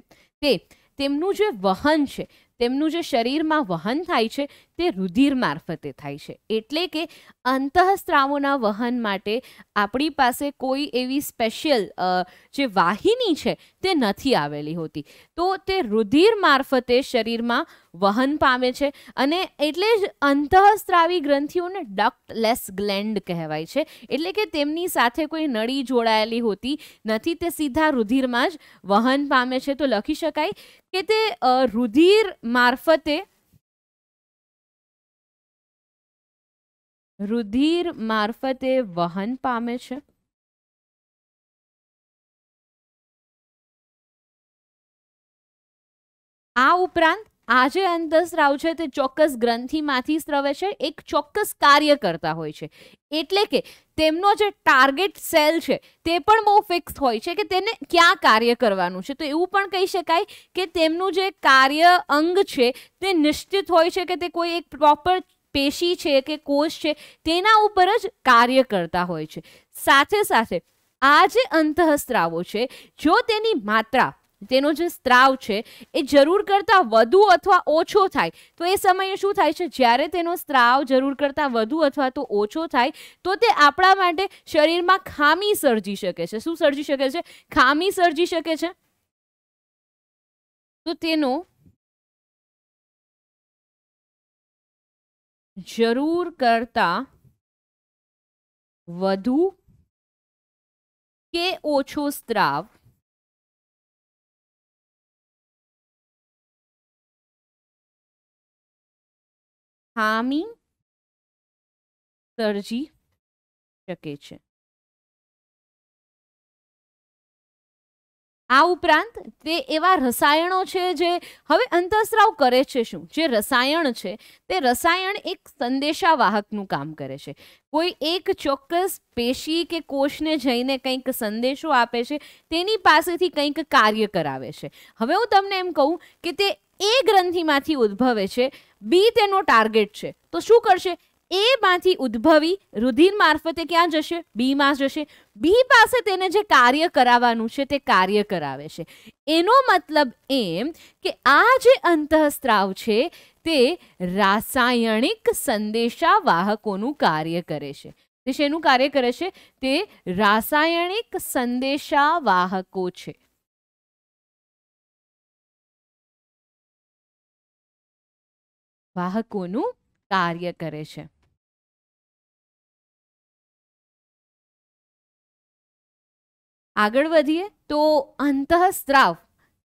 તેમનું જે વહન છે, તેમનું જે શરીરમાં વહન થાય છે તે રુધિર મારફતે થાય છે. એટલે કે અંતઃસ્ત્રાવોના વહન માટે આપણી પાસે કોઈ એવી સ્પેશિયલ જે વાહિની છે તે નથી આવેલી હોતી. તો તે રુધિર મારફતે શરીરમાં વહન પામે છે. અને એટલે જ અંતઃસ્ત્રાવી ગ્રંથિઓને ડક્ટલેસ ગ્લેન્ડ કહેવાય છે. એટલે કે તેમની સાથે કોઈ નળી જોડાયેલી હોતી નથી, તે સીધા રુધિરમાં જ વહન પામે છે. તો લખી શકાય કે તે રુધિર મારફતે વહન પામે છે. આ ઉપરાંત આ જે અંતઃસ્ત્રાવ છે તે ચોક્કસ ગ્રંથિમાંથી સ્રવે છે, એક ચોક્કસ કાર્ય કરતા હોય છે. એટલે કે તેમનો જે ટાર્ગેટ સેલ છે તે પણ બહુ ફિક્સ હોય છે કે તેને ક્યાં કાર્ય કરવાનું છે. તો એવું પણ કહી શકાય કે તેમનું જે કાર્ય અંગ છે તે નિશ્ચિત હોય છે કે તે કોઈ એક પ્રોપર પેશી છે કે કોષ છે તેના ઉપર જ કાર્ય કરતા હોય છે. સાથે સાથે આ જે અંતઃસ્ત્રાવો છે, જો તેની માત્રા, તેનો જે સ્ત્રાવ છે એ જરૂર કરતાં વધુ અથવા ઓછો થાય તો એ સમયે શું થાય છે, જ્યારે તેનો સ્ત્રાવ જરૂર કરતાં વધુ અથવા તો ઓછો થાય તો તે આપણા માટે શરીરમાં ખામી સર્જી શકે છે. શું સર્જી શકે છે? ખામી સર્જી શકે છે. તો તેનો જરૂર કરતાં વધુ કે ઓછો સ્ત્રાવ ખામી સર્જી શકે છે. આ ઉપરાંત તે એવા રસાયણો છે જે હવે અંતઃસ્રાવ કરે છે શું, જે રસાયણ છે તે રસાયણ એક સંદેશાવાહકનું કામ કરે છે. કોઈ એક ચોક્કસ પેશી કે કોષને જઈને કંઈક સંદેશો આપે છે, તેની પાસેથી કંઈક કાર્ય કરાવે છે. હવે હું તમને એમ કહું કે તે એ ગ્રંથિમાંથી ઉદ્ભવે છે, બી તેનો ટાર્ગેટ છે, તો શું કરશે? એ માંથી ઉદ્ભવી રુધિર મારફતે ક્યાં જશે? બી માં જશે. બી પાસે તેને જે કાર્ય કરાવવાનું છે તે કાર્ય કરાવે છે. એનો મતલબ એમ કે આ જે અંતઃસ્ત્રાવ છે તે રાસાયણિક સંદેશાવાહકોનું કાર્ય કરે છે. તે શેનું કાર્ય કરે છે? તે રાસાયણિક સંદેશાવાહકો છે. વાહકોનું કાર્ય કરે છે. આગળ વધીએ તો અંતઃસ્ત્રાવ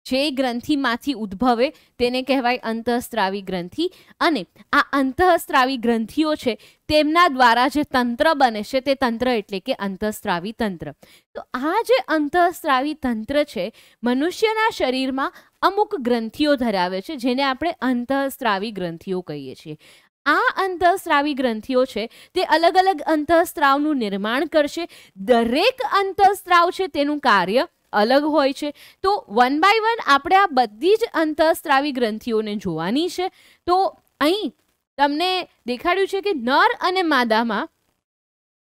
જે ગ્રંથિમાંથી ઉદ્ભવે તેને કહેવાય અંતઃસ્ત્રાવી ગ્રંથિ. અને આ અંતઃસ્ત્રાવી ગ્રંથિઓ છે તેમના દ્વારા જે તંત્ર બને છે તે તંત્ર એટલે કે અંતઃસ્ત્રાવી તંત્ર. તો આ જે અંતઃસ્ત્રાવી તંત્ર છે મનુષ્યના શરીરમાં અમુક ગ્રંથિઓ ધરાવે છે જેને આપણે અંતઃસ્ત્રાવી ગ્રંથિઓ કહીએ છીએ. આ અંતઃસ્ત્રાવી ગ્રંથિઓ છે તે અલગ અલગ અંતઃસ્ત્રાવનું નિર્માણ કરશે. દરેક અંતઃસ્ત્રાવ છે તેનું કાર્ય અલગ હોય છે. તો વન બાય વન આપણે આ બધી જ અંતઃસ્ત્રાવી ગ્રંથિઓને જોવાની છે. તો અહીં તમને દેખાડ્યું છે કે નર અને માદામાં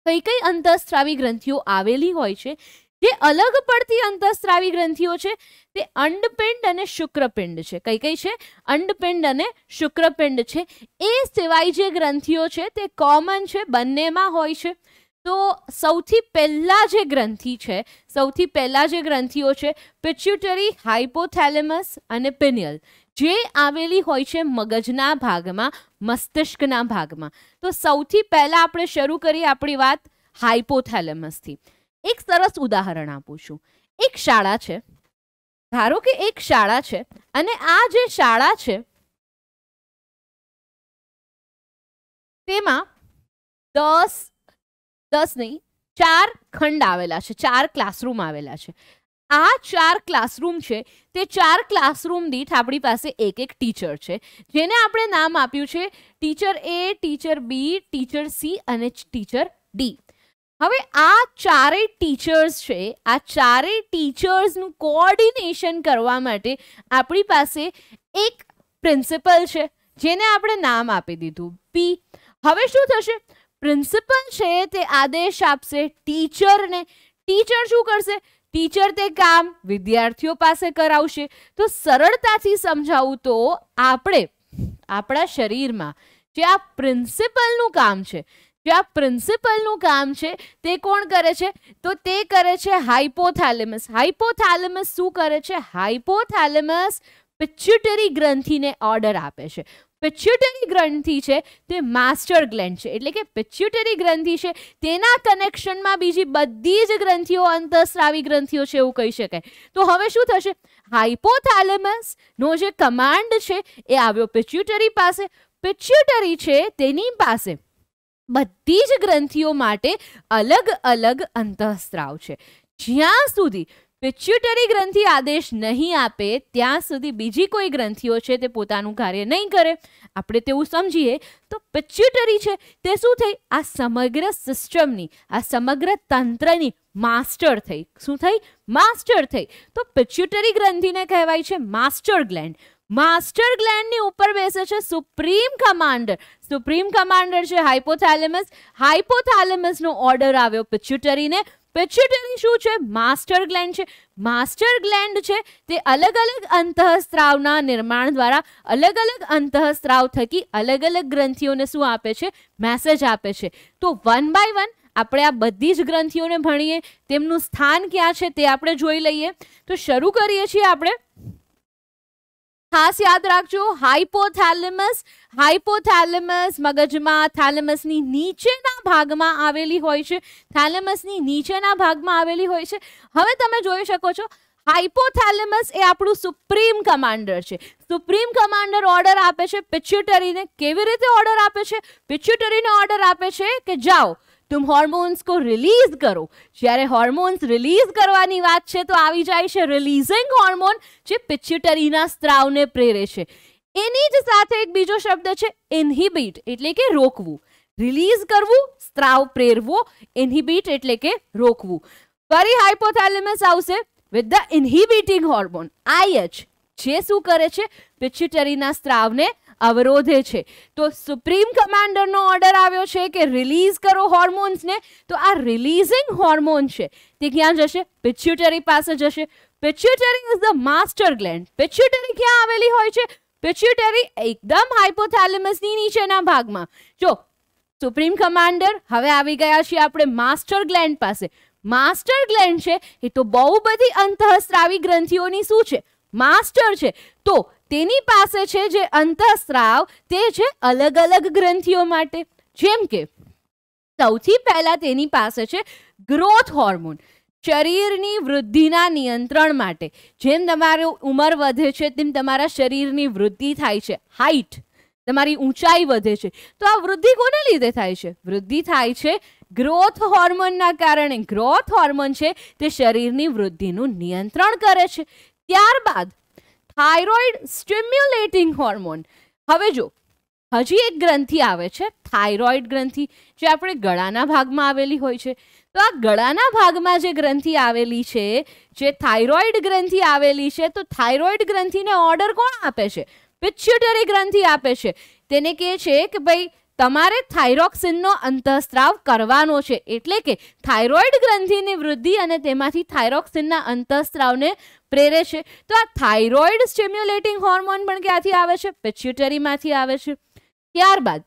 કઈ કઈ અંતઃસ્ત્રાવી ગ્રંથિઓ આવેલી હોય છે. જે અલગ પડતી અંતઃસ્ત્રાવી ગ્રંથિઓ છે તે અંડપિંડ અને શુક્રપિંડ છે. કઈ કઈ છે? અંડપિંડ અને શુક્રપિંડ છે. એ સિવાય જે ગ્રંથિઓ છે તે કોમન છે, બંનેમાં હોય છે. તો સૌથી પહેલા જે ગ્રંથિ છે, સૌથી પહેલા જે ગ્રંથિઓ છે પિટ્યુટરી, હાઇપોથેલેમસ અને પિનિયલ, જે આવેલી હોય છે મગજના ભાગમાં, મસ્તિષ્કના ભાગમાં. તો સૌથી પહેલા આપણે શરૂ કરીએ આપણી વાત હાઇપોથેલેમસથી. એક સરસ ઉદાહરણ આપું છું. એક શાળા છે, ધારો કે એક શાળા છે અને આ જે શાળા છે તેમાં 4 ખંડ આવેલા છે, 4 ક્લાસરૂમ આવેલા છે. આ 4 ક્લાસરૂમ છે તે 4 ક્લાસરૂમ દીઠ આપણી પાસે એક એક ટીચર છે જેને આપણે નામ આપ્યું છે teacher A, teacher B, teacher C અને ટીચર ડી. હવે આ ચારેય ટીચર્સ છે, આ ચારેય ટીચર્સનું કોઓર્ડિનેશન કરવા માટે આપણી પાસે એક પ્રિન્સિપલ છે જેને આપણે નામ આપી દીધું પી. હવે શું થશે? પ્રિન્સિપલ છે તે આદેશ આપશે ટીચરને. ટીચર શું કરશે? ટીચર તે કામ વિદ્યાર્થીઓ પાસે કરાવશે. તો સરળતાથી સમજાવું તો આપણે આપણા શરીરમાં જે આ પ્રિન્સિપલનું કામ છે, જે આ પ્રિન્સિપલનું કામ છે તે કોણ કરે છે? તો તે કરે છે હાઇપોથેલેમસ. હાઇપોથેલેમસ શું કરે છે? હાઇપોથેલેમસ પિટ્યુટરી ગ્રંથિને ઓર્ડર આપે છે. પિટ્યુટરી ગ્રંથિ છે તે માસ્ટર ગ્લેન્ડ છે, એટલે કે પિટ્યુટરી ગ્રંથિ છે તેના કનેક્શનમાં બીજી બધી જ ગ્રંથિઓ અંતઃસ્રાવી ગ્રંથિઓ છે એવું કહી શકાય. તો હવે શું થશે? હાઇપોથેલેમસ નો જે કમાન્ડ છે એ આવ્યો પિટ્યુટરી પાસે. પિટ્યુટરી છે તેની પાસે બધી જ ગ્રંથિઓ માટે અલગ અલગ અંતઃસ્ત્રાવ છે. જ્યાં સુધી પિટ્યુટરી ગ્રંથિ આદેશ નહીં આપે ત્યાં સુધી બીજી કોઈ ગ્રંથિઓ છે તે પોતાનું કાર્ય નહીં કરે. આપણે તેવું સમજીએ તો પિટ્યુટરી છે તે શું થઈ? આ સમગ્ર સિસ્ટમની, આ સમગ્ર તંત્રની માસ્ટર થઈ. શું થઈ? માસ્ટર થઈ. તો પિટ્યુટરી ગ્રંથિને કહેવાય છે માસ્ટર ગ્લેન્ડ. માસ્ટર ગ્લેન્ડની ઉપર બેસે છે સુપ્રીમ કમાન્ડર. સુપ્રીમ કમાન્ડર છે હાઇપોથેલેમસ. હાઇપોથેલેમસનો ઓર્ડર આવ્યો પિટ્યુટરીને. પિટ્યુટરી શું છે? માસ્ટર ગ્લેન્ડ છે. માસ્ટર ગ્લેન્ડ છે તે અલગ અલગ અંતઃસ્ત્રાવના નિર્માણ દ્વારા અલગ અલગ અંતઃસ્ત્રાવ થકી અલગ અલગ ગ્રંથિઓને શું આપે છે? મેસેજ આપે છે. તો વન બાય વન આપણે આ બધી જ ગ્રંથિઓને ભણીએ, તેમનું સ્થાન ક્યાં છે તે આપણે જોઈ લઈએ. તો શરૂ કરીએ છીએ આપણે. ખાસ યાદ રાખજો, હાઇપોથેલેમસ. હાઇપોથેલેમસ મગજમાં થેલેમસની નીચેના ભાગમાં આવેલી હોય છે. થેલેમસની નીચેના ભાગમાં આવેલી હોય છે. હવે તમે જોઈ શકો છો હાઇપોથેલેમસ એ આપણું સુપ્રીમ કમાન્ડર છે. સુપ્રીમ કમાન્ડર ઓર્ડર આપે છે પિટ્યુટરીને. કેવી રીતે ઓર્ડર આપે છે? પિટ્યુટરીને ઓર્ડર આપે છે કે જાઓ तुम हॉर्मोन्स को रिलीज करो. જ્યારે હોર્મોન્સ રિલીઝ કરવાની વાત છે તો આવી જાય છે રિલીઝિંગ હોર્મોન, જે પિટ્યુટરીના સ્ત્રાવને પ્રેરે છે. એની જ સાથે એક બીજો શબ્દ છે ઇન્હિબિટ, એટલે કે રોકવું. રિલીઝ કરવું, સ્ત્રાવ પ્રેરવો. ઇન્હિબિટ એટલે કે રોકવું. ફરી હાઇપોથેલેમસ આવશે વિથ ધ ઇન્હિબિટિંગ હોર્મોન IH, જે શું કરે છે? પિટ્યુટરીના સ્ત્રાવને અવરોધે છે. તો સુપ્રીમ કમાન્ડરનો ઓર્ડર આવ્યો છે કે રિલીઝ કરો હોર્મોન્સને, તો આ રિલીઝિંગ હોર્મોન છે તે ક્યાં જશે? પિટ્યુટરી પાસે જશે. Pituitary is the master gland. Pituitary ક્યાં આવેલી હોય છે? પિટ્યુટરી એકદમ હાઇપોથેલેમસની નીચેના ભાગમાં. જો સુપ્રીમ કમાન્ડર, હવે આવી ગયા છીએ આપણે માસ્ટર ગ્લેન્ડ પાસે. માસ્ટર ગ્લેન્ડ છે એ તો બહુ બધી અંતઃસ્ત્રાવી ગ્રંથિઓની શું છે? માસ્ટર છે. તો તેની પાસે છે જે અંતઃસ્ત્રાવ, તે છે અલગ અલગ ગ્રંથિઓ માટે. જેમ કે સૌથી પહેલા તેની પાસે છે ગ્રોથ હોર્મોન, શરીરની વૃદ્ધિના નિયંત્રણ માટે. જેમ તમારી ઉંમર વધે છે તેમ તમારા શરીરની વૃદ્ધિ થાય છે, હાઇટ, તમારી ઊંચાઈ વધે છે. તો આ વૃદ્ધિ કોને લીધે થાય છે? વૃદ્ધિ થાય છે ગ્રોથ હોર્મોનના કારણે. ગ્રોથ હોર્મોન છે તે શરીરની વૃદ્ધિનું નિયંત્રણ કરે છે. ત્યારબાદ થાઇરોઇડ સ્ટિમ્યુલેટિંગ હોર્મોન. હવે જો હજી એક ગ્રંથિ આવે છે થાઇરોઇડ ગ્રંથિ, જે આપણે ગળાના ભાગમાં આવેલી હોય છે. તો આ ગળાના ભાગમાં જે ગ્રંથિ આવેલી છે, જે થાઇરોઇડ ગ્રંથિ આવેલી છે, તો થાઇરોઇડ ગ્રંથિને ઓર્ડર કોણ આપે છે? પિટ્યુટરી ગ્રંથિ આપે છે. તેને કહે છે કે ભાઈ તમારે થાઇરોક્સિનનો અંતઃસ્ત્રાવ કરવાનો છે. એટલે કે થાઇરોઇડ ગ્રંથિની વૃદ્ધિ અને તેમાંથી થાઇરોક્સિનના અંતઃસ્ત્રાવને પ્રેરે છે. તો આ થાઇરોઇડ સ્ટિમ્યુલેટિંગ હોર્મોન પણ ક્યાંથી આવે છે? પિટ્યુટરીમાંથી આવે છે. ત્યારબાદ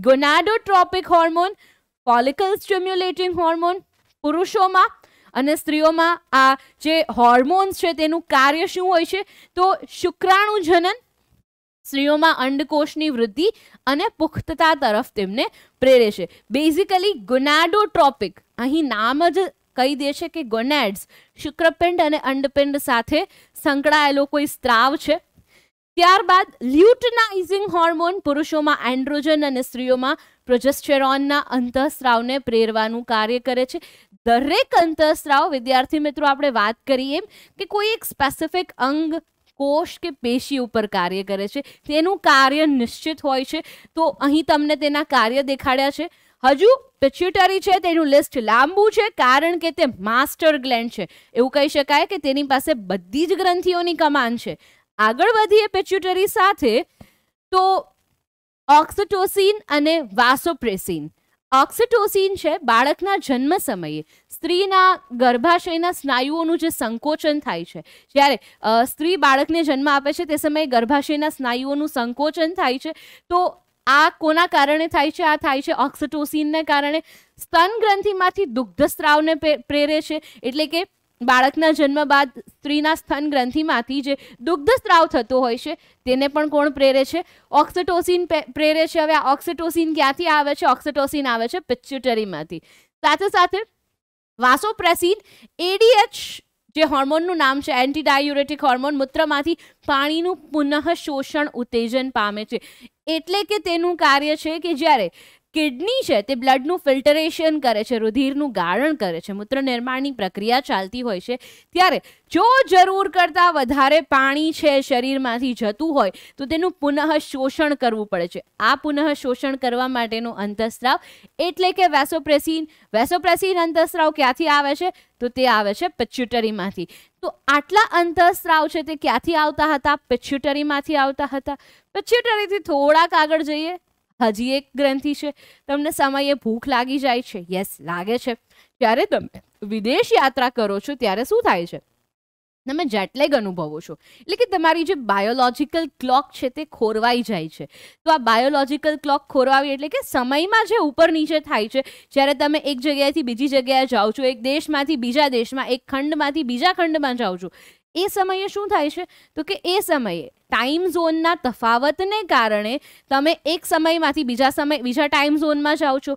ગોનાડોટ્રોપિક હોર્મોન, ફોલિકલ સ્ટિમ્યુલેટિંગ હોર્મોન. પુરુષોમાં અને સ્ત્રીઓમાં આ જે હોર્મોન્સ છે તેનું કાર્ય શું હોય છે? તો શુક્રાણુ જનન, સ્ત્રીઓમાં અંડકોષની વૃદ્ધિ અને પુખ્તતા તરફ તેમને પ્રેરે છે. બેઝિકલી ગોનાડોટ્રોપિક, અહીં નામ જ કહી દે છે કે ગોનેડ્સ, શુક્રપિંડ અને અંડપિંડ સાથે સંકળાયેલો કોઈ સ્ત્રાવ છે. ત્યારબાદ લ્યુટનાઇઝિંગ હોર્મોન, પુરુષોમાં એન્ડ્રોજન અને સ્ત્રીઓમાં પ્રોજેસ્ટેરોનના અંતઃસ્ત્રાવને પ્રેરવાનું કાર્ય કરે છે. દરેક અંતઃસ્ત્રાવ, વિદ્યાર્થી મિત્રો આપણે વાત કરીએ કે કોઈ એક સ્પેસિફિક અંગ, કોષ કે પેશી ઉપર કાર્ય કરે છે. તેનું કાર્ય નિશ્ચિત હોય છે. તો અહીં તમને તેના કાર્ય દેખાડ્યા છે. હજુ પિટ્યુટરી છે તેનું લિસ્ટ લાંબુ છે, કારણ કે તે માસ્ટર ગ્લેન્ડ છે. એવું કહી શકાય કે તેની પાસે બધી જ ગ્રંથિઓની કમાન છે. આગળ વધીએ પિટ્યુટરી સાથે તો ઓક્સિટોસિન અને વાસોપ્રેસિન. ઓક્સિટોસિન છે બાળકના જન્મ સમયે સ્ત્રીના ગર્ભાશયના સ્નાયુઓનું જે સંકોચન થાય છે. જ્યારે સ્ત્રી બાળકને જન્મ આપે છે તે સમયે ગર્ભાશયના સ્નાયુઓનું સંકોચન થાય છે. તો આ કોના કારણે થાય છે? આ થાય છે ઓક્સિટોસિનને કારણે. સ્તન ગ્રંથિમાંથી દુગ્ધસ્ત્રાવને પ્રેરે છે. એટલે કે બાળકના જન્મ બાદ સ્ત્રીના સ્તન ગ્રંથિમાંથી જે દુગ્ધસ્ત્રાવ થતો હોય છે તેને પણ કોણ પ્રેરે છે? ઓક્સિટોસિન પ્રેરે છે. હવે આ ઓક્સિટોસિન ક્યાંથી આવે છે? ઓક્સિટોસિન આવે છે પિટ્યુટરીમાંથી. સાથે સાથે વાસોપ્રેસિન, ADH જે હોર્મોનનું નામ છે, એન્ટી ડાયુરેટિક હોર્મોન, મૂત્રમાંથી પાણીનું પુનઃ શોષણ ઉત્તેજન પામે છે. એટલે કે તેનું કાર્ય છે કે જ્યારે કિડની છે તે બ્લડનું ફિલ્ટરેશન કરે છે, રુધિરનું ગાળણ કરે છે, મૂત્ર નિર્માણની પ્રક્રિયા ચાલતી હોય છે, ત્યારે જો જરૂર કરતાં વધારે પાણી છે શરીરમાંથી જતું હોય તો તેનું પુનઃ શોષણ કરવું પડે છે. આ પુનઃ શોષણ કરવા માટેનો અંતઃસ્ત્રાવ એટલે કે વેસોપ્રેસિન. વેસોપ્રેસિન અંતઃસ્ત્રાવ ક્યાંથી આવે છે? તો તે આવે છે પિટ્યુટરીમાંથી. તો આટલા અંતઃસ્ત્રાવ છે તે ક્યાંથી આવતા હતા? પિટ્યુટરીમાંથી આવતા હતા. પિટ્યુટરીથી થોડાક આગળ જઈએ, હજી એક ગ્રંથિ છે. તમને સમયે ભૂખ લાગી જાય છે? યસ, લાગે છે. ત્યારે તમે વિદેશ યાત્રા કરો છો ત્યારે શું થાય છે? તમે જેટલેગ અનુભવો છો. એટલે કે તમારી જે બાયોલોજિકલ ક્લોક છે તે ખોરવાઈ જાય છે. તો આ બાયોલોજિકલ ક્લોક ખોરવાવી એટલે કે સમયમાં જે ઉપર નીચે થાય છે, જ્યારે તમે એક જગ્યાએથી બીજી જગ્યાએ જાઓ છો, એક દેશમાંથી બીજા દેશમાં, એક ખંડમાંથી બીજા ખંડમાં જાઓ છો, એ સમયે શું થાય છે? તો કે એ સમયે ટાઈમ ઝોનના તફાવતને કારણે તમે એક સમયમાંથી બીજા ટાઈમ ઝોનમાં જાઓ છો.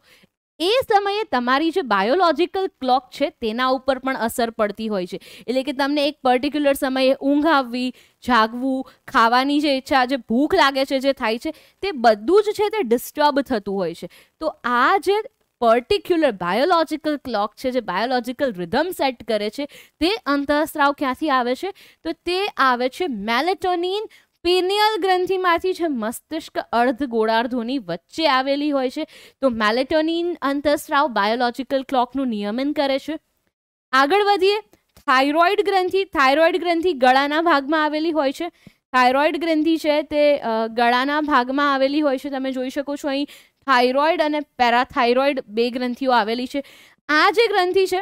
એ સમયે તમારી જે બાયોલોજિકલ ક્લોક છે તેના ઉપર પણ અસર પડતી હોય છે. એટલે કે તમને એક પર્ટિક્યુલર સમયે ઊંઘ આવવી, જાગવું, ખાવાની જે ઈચ્છા, જે ભૂખ લાગે છે, જે થાય છે, તે બધું જ છે તે ડિસ્ટર્બ થતું હોય છે. તો આ જે પર્ટિક્યુલર બાયોલોજિકલ ક્લોક છે, જે બાયોલોજિકલ રિધમ સેટ કરે છે, તે અંતઃસ્રાવ ક્યાંથી આવે છે? તો તે આવે છે મેલેટોનિન પિનિયલ ગ્રંથિમાંથી, છે મસ્તિષ્ક અર્ધ ગોળાર્ધોની વચ્ચે આવેલી હોય છે. તો મેલેટોનિન અંતઃસ્રાવ બાયોલોજિકલ ક્લોકનું નિયમન કરે છે. આગળ વધીએ, થાઇરોઇડ ગ્રંથિ. થાઇરોઇડ ગ્રંથિ ગળાના ભાગમાં આવેલી હોય છે. થાઇરોઇડ ગ્રંથિ છે તે ગળાના ભાગમાં આવેલી હોય છે. તમે જોઈ શકો છો અહીં થાઇરોઇડ અને પેરાથાઇરોઇડ બે ગ્રંથિઓ આવેલી છે. આ જે ગ્રંથિ છે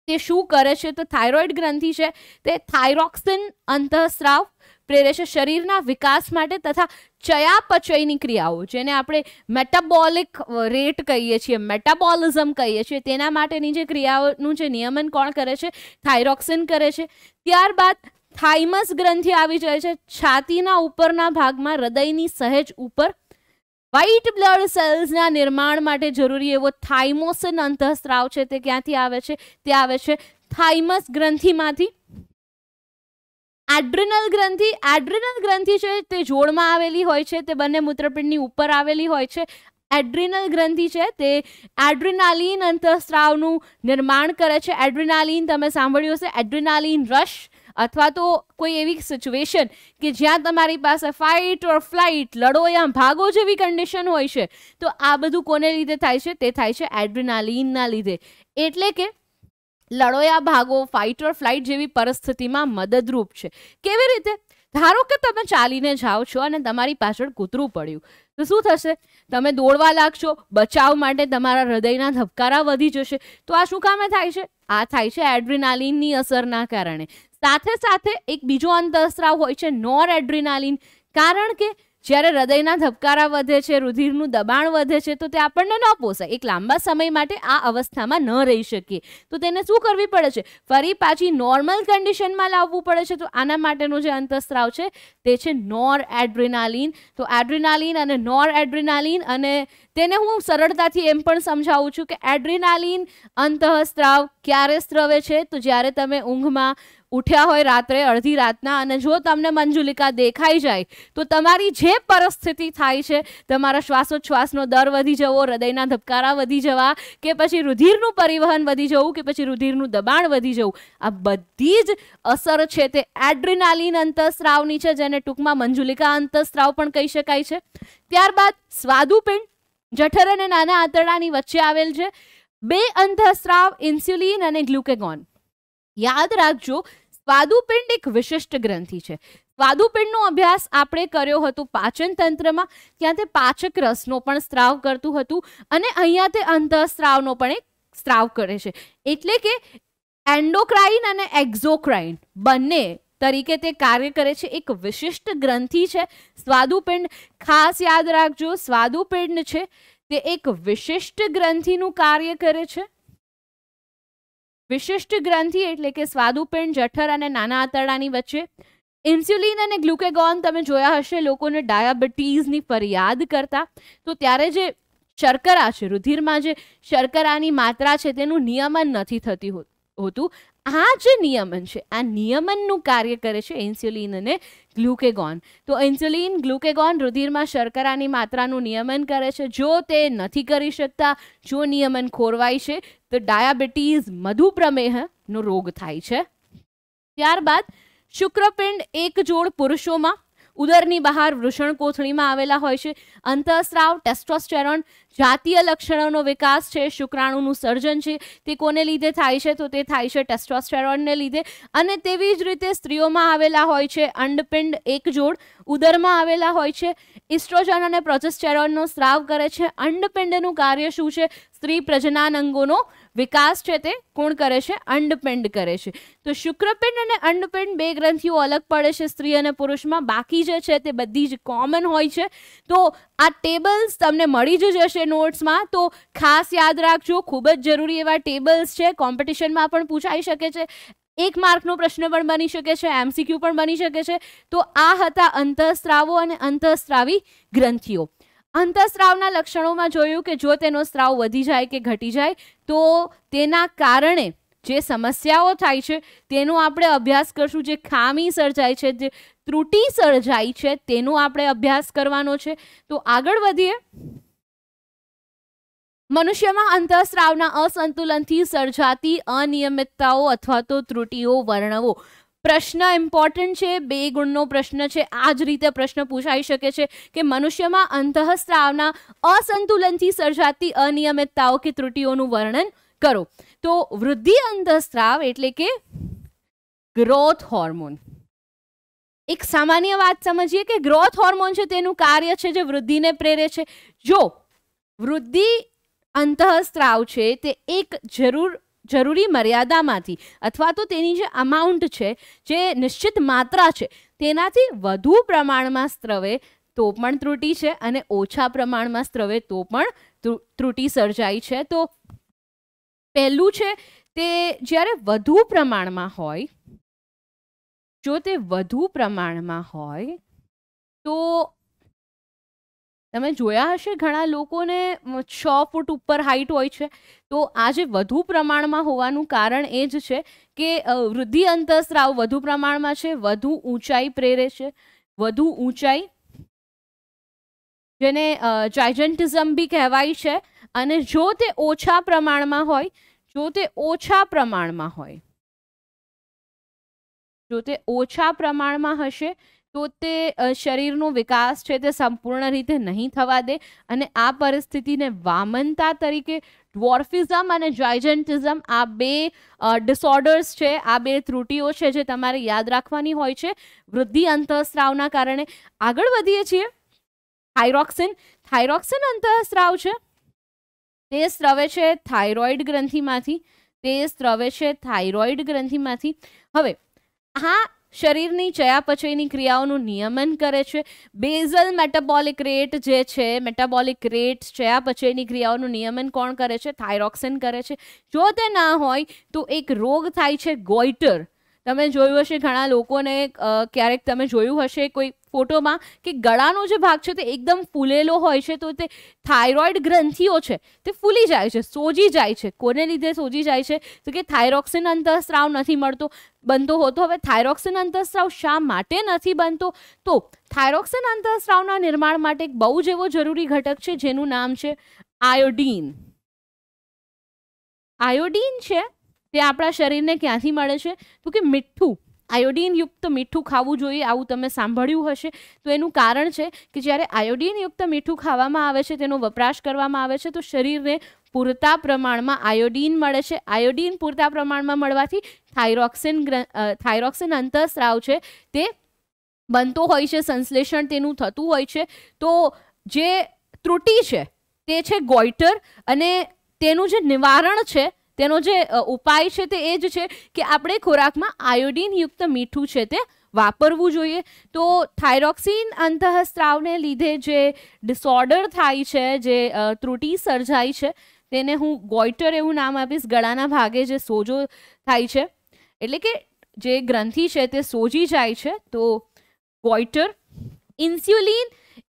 તે શું કરે છે? તો થાઇરોઇડ ગ્રંથિ છે તે થાઇરોક્સિન અંતઃસ્રાવ પ્રેરે છે શરીરના વિકાસ માટે તથા ચયાપચયની ક્રિયાઓ, જેને આપણે મેટાબોલિક રેટ કહીએ છીએ, મેટાબોલિઝમ કહીએ છીએ, તેના માટેની જે ક્રિયાઓનું જે નિયમન કોણ કરે છે? થાઇરોક્સિન કરે છે. ત્યારબાદ થાઇમસ ગ્રંથિ આવી જાય છે છાતીના ઉપરના ભાગમાં, હૃદયની સહેજ ઉપર. વ્હાઇટ બ્લડ સેલ્સના નિર્માણ માટે જરૂરી એવો થાઇમોસિન અંતઃસ્રાવ છે તે ક્યાંથી આવે છે? તે આવે છે થાઇમસ ગ્રંથિમાંથી. એડ્રિનલ ગ્રંથિ. એડ્રિનલ ગ્રંથિ છે તે જોડમાં આવેલી હોય છે, તે બંને મૂત્રપિંડની ઉપર આવેલી હોય છે. એડ્રિનલ ગ્રંથિ છે તે એડ્રિનાલિન અંતઃસ્રાવનું નિર્માણ કરે છે. એડ્રિનાલિન તમે સાંભળ્યું હશે, એડ્રિનાલિન રશ, અથવા તો કોઈ એવી સિચ્યુએશન કે જ્યાં તમારી પાસે ફાઇટ ઓર ફ્લાઇટ, લડો યા ભાગો જેવી કન્ડિશન હોય છે, તો આ બધું કોને લીધે થાય છે? તે થાય છે એડ્રિનાલિનના લીધે. એટલે કે લડો યા ભાગો, ફાઇટ ઓર ફ્લાઇટ જેવી પરિસ્થિતિમાં મદદરૂપ છે. કેવી રીતે? ધારો કે તમે ચાલીને જાઓ છો અને તમારી પાછળ કૂતરું પડ્યું, તો શું થશે? તમે દોડવા લાગશો, બચાવ માટે તમારા હૃદયના ધબકારા વધી જશે. તો આ શું કામે થાય છે? આ થાય છે એડ્રિનાલિનની અસરના કારણે. સાથે સાથે એક બીજો અંતઃસ્રાવ હોય છે નોર એડ્રિનાલિન. કારણ કે જ્યારે હૃદયના ધબકારા વધે છે, રુધિરનું દબાણ વધે છે, તો તે આપણને ન પોસાય. એક લાંબા સમય માટે આ અવસ્થામાં ન રહી શકીએ, તો તેને શું કરવી પડે છે? ફરી પાછી નોર્મલ કન્ડિશનમાં લાવવું પડે છે. તો આના માટેનો જે અંતઃસ્રાવ છે તે છે નોર એડ્રિનાલિન. તો એડ્રિનાલિન અને નોર એડ્રિનાલિન, અને તેને હું સરળતાથી એમ પણ સમજાવું છું કે એડ્રિનાલિન અંતઃસ્રાવ ક્યારે સ્રવે છે? તો જ્યારે તમે ઊંઘમાં ઉઠ્યા હોય રાત્રે, અડધી રાતના, અને જો તમને મંજુલિકા દેખાઈ જાય, તો તમારી જે પરિસ્થિતિ થાય છે, તમારા શ્વાસોચ્છ્વાસનો દર વધી જવો, હૃદયના ધબકારા વધી જવા, કે પછી રુધિરનું પરિવહન વધી જવું, કે પછી રુધિરનું દબાણ વધી જવું, આ બધી જ અસર છે તે એડ્રિનાલિન અંતઃસ્રાવની છે, જેને ટૂંકમાં મંજુલિકા અંતઃસ્રાવ પણ કહી શકાય છે. ત્યારબાદ સ્વાદુપિંડ, જઠર અને નાના આંતરડાની વચ્ચે આવેલ છે. બે અંતઃસ્રાવ, ઇન્સ્યુલિન અને ગ્લુકેગોન. યાદ રાખજો, સ્વાદુપિંડ એક વિશિષ્ટ ગ્રંથિ છે. સ્વાદુપિંડનો અભ્યાસ આપણે કર્યો હતો પાચન તંત્રમાં, ત્યાં તે પાચક રસનો પણ સ્ત્રાવ કરતું હતું, અને અહીંયા તે અંતઃસ્રાવનો પણ એક સ્ત્રાવ કરે છે. એટલે કે એન્ડોક્રાઇન અને એક્ઝોક્રાઇન બંને તરીકે તે કાર્ય કરે છે. એક વિશિષ્ટ ગ્રંથિ છે સ્વાદુપિંડ. ખાસ યાદ રાખજો, સ્વાદુપિંડ છે તે એક વિશિષ્ટ ગ્રંથિનું કાર્ય કરે છે. વિશિષ્ટ ગ્રંથિ એટલે કે સ્વાદુપિંડ, જઠર અને નાના આંતરડાની વચ્ચે. ઇન્સ્યુલિન અને ગ્લુકેગોન તમે જોયા હશે લોકોને ડાયાબિટીસની ફરિયાદ કરતા, તો ત્યારે જે શર્કરા છે, રુધિરમાં જે શર્કરાની માત્રા છે, તેનું નિયમન નથી થતું હોતું. આ જે નિયમન છે, આ નિયમનનું કાર્ય કરે છે ઇન્સ્યુલિન અને ગ્લુકેગોન. તો ઇન્સ્યુલિન, ગ્લુકેગોન રુધિરમાં શર્કરાની માત્રાનું નિયમન કરે છે. જો તે નથી કરી શકતા, જો નિયમન ખોરવાય છે, તો ડાયાબિટીસ, મધુપ્રમેહનો રોગ થાય છે. ત્યારબાદ શુક્રપિંડ, એક જોડ પુરુષોમાં, ઉદરની બહાર વૃષણ કોથળીમાં આવેલા હોય છે. અંતઃસ્રાવ, ટેસ્ટોસ્ટેરોન, જાતીય લક્ષણોનો વિકાસ છે, શુક્રાણુનું સર્જન છે, તે કોને લીધે થાય છે? તો તે થાય છે ટેસ્ટોસ્ટેરોનને લીધે. અને તેવી જ રીતે સ્ત્રીઓમાં આવેલા હોય છે અંડપિંડ, એક જોડ, ઉદરમાં આવેલા હોય છે. ઇસ્ટ્રોજન અને પ્રોજેસ્ટેરોનનો સ્રાવ કરે છે. અંડપિંડનું કાર્ય શું છે? સ્ત્રી પ્રજનનાંગોનો વિકાસ છે તે કોણ કરે છે? અંડપિંડ કરે છે. તો શુક્રપિંડ અને અંડપિંડ બે ગ્રંથિઓ અલગ પડે છે સ્ત્રી અને પુરુષમાં. બાકી જે છે તે બધી જ કોમન હોય છે. તો આ ટેબલ્સ તમને મળી જ જશે નોટ્સમાં, તો ખાસ યાદ રાખજો. ખૂબ જ જરૂરી એવા ટેબલ્સ છે, કોમ્પિટિશનમાં પણ પૂછાઈ શકે છે, 1 માર્કનો પ્રશ્ન પણ બની શકે છે, MCQ પણ બની શકે છે. તો આ હતા અંતઃસ્રાવો અને અંતઃસ્રાવી ગ્રંથિઓ. અંતઃસ્રાવના લક્ષણોમાં જોયું કે જો તેનો સ્ત્રાવ વધી જાય કે ઘટી જાય તો તેના કારણે જે સમસ્યાઓ થાય છે તેનો આપણે અભ્યાસ કરશું. જે ખામી સર્જાય છે, જે ત્રુટિ સર્જાય છે તેનો આપણે અભ્યાસ કરવાનો છે. તો આગળ વધીએ. મનુષ્યમાં અંતઃસ્રાવના અસંતુલનથી સર્જાતી અનિયમિતતાઓ અથવા તો ત્રુટિઓ વર્ણવો. પ્રશ્ન ઇમ્પોર્ટન્ટ છે, 2 ગુણનો પ્રશ્ન છે. આ જ રીતે પ્રશ્ન પૂછાઈ શકે છે કે મનુષ્યમાં અંતઃસ્રાવના અસંતુલનથી સર્જાતી અનિયમિતતાઓ કે ત્રુટિઓનું વર્ણન કરો. તો વૃદ્ધિ અંતઃસ્રાવ એટલે કે ગ્રોથ હોર્મોન. એક સામાન્ય વાત સમજીએ કે ગ્રોથ હોર્મોન છે તેનું કાર્ય છે જે વૃદ્ધિને પ્રેરે છે. જો વૃદ્ધિ અંતઃસ્રાવ છે તે એક જરૂરી મર્યાદામાંથી અથવા તો તેની જે અમાઉન્ટ છે, જે નિશ્ચિત માત્રા છે તેનાથી વધુ પ્રમાણમાં સ્ત્રવે તો પણ ત્રુટિ છે અને ઓછા પ્રમાણમાં સ્ત્રવે તો પણ ત્રુટિ સર્જાય છે. તો પહેલું છે તે જ્યારે વધુ પ્રમાણમાં હોય, જો તે વધુ પ્રમાણમાં હોય તો તમે જોયા હશે ઘણા લોકોને 6 ફૂટ ઉપર હાઈટ હોય છે. તો આ જે વધુ પ્રમાણમાં હોવાનું કારણ એ જ છે કે વૃદ્ધિ અંતઃસ્રાવ વધુ પ્રમાણમાં છે, વધુ ઊંચાઈ પ્રેરે છે. વધુ ઊંચાઈ, જેને જાયજન્ટિઝમ બી કહેવાય છે. અને જો તે ઓછા પ્રમાણમાં હોય, જો તે ઓછા પ્રમાણમાં હશે તો તે શરીરનો વિકાસ છે તે સંપૂર્ણ રીતે નહીં થવા દે અને આ પરિસ્થિતિને વામનતા તરીકે, ડ્વોર્ફિઝમ અને જાયજન્ટિઝમ આ 2 ડિસઓર્ડર્સ છે, આ 2 ત્રુટિઓ છે જે તમારે યાદ રાખવાની હોય છે વૃદ્ધિ અંતઃસ્રાવના કારણે. આગળ વધીએ છીએ. થાઇરોક્સિન અંતઃસ્રાવ છે તે સ્ત્રવે છે થાઇરોઇડ ગ્રંથિમાંથી. હવે આ શરીરની ચયાપચયની ક્રિયાઓનું નિયમન કરે છે. બેઝલ મેટાબોલિક રેટ જે છે, મેટાબોલિક રેટ ચયાપચયની ક્રિયાઓનું નિયમન કોણ કરે છે? થાઇરોક્સિન કરે છે. જો તે ના હોય તો એક રોગ થાય છે ગોઈટર. તમે જોયું હશે ઘણા લોકોને, ક્યારેક તમે જોયું હશે કોઈ ફોટોમાં કે ગળાનો જે ભાગ છે તે એકદમ ફૂલેલો હોય છે. તો તે થાઇરોઇડ ગ્રંથિઓ છે તે ફૂલી જાય છે, સોજી જાય છે. કોને લીધે સોજી જાય છે? તો કે થાઇરોક્સિન અંતઃસ્રાવ નથી બનતો હોતો. હવે થાઇરોક્સિન અંતઃસ્રાવ શા માટે નથી બનતો? તો થાઇરોક્સિન અંતઃસ્રાવના નિર્માણ માટે એક બહુ જ એવો જરૂરી ઘટક છે જેનું નામ છે આયોડીન. આયોડીન છે તે આપણા શરીરને ક્યાંથી મળે છે? તો કે મીઠું, આયોડીન યુક્ત મીઠું ખાવું જોઈએ. આવું તમે સાંભળ્યું હશે. તો એનું કારણ છે કે જ્યારે આયોડીન યુક્ત મીઠું ખાવામાં આવે છે, તેનો વપરાશ કરવામાં આવે છે તો શરીરને પૂરતા પ્રમાણમાં આયોડીન મળે છે. આયોડીન પૂરતા પ્રમાણમાં મળવાથી થાઇરોક્સિન અંતઃસ્રાવ છે તે બનતો હોય છે, સંશ્લેષણ તેનું થતું હોય છે. તો જે ત્રુટિ છે તે છે ગોઈટર અને તેનું જે નિવારણ છે, તેનો જે ઉપાય છે તે એ જ છે કે આપણે ખોરાકમાં આયોડીન યુક્ત મીઠું છે તે વાપરવું જોઈએ. તો થાઇરોક્સિન અંતઃસ્રાવને લીધે જે ડિસઓર્ડર થાય છે, જે ત્રુટિ સર્જાય છે, તેને હું ગોઈટર એવું નામ આપીશ. ગળાના ભાગે જે સોજો થાય છે એટલે કે જે ગ્રંથિ છે તે સોજી જાય છે, તો ગોઈટર.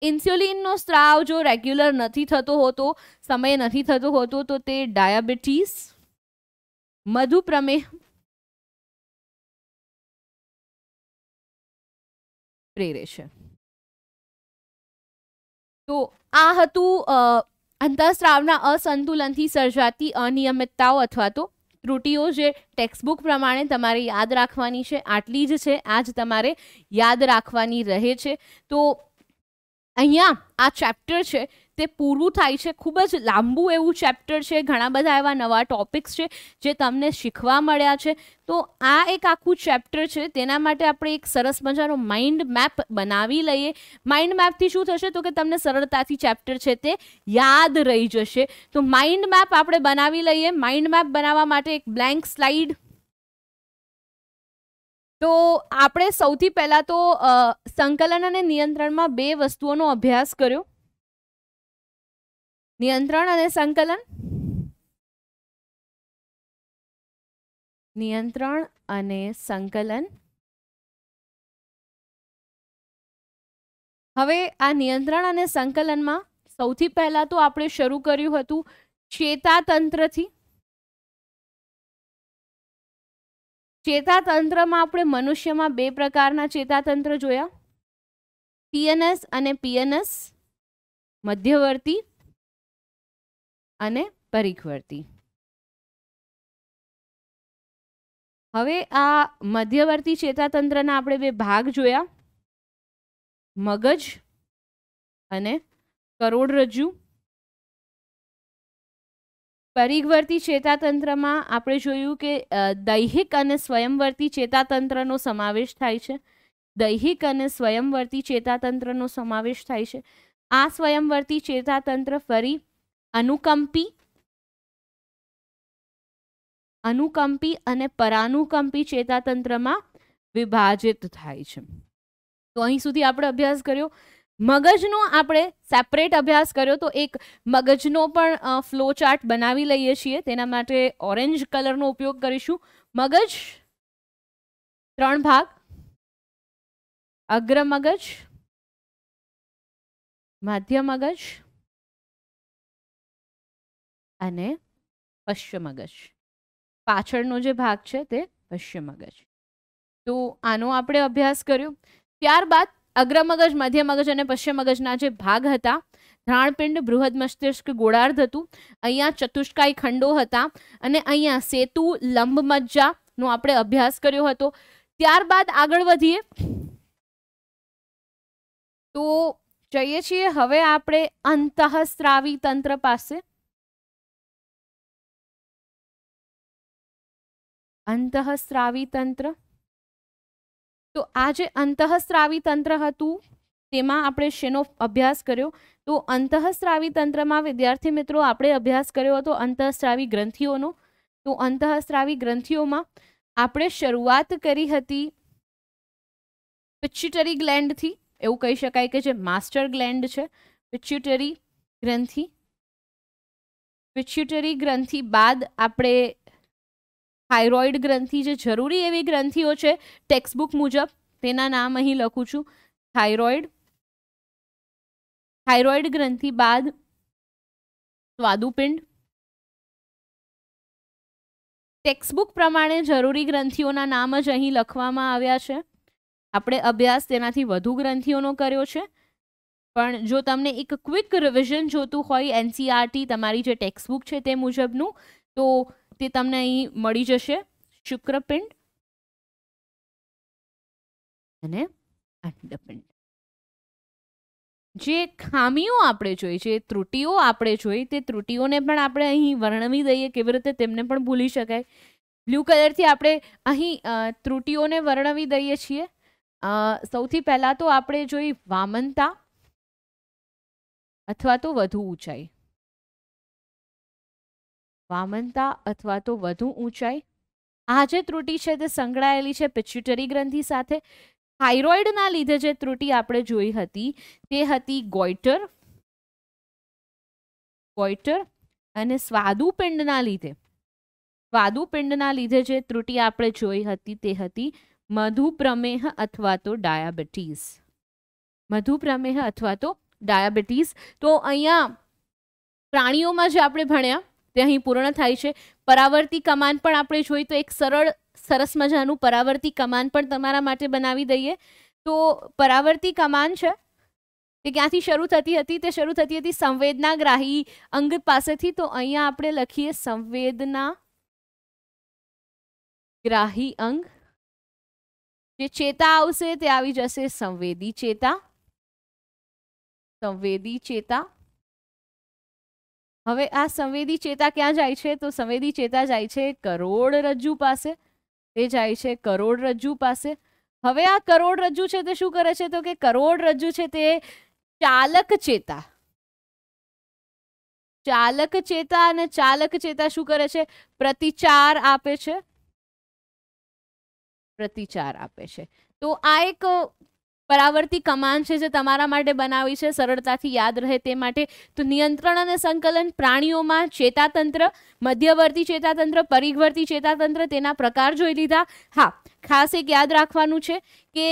ઇન્સ્યુલિનનો સ્ત્રાવ જો રેગ્યુલર નથી થતો હોતો, સમય નથી થતો હોતો, તો તે ડાયાબિટીસ, મધુપ્રમેહ પ્રેરે છે. તો આ હતું અંતઃસ્રાવના અસંતુલનથી સર્જાતી અનિયમિતતાઓ અથવા તો ત્રુટિઓ જે ટેક્સ્ટબુક પ્રમાણે તમારે યાદ રાખવાની છે. આટલી જ છે, આ જ તમારે યાદ રાખવાની રહે છે. તો અહીંયા આ ચેપ્ટર છે તે પૂરું થાય છે. ખૂબ જ લાંબુ એવું ચેપ્ટર છે, ઘણા બધા એવા નવા ટોપિક્સ છે જે તમને શીખવા મળ્યા છે. તો આ એક આખું ચેપ્ટર છે, તેના માટે આપણે એક સરસ મજાનો માઇન્ડ મેપ બનાવી લઈએ. માઇન્ડ મેપથી શું થશે? તો કે તમને સરળતાથી ચેપ્ટર છે તે યાદ રહી જશે. તો માઇન્ડ મેપ આપણે બનાવી લઈએ. માઇન્ડ મેપ બનાવવા માટે એક બ્લેન્ક સ્લાઇડ. તો આપણે સૌથી પહેલા તો સંકલન અને નિયંત્રણમાં 2 વસ્તુઓનો અભ્યાસ કર્યો. નિયંત્રણ અને સંકલન. નિયંત્રણ અને સંકલન. હવે આ નિયંત્રણ અને સંકલનમાં સૌથી પહેલા તો આપણે શરૂ કર્યું હતું ચેતાતંત્રથી. ચેતાતંત્રમાં આપણે મનુષ્યમાં બે પ્રકારના ચેતાતંત્ર જોયા, ટીએનએસ અને પીએનએસ, મધ્યવર્તી અને પરિઘવર્તી. હવે આ મધ્યવર્તી ચેતાતંત્રના આપણે બે ભાગ જોયા, મગજ અને કરોડરજ્જુ. પરિઘવર્તી ચેતાતંત્રમાં આપણે જોયું કે દૈહિક અને સ્વયંવર્તી ચેતાતંત્રનો સમાવેશ થાય છે. દૈહિક અને સ્વયંવર્તી ચેતાતંત્રનો સમાવેશ થાય છે. આ સ્વયંવર્તી ચેતાતંત્ર ફરી અનુકંપી અને પરાનુકંપી ચેતાતંત્રમાં વિભાજિત થાય છે. તો અહીં સુધી આપણે અભ્યાસ કર્યો. મગજનો આપણે સેપરેટ અભ્યાસ કર્યો, તો એક મગજનો પણ ફ્લો ચાર્ટ બનાવી લઈએ છીએ. તેના માટે ઓરેન્જ કલરનો ઉપયોગ કરીશું. મગજ 3 ભાગ, અગ્ર મગજ, મધ્ય મગજ અને પશ્ચ મગજ. પાછળનો જે ભાગ છે તે પશ્ચ મગજ. તો આનો આપણે અભ્યાસ કર્યો. ત્યારબાદ અગ્ર મગજ, મધ્ય મગજ અને પશ્ચિમ મગજના જે ભાગ હતા, ધ્રાણપિંડ, બૃહદ મસ્તિષ્ક, ગોળાર્ધ હતું. અહીંયા ચતુષ્કાય ખંડો હતા અને અહીંયા સેતુ, લંબમજ્જાનો આપણે અભ્યાસ કર્યો હતો. ત્યારબાદ આગળ વધીએ તો જઈએ છીએ હવે આપણે અંતઃસ્ત્રાવી તંત્ર પાસે. અંતઃસ્ત્રાવી તંત્ર. તો આ જે અંતઃસ્ત્રાવી તંત્ર હતું તેમાં આપણે શેનો અભ્યાસ કર્યો? તો અંતઃસ્ત્રાવી તંત્રમાં વિદ્યાર્થી મિત્રો આપણે અભ્યાસ કર્યો હતો અંતઃસ્ત્રાવી ગ્રંથિઓનો. તો અંતઃસ્ત્રાવી ગ્રંથિઓમાં આપણે શરૂઆત કરી હતી પિટ્યુટરી ગ્લેન્ડથી. એવું કહી શકાય કે જે માસ્ટર ગ્લેન્ડ છે, પિટ્યુટરી ગ્રંથિ. પિટ્યુટરી ગ્રંથિ બાદ આપણે થાઇરોઇડ ગ્રંથિ, જે જરૂરી એવી ગ્રંથિઓ છે ટેક્સ્ટબુક મુજબ, તેના નામ અહીં લખું છું. થાઇરોઇડ ગ્રંથિ બાદ સ્વાદુપિંડ. ટેક્સ્ટબુક પ્રમાણે જરૂરી ગ્રંથિઓના નામ જ અહીં લખવામાં આવ્યા છે. આપણે અભ્યાસ તેનાથી વધુ ગ્રંથિઓનો કર્યો છે, પણ જો તમને એક ક્વિક રિવિઝન જોતું હોય એનસીઆરટી તમારી જે ટેક્સ્ટબુક છે તે મુજબનું, તો તે તમને અહીં મળી જશે. શુક્રપિંડ અને અંડપિંડ. જે ખામીઓ આપણે જોઈ, જે ત્રુટીઓ આપણે જોઈ, તે ત્રુટીઓને પણ આપણે અહીં વર્ણવી દઈએ, કેવી રીતે તેમને પણ ભૂલી શકાય. બ્લુ કલરથી આપણે અહીં ત્રુટીઓને વર્ણવી દઈએ છીએ. સૌથી પહેલા તો આપણે જોઈ વામનતા અથવા તો વધુ ઊંચાઈ. વામનતા અથવા તો વધુ ઊંચાઈ. આ જે ત્રુટિ છે તે સંકળાયેલી છે પિટ્યુટરી ગ્રંથિ સાથે. થાઇરોઇડના લીધે જે ત્રુટિ આપણે જોઈ હતી તે હતી ગોઈટર અને સ્વાદુપિંડના લીધે જે ત્રુટિ આપણે જોઈ હતી તે હતી મધુપ્રમેહ અથવા તો ડાયાબિટીસ. મધુપ્રમેહ અથવા તો ડાયાબિટીસ. તો અહીંયા પ્રાણીઓમાં જે આપણે ભણ્યા તે અહીં પૂર્ણ થાય છે. પરાવર્તી કમાન પણ આપણે જોઈ, તો એક સરસ મજાનું પરાવર્તી કમાન પણ તમારા માટે બનાવી દઈએ. તો પરાવર્તી કમાન છે તે ક્યાંથી શરૂ થતી હતી? તે શરૂ થતી હતી સંવેદનાગ્રાહી અંગ પાસેથી. તો અહીંયા આપણે લખીએ સંવેદનાગ્રાહી અંગ. જે ચેતા આવશે તે આવી જશે સંવેદી ચેતા. હવે આ સંવેદી ચેતા ક્યાં જાય છે? તો સંવેદી ચેતા જાય છે કરોડરજ્જુ પાસે. તે જાય છે કરોડરજ્જુ પાસે. હવે આ કરોડરજ્જુ છે તે શું કરે છે? તો કે કરોડરજ્જુ છે તે ચાલક ચેતા અને ચાલક ચેતા શું કરે છે? પ્રતિચાર આપે છે. તો આ એક પરાવર્તી કમાન છે જે તમારા માટે બનાવી છે સરળતાથી યાદ રહે તે માટે. તો નિયંત્રણ અને સંકલન પ્રાણીઓમાં ચેતાતંત્ર, મધ્યવર્તી ચેતાતંત્ર, પરિઘવર્તી ચેતાતંત્ર, તેના પ્રકાર જોઈ લીધા. હા, ખાસ એક યાદ રાખવાનું છે કે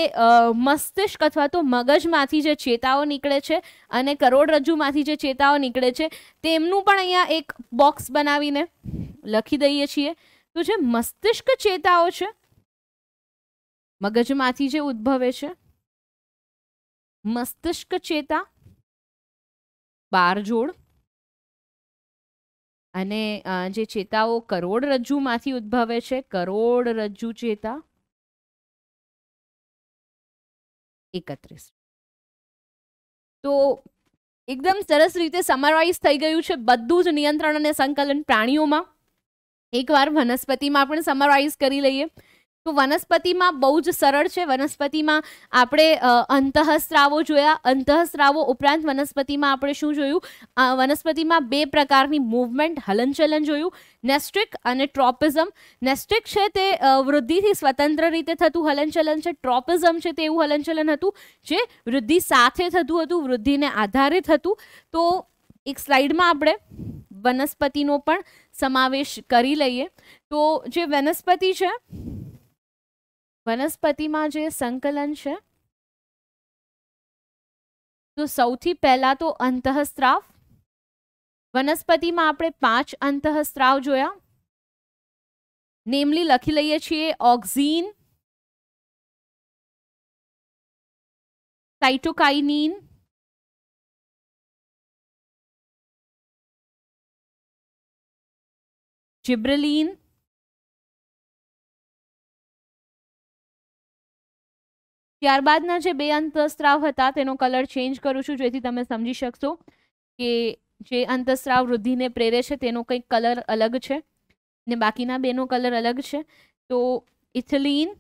મસ્તિષ્ક અથવા તો મગજમાંથી જે ચેતાઓ નીકળે છે અને કરોડરજ્જુમાંથી જે ચેતાઓ નીકળે છે તેમનું પણ અહીંયા એક બોક્સ બનાવીને લખી દઈએ છીએ. તો જે મસ્તિષ્ક ચેતાઓ છે મગજમાંથી જે ઉદ્ભવે છે, મસ્તિષ્ક ચેતા 12 જોડ, અને જે ચેતાઓ કરોડરજ્જુમાંથી ઉદ્ભવે છે, કરોડરજ્જુ ચેતા 31. તો એકદમ સરસ રીતે સમરાઇઝ થઈ ગયું છે બધું જ નિયંત્રણ અને સંકલન પ્રાણીઓમાં. એકવાર વનસ્પતિમાં પણ સમરાઇઝ કરી લઈએ. તો વનસ્પતિમાં બહુ જ સરળ છે. વનસ્પતિમાં આપણે અંતઃસ્ત્રાવો જોયા. અંતઃસ્ત્રાવો ઉપરાંત વનસ્પતિમાં આપણે શું જોયું? વનસ્પતિમાં 2 પ્રકારની મૂવમેન્ટ, હલનચલન જોયું, નેસ્ટ્રિક અને ટ્રોપિઝમ. નેસ્ટ્રિક છે તે વૃદ્ધિથી સ્વતંત્ર રીતે થતું હલનચલન છે. ટ્રોપિઝમ છે તે એવું હલનચલન હતું જે વૃદ્ધિ સાથે થતું હતું, વૃદ્ધિને આધારિત હતું. તો એક સ્લાઇડમાં આપણે વનસ્પતિનો પણ સમાવેશ કરી લઈએ. તો જે વનસ્પતિ છે, વનસ્પતિમાં જે સંકલન છે, તો સૌથી પહેલા તો અંતઃસ્ત્રાવ. વનસ્પતિમાં આપણે 5 અંતઃસ્ત્રાવ જોયા. નેમલી લખી લઈએ છીએ: ઓક્ઝીન, સાઇટોકાઇનિન, જિબ્રેલિન, ત્યારબાદના જે 2 અંતઃસ્ત્રાવ હતા તેનો કલર ચેન્જ કરું છું જેથી તમે સમજી શકશો કે જે અંતઃસ્ત્રાવ વૃદ્ધિને પ્રેરે છે તેનો કંઈક કલર અલગ છે ને બાકીના 2નો કલર અલગ છે. તો ઇથિલિન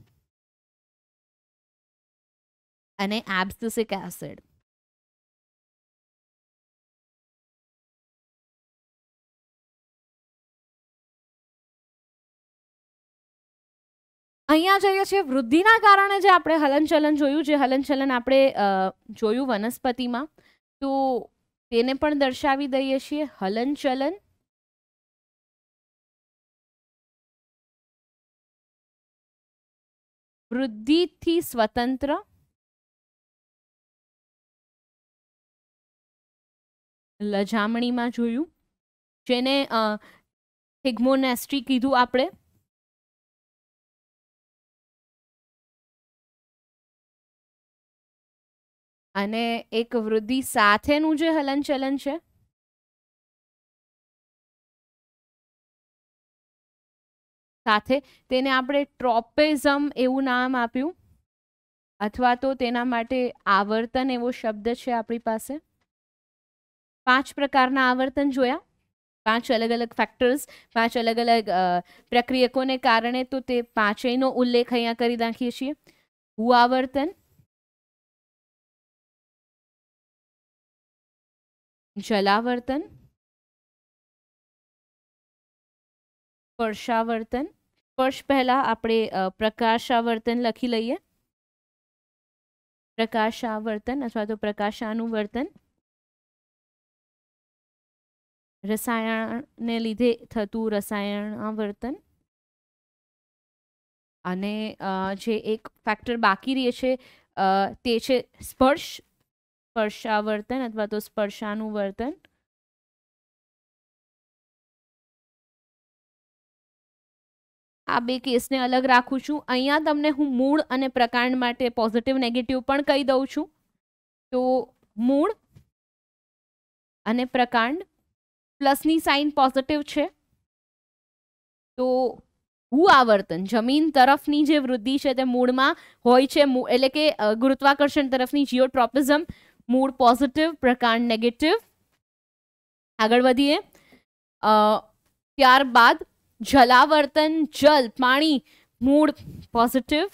અને એબ્સિસિક એસિડ. અહીંયા જોઈએ છે વૃદ્ધિના કારણે જે આપણે હલનચલન જોયું, જે હલનચલન આપણે જોયું વનસ્પતિમાં, તો તેને પણ દર્શાવી દઈએ છીએ. હલનચલન વૃદ્ધિથી સ્વતંત્ર, લજામણીમાં જોયું, જેને હિગ્મોનેસ્ટ્રી કીધું આપણે. અને એક વૃદ્ધિ સાથેનું જે હલનચલન છે સાથે, તેને આપણે ટ્રોપિઝમ એવું નામ આપ્યું, અથવા તો તેના માટે આવર્તન એવો શબ્દ છે આપણી પાસે. 5 પ્રકારના આવર્તન જોયા, 5 અલગ અલગ ફેક્ટર્સ, 5 અલગ અલગ પ્રક્રિયકોને કારણે. તો તે 5યનો ઉલ્લેખ અહીંયા કરી નાખીએ છીએ. ભૂ આવર્તન, જલાવર્તન, સ્પર્શાવર્તન. સ્પર્શ પહેલા આપણે પ્રકાશાવર્તન લખી લઈએ. પ્રકાશાવર્તન અથવા તો પ્રકાશાનુવર્તન રસાયણને લીધે થતું રસાયણાવર્તન. અને જે એક ફેક્ટર બાકી રહે છે તે છે સ્પર્શાવર્તન અથવા તો સ્પર્શાનુવર્તન. આ 2 કેસને અલગ રાખું છું. અહીંયા તમને હું મૂળ અને પ્રકાંડ માટે પોઝિટિવ નેગેટિવ પણ કહી દઉં છું. તો મૂળ અને પ્રકાંડ, પ્લસની સાઇન પોઝિટિવ છે. તો ભૂ આવર્તન, જમીન તરફની જે વૃદ્ધિ છે તે મૂળમાં હોય છે, એટલે કે ગુરુત્વાકર્ષણ તરફની જીઓટ્રોપિઝમ, મૂળ પોઝિટિવ, પ્રકાંડ નેગેટિવ. આગળ વધીએ. ત્યારબાદ જલાવર્તન, જલ, પાણી, મૂળ પોઝિટિવ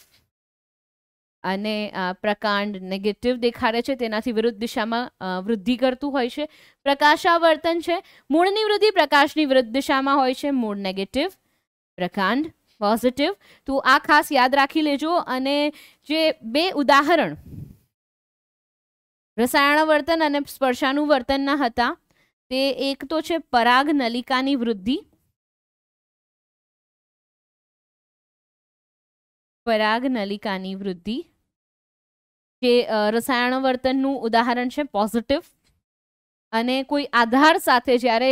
અને પ્રકાંડ નેગેટિવ દેખાડે છે, તેનાથી વિરુદ્ધ દિશામાં વૃદ્ધિ કરતું હોય છે. પ્રકાશાવર્તન છે, મૂળની વૃદ્ધિ પ્રકાશની વિરુદ્ધ દિશામાં હોય છે, મૂળ નેગેટિવ, પ્રકાંડ પોઝિટિવ. તો આ ખાસ યાદ રાખી લેજો. અને જે 2 ઉદાહરણ રસાયણવર્તન અને સ્પર્શાનુવર્તનના હતા. તે એક તો છે પરાગ નલિકાની વૃદ્ધિ, પરાગ નલિકાની વૃદ્ધિ, જે રસાયણવર્તનનું ઉદાહરણ છે પોઝિટિવ. અને કોઈ આધાર સાથે જ્યારે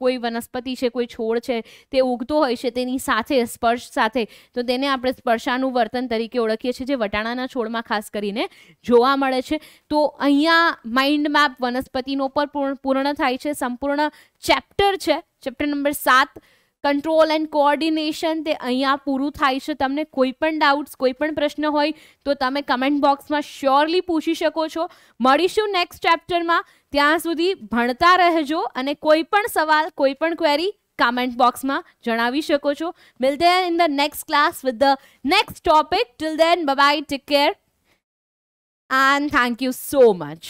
કોઈ વનસ્પતિ છે, કોઈ છોડ છે, તે ઉગતો હોય છે, તેની સાથે સ્પર્શ સાથે, તો તેને આપણે સ્પર્શાનુવર્તન તરીકે ઓળખીએ છીએ, જે વટાણાના છોડમાં ખાસ કરીને જોવા મળે છે. તો અહીંયા માઇન્ડ મેપ વનસ્પતિનો પર પૂર્ણ થાય છે. સંપૂર્ણ ચેપ્ટર છે, chapter number 7 control and coordination, તે અહીંયા પૂરું થાય છે. તમને કોઈ પણ ડાઉટ્સ, કોઈ પણ પ્રશ્ન હોય તો તમે કમેન્ટ બોક્સમાં શ્યોરલી પૂછી શકો છો. મળીશું નેક્સ્ટ ચેપ્ટરમાં. ત્યાં સુધી ભણતા રહેજો અને કોઈ પણ સવાલ, કોઈ પણ ક્વેરી કમેન્ટ બોક્સમાં જણાવી શકો છો. મિલતે હૈ in the next class with the next topic. Till then bye bye, take care and thank you so much.